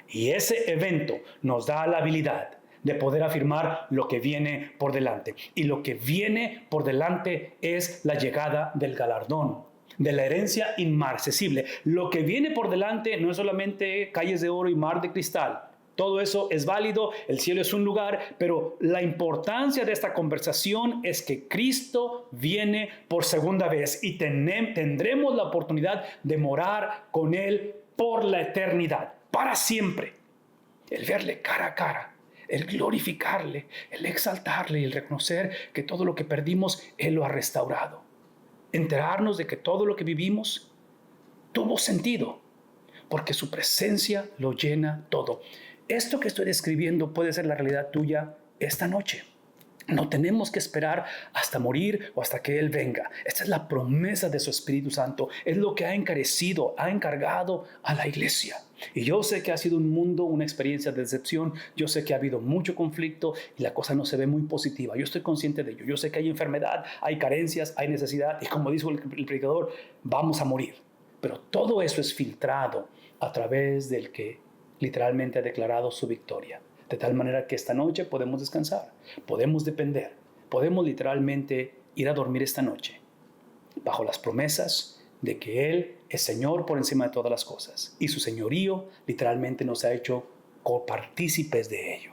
Y ese evento nos da la habilidad de poder afirmar lo que viene por delante. Y lo que viene por delante es la llegada del galardón, de la herencia inmarcesible. Lo que viene por delante no es solamente calles de oro y mar de cristal. Todo eso es válido, el cielo es un lugar, pero la importancia de esta conversación es que Cristo viene por segunda vez y tendremos la oportunidad de morar con Él por la eternidad, para siempre. El verle cara a cara, el glorificarle, el exaltarle y el reconocer que todo lo que perdimos, Él lo ha restaurado. Enterarnos de que todo lo que vivimos tuvo sentido, porque su presencia lo llena todo. Esto que estoy describiendo puede ser la realidad tuya esta noche. No tenemos que esperar hasta morir o hasta que Él venga. Esta es la promesa de su Espíritu Santo. Es lo que ha encargado a la iglesia. Y yo sé que ha sido un mundo, una experiencia de decepción. Yo sé que ha habido mucho conflicto y la cosa no se ve muy positiva. Yo estoy consciente de ello. Yo sé que hay enfermedad, hay carencias, hay necesidad. Y como dijo el predicador, vamos a morir. Pero todo eso es filtrado a través del que literalmente ha declarado su victoria. De tal manera que esta noche podemos descansar, podemos depender, podemos literalmente ir a dormir esta noche bajo las promesas de que Él es Señor por encima de todas las cosas y su señorío literalmente nos ha hecho copartícipes de ello.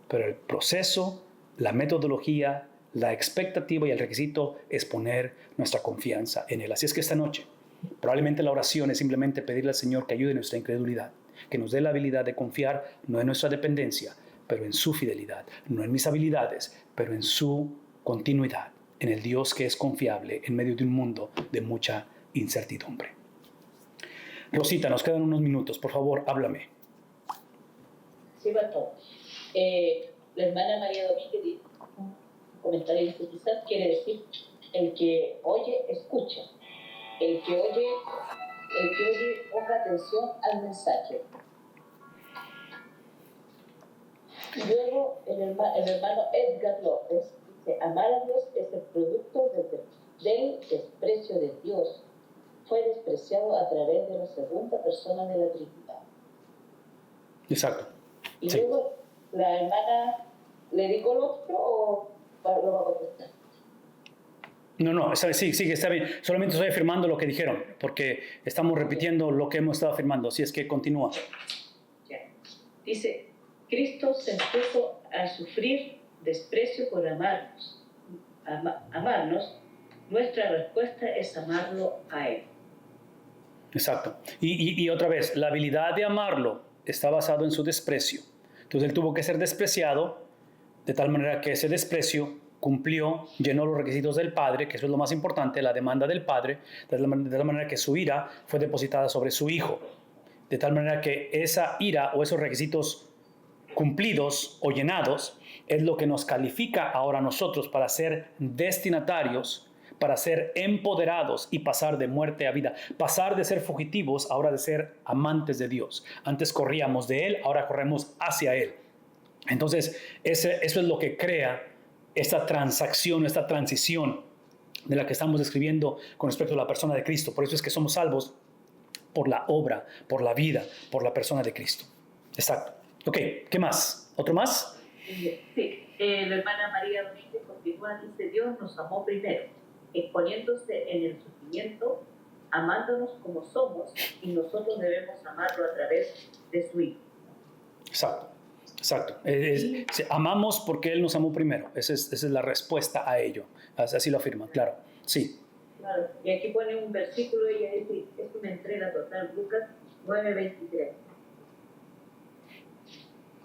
Pero el proceso, la metodología, la expectativa y el requisito es poner nuestra confianza en Él. Así es que esta noche probablemente la oración es simplemente pedirle al Señor que ayude en nuestra incredulidad, que nos dé la habilidad de confiar no en nuestra dependencia, pero en su fidelidad, no en mis habilidades, pero en su continuidad, en el Dios que es confiable en medio de un mundo de mucha incertidumbre. Rosita, nos quedan unos minutos, por favor, háblame. Sí, pastor. La hermana María Domínguez dice un comentario que quizás quiere decir: el que oye, escucha. El que oye, ponga atención al mensaje. Y luego el hermano Edgar López dice: amar a Dios es el producto del desprecio de Dios. Fue despreciado a través de la segunda persona de la Trinidad. Exacto. Y sí. luego la hermana, ¿le digo el otro o lo va a contestar? No, sí, está bien. Solamente estoy afirmando lo que dijeron, porque estamos repitiendo lo que hemos estado afirmando. Así es que continúa. Ya. Dice: Cristo se expuso a sufrir desprecio por amarnos. Amarnos, nuestra respuesta es amarlo a Él. Exacto. Y otra vez, la habilidad de amarlo está basado en su desprecio. Entonces Él tuvo que ser despreciado de tal manera que ese desprecio cumplió, llenó los requisitos del Padre, que eso es lo más importante, la demanda del Padre, de tal manera que su ira fue depositada sobre su Hijo. De tal manera que esa ira o esos requisitos cumplidos o llenados es lo que nos califica ahora a nosotros para ser destinatarios, para ser empoderados y pasar de muerte a vida. Pasar de ser fugitivos, ahora de ser amantes de Dios. Antes corríamos de Él, ahora corremos hacia Él. Entonces, eso es lo que crea esta transacción, esta transición de la que estamos describiendo con respecto a la persona de Cristo. Por eso es que somos salvos por la obra, por la vida, por la persona de Cristo. Exacto. Ok, ¿qué más? ¿Otro más? Sí, la hermana María Domínguez continúa, dice: Dios nos amó primero, exponiéndose en el sufrimiento, amándonos como somos, y nosotros debemos amarlo a través de su Hijo. Exacto. Exacto. Amamos porque Él nos amó primero. Esa es la respuesta a ello. Así lo afirma, claro. Sí. Claro. Y aquí pone un versículo y ella dice: es una entrega total, Lucas 9:23.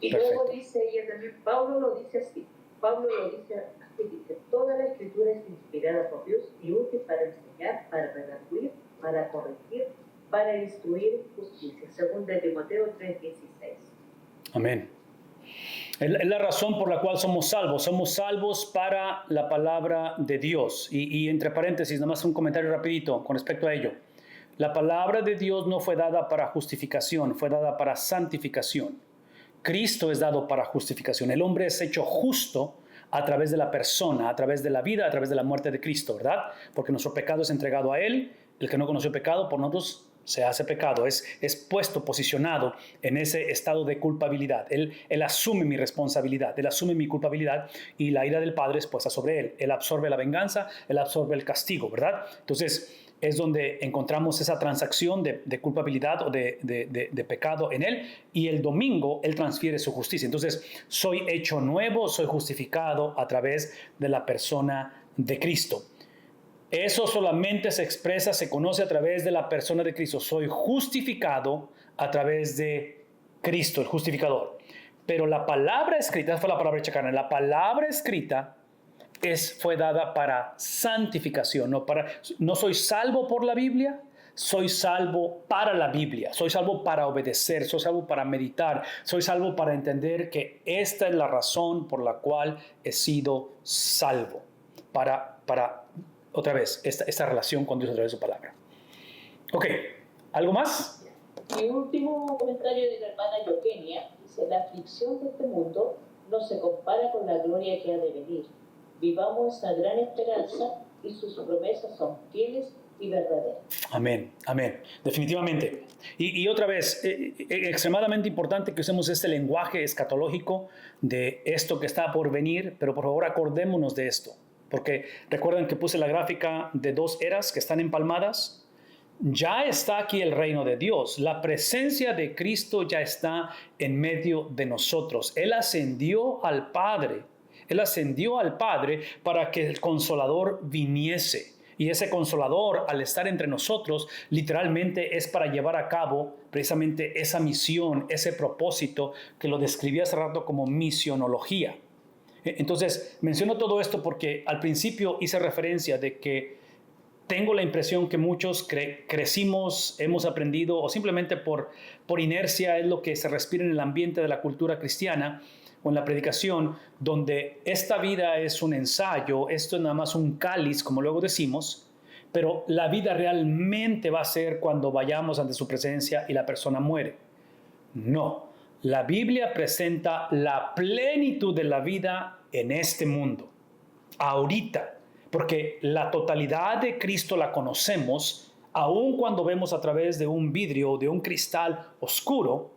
Y Perfecto. luego dice ella también, Pablo lo dice así, dice: toda la escritura es inspirada por Dios y útil para enseñar, para redarguir, para corregir, para instruir justicia. Según de Timoteo 3:16. Amén. Es la razón por la cual somos salvos. Somos salvos para la palabra de Dios. Y entre paréntesis, nada más un comentario rapidito con respecto a ello. La palabra de Dios no fue dada para justificación, fue dada para santificación. Cristo es dado para justificación. El hombre es hecho justo a través de la persona, a través de la vida, a través de la muerte de Cristo, ¿verdad? Porque nuestro pecado es entregado a Él. El que no conoció pecado, por nosotros se hace pecado, es puesto, posicionado en ese estado de culpabilidad. Él asume mi responsabilidad, Él asume mi culpabilidad y la ira del Padre es puesta sobre Él. Él absorbe la venganza, Él absorbe el castigo, ¿verdad? Entonces, es donde encontramos esa transacción de culpabilidad o de pecado en Él, y el domingo Él transfiere su justicia. Entonces, soy hecho nuevo, soy justificado a través de la persona de Cristo. Eso solamente se expresa, se conoce a través de la persona de Cristo. Soy justificado a través de Cristo, el justificador. Pero la palabra escrita, esa fue la palabra hecha carne, la palabra escrita fue dada para santificación. No soy salvo por la Biblia, soy salvo para la Biblia. Soy salvo para obedecer, soy salvo para meditar, soy salvo para entender que esta es la razón por la cual he sido salvo. Para otra vez, esta relación con Dios a través de su palabra. Ok, ¿algo más? Mi último comentario de la hermana Eugenia dice: la aflicción de este mundo no se compara con la gloria que ha de venir. Vivamos esa gran esperanza y sus promesas son fieles y verdaderas. Amén, amén, definitivamente. Y otra vez, extremadamente importante que usemos este lenguaje escatológico de esto que está por venir, pero por favor acordémonos de esto. Porque recuerdan que puse la gráfica de 2 eras que están empalmadas. Ya está aquí el reino de Dios. La presencia de Cristo ya está en medio de nosotros. Él ascendió al Padre. Él ascendió al Padre para que el Consolador viniese. Y ese Consolador, al estar entre nosotros, literalmente es para llevar a cabo precisamente esa misión, ese propósito que lo describí hace rato como misionología. Entonces, menciono todo esto porque al principio hice referencia de que tengo la impresión que muchos crecimos, hemos aprendido, o simplemente por inercia es lo que se respira en el ambiente de la cultura cristiana o en la predicación, donde esta vida es un ensayo, esto es nada más un cáliz, como luego decimos, pero la vida realmente va a ser cuando vayamos ante su presencia y la persona muere. No. La Biblia presenta la plenitud de la vida en este mundo, ahorita, porque la totalidad de Cristo la conocemos, aun cuando vemos a través de un vidrio, de un cristal oscuro.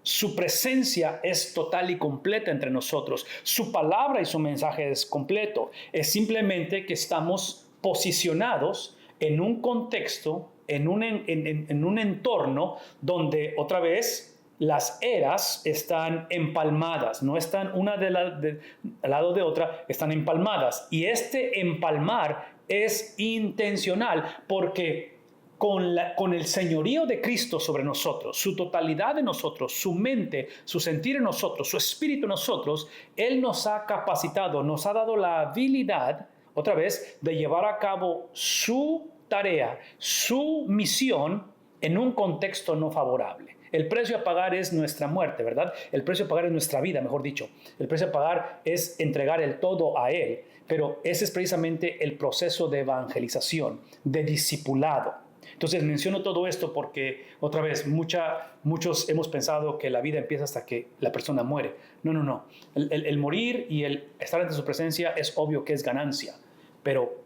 Su presencia es total y completa entre nosotros. Su palabra y su mensaje es completo. Es simplemente que estamos posicionados en un contexto, en un entorno donde otra vez las eras están empalmadas, no están una al lado de otra, están empalmadas. Y este empalmar es intencional porque con el señorío de Cristo sobre nosotros, su totalidad en nosotros, su mente, su sentir en nosotros, su espíritu en nosotros, Él nos ha capacitado, nos ha dado la habilidad, otra vez, de llevar a cabo su tarea, su misión en un contexto no favorable. El precio a pagar es nuestra muerte, ¿verdad? El precio a pagar es nuestra vida, mejor dicho. El precio a pagar es entregar el todo a Él. Pero ese es precisamente el proceso de evangelización, de discipulado. Entonces menciono todo esto porque, otra vez, muchos hemos pensado que la vida empieza hasta que la persona muere. No. El morir y el estar ante su presencia es obvio que es ganancia, pero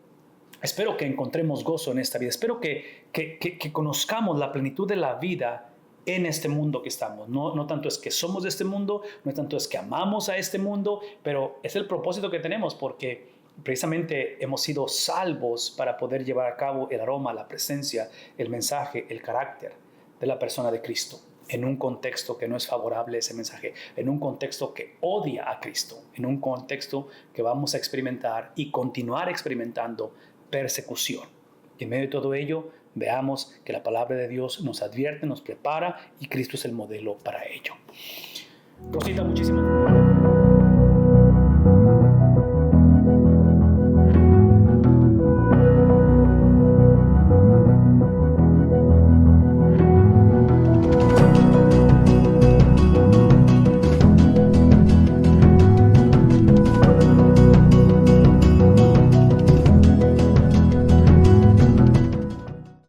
espero que encontremos gozo en esta vida. Espero que conozcamos la plenitud de la vida en este mundo que estamos. No tanto es que somos de este mundo, no tanto es que amamos a este mundo, pero es el propósito que tenemos porque precisamente hemos sido salvos para poder llevar a cabo el aroma, la presencia, el mensaje, el carácter de la persona de Cristo en un contexto que no es favorable a ese mensaje, en un contexto que odia a Cristo, en un contexto que vamos a experimentar y continuar experimentando persecución. Y en medio de todo ello, veamos que la palabra de Dios nos advierte, nos prepara y Cristo es el modelo para ello. Rosita, muchísimas gracias.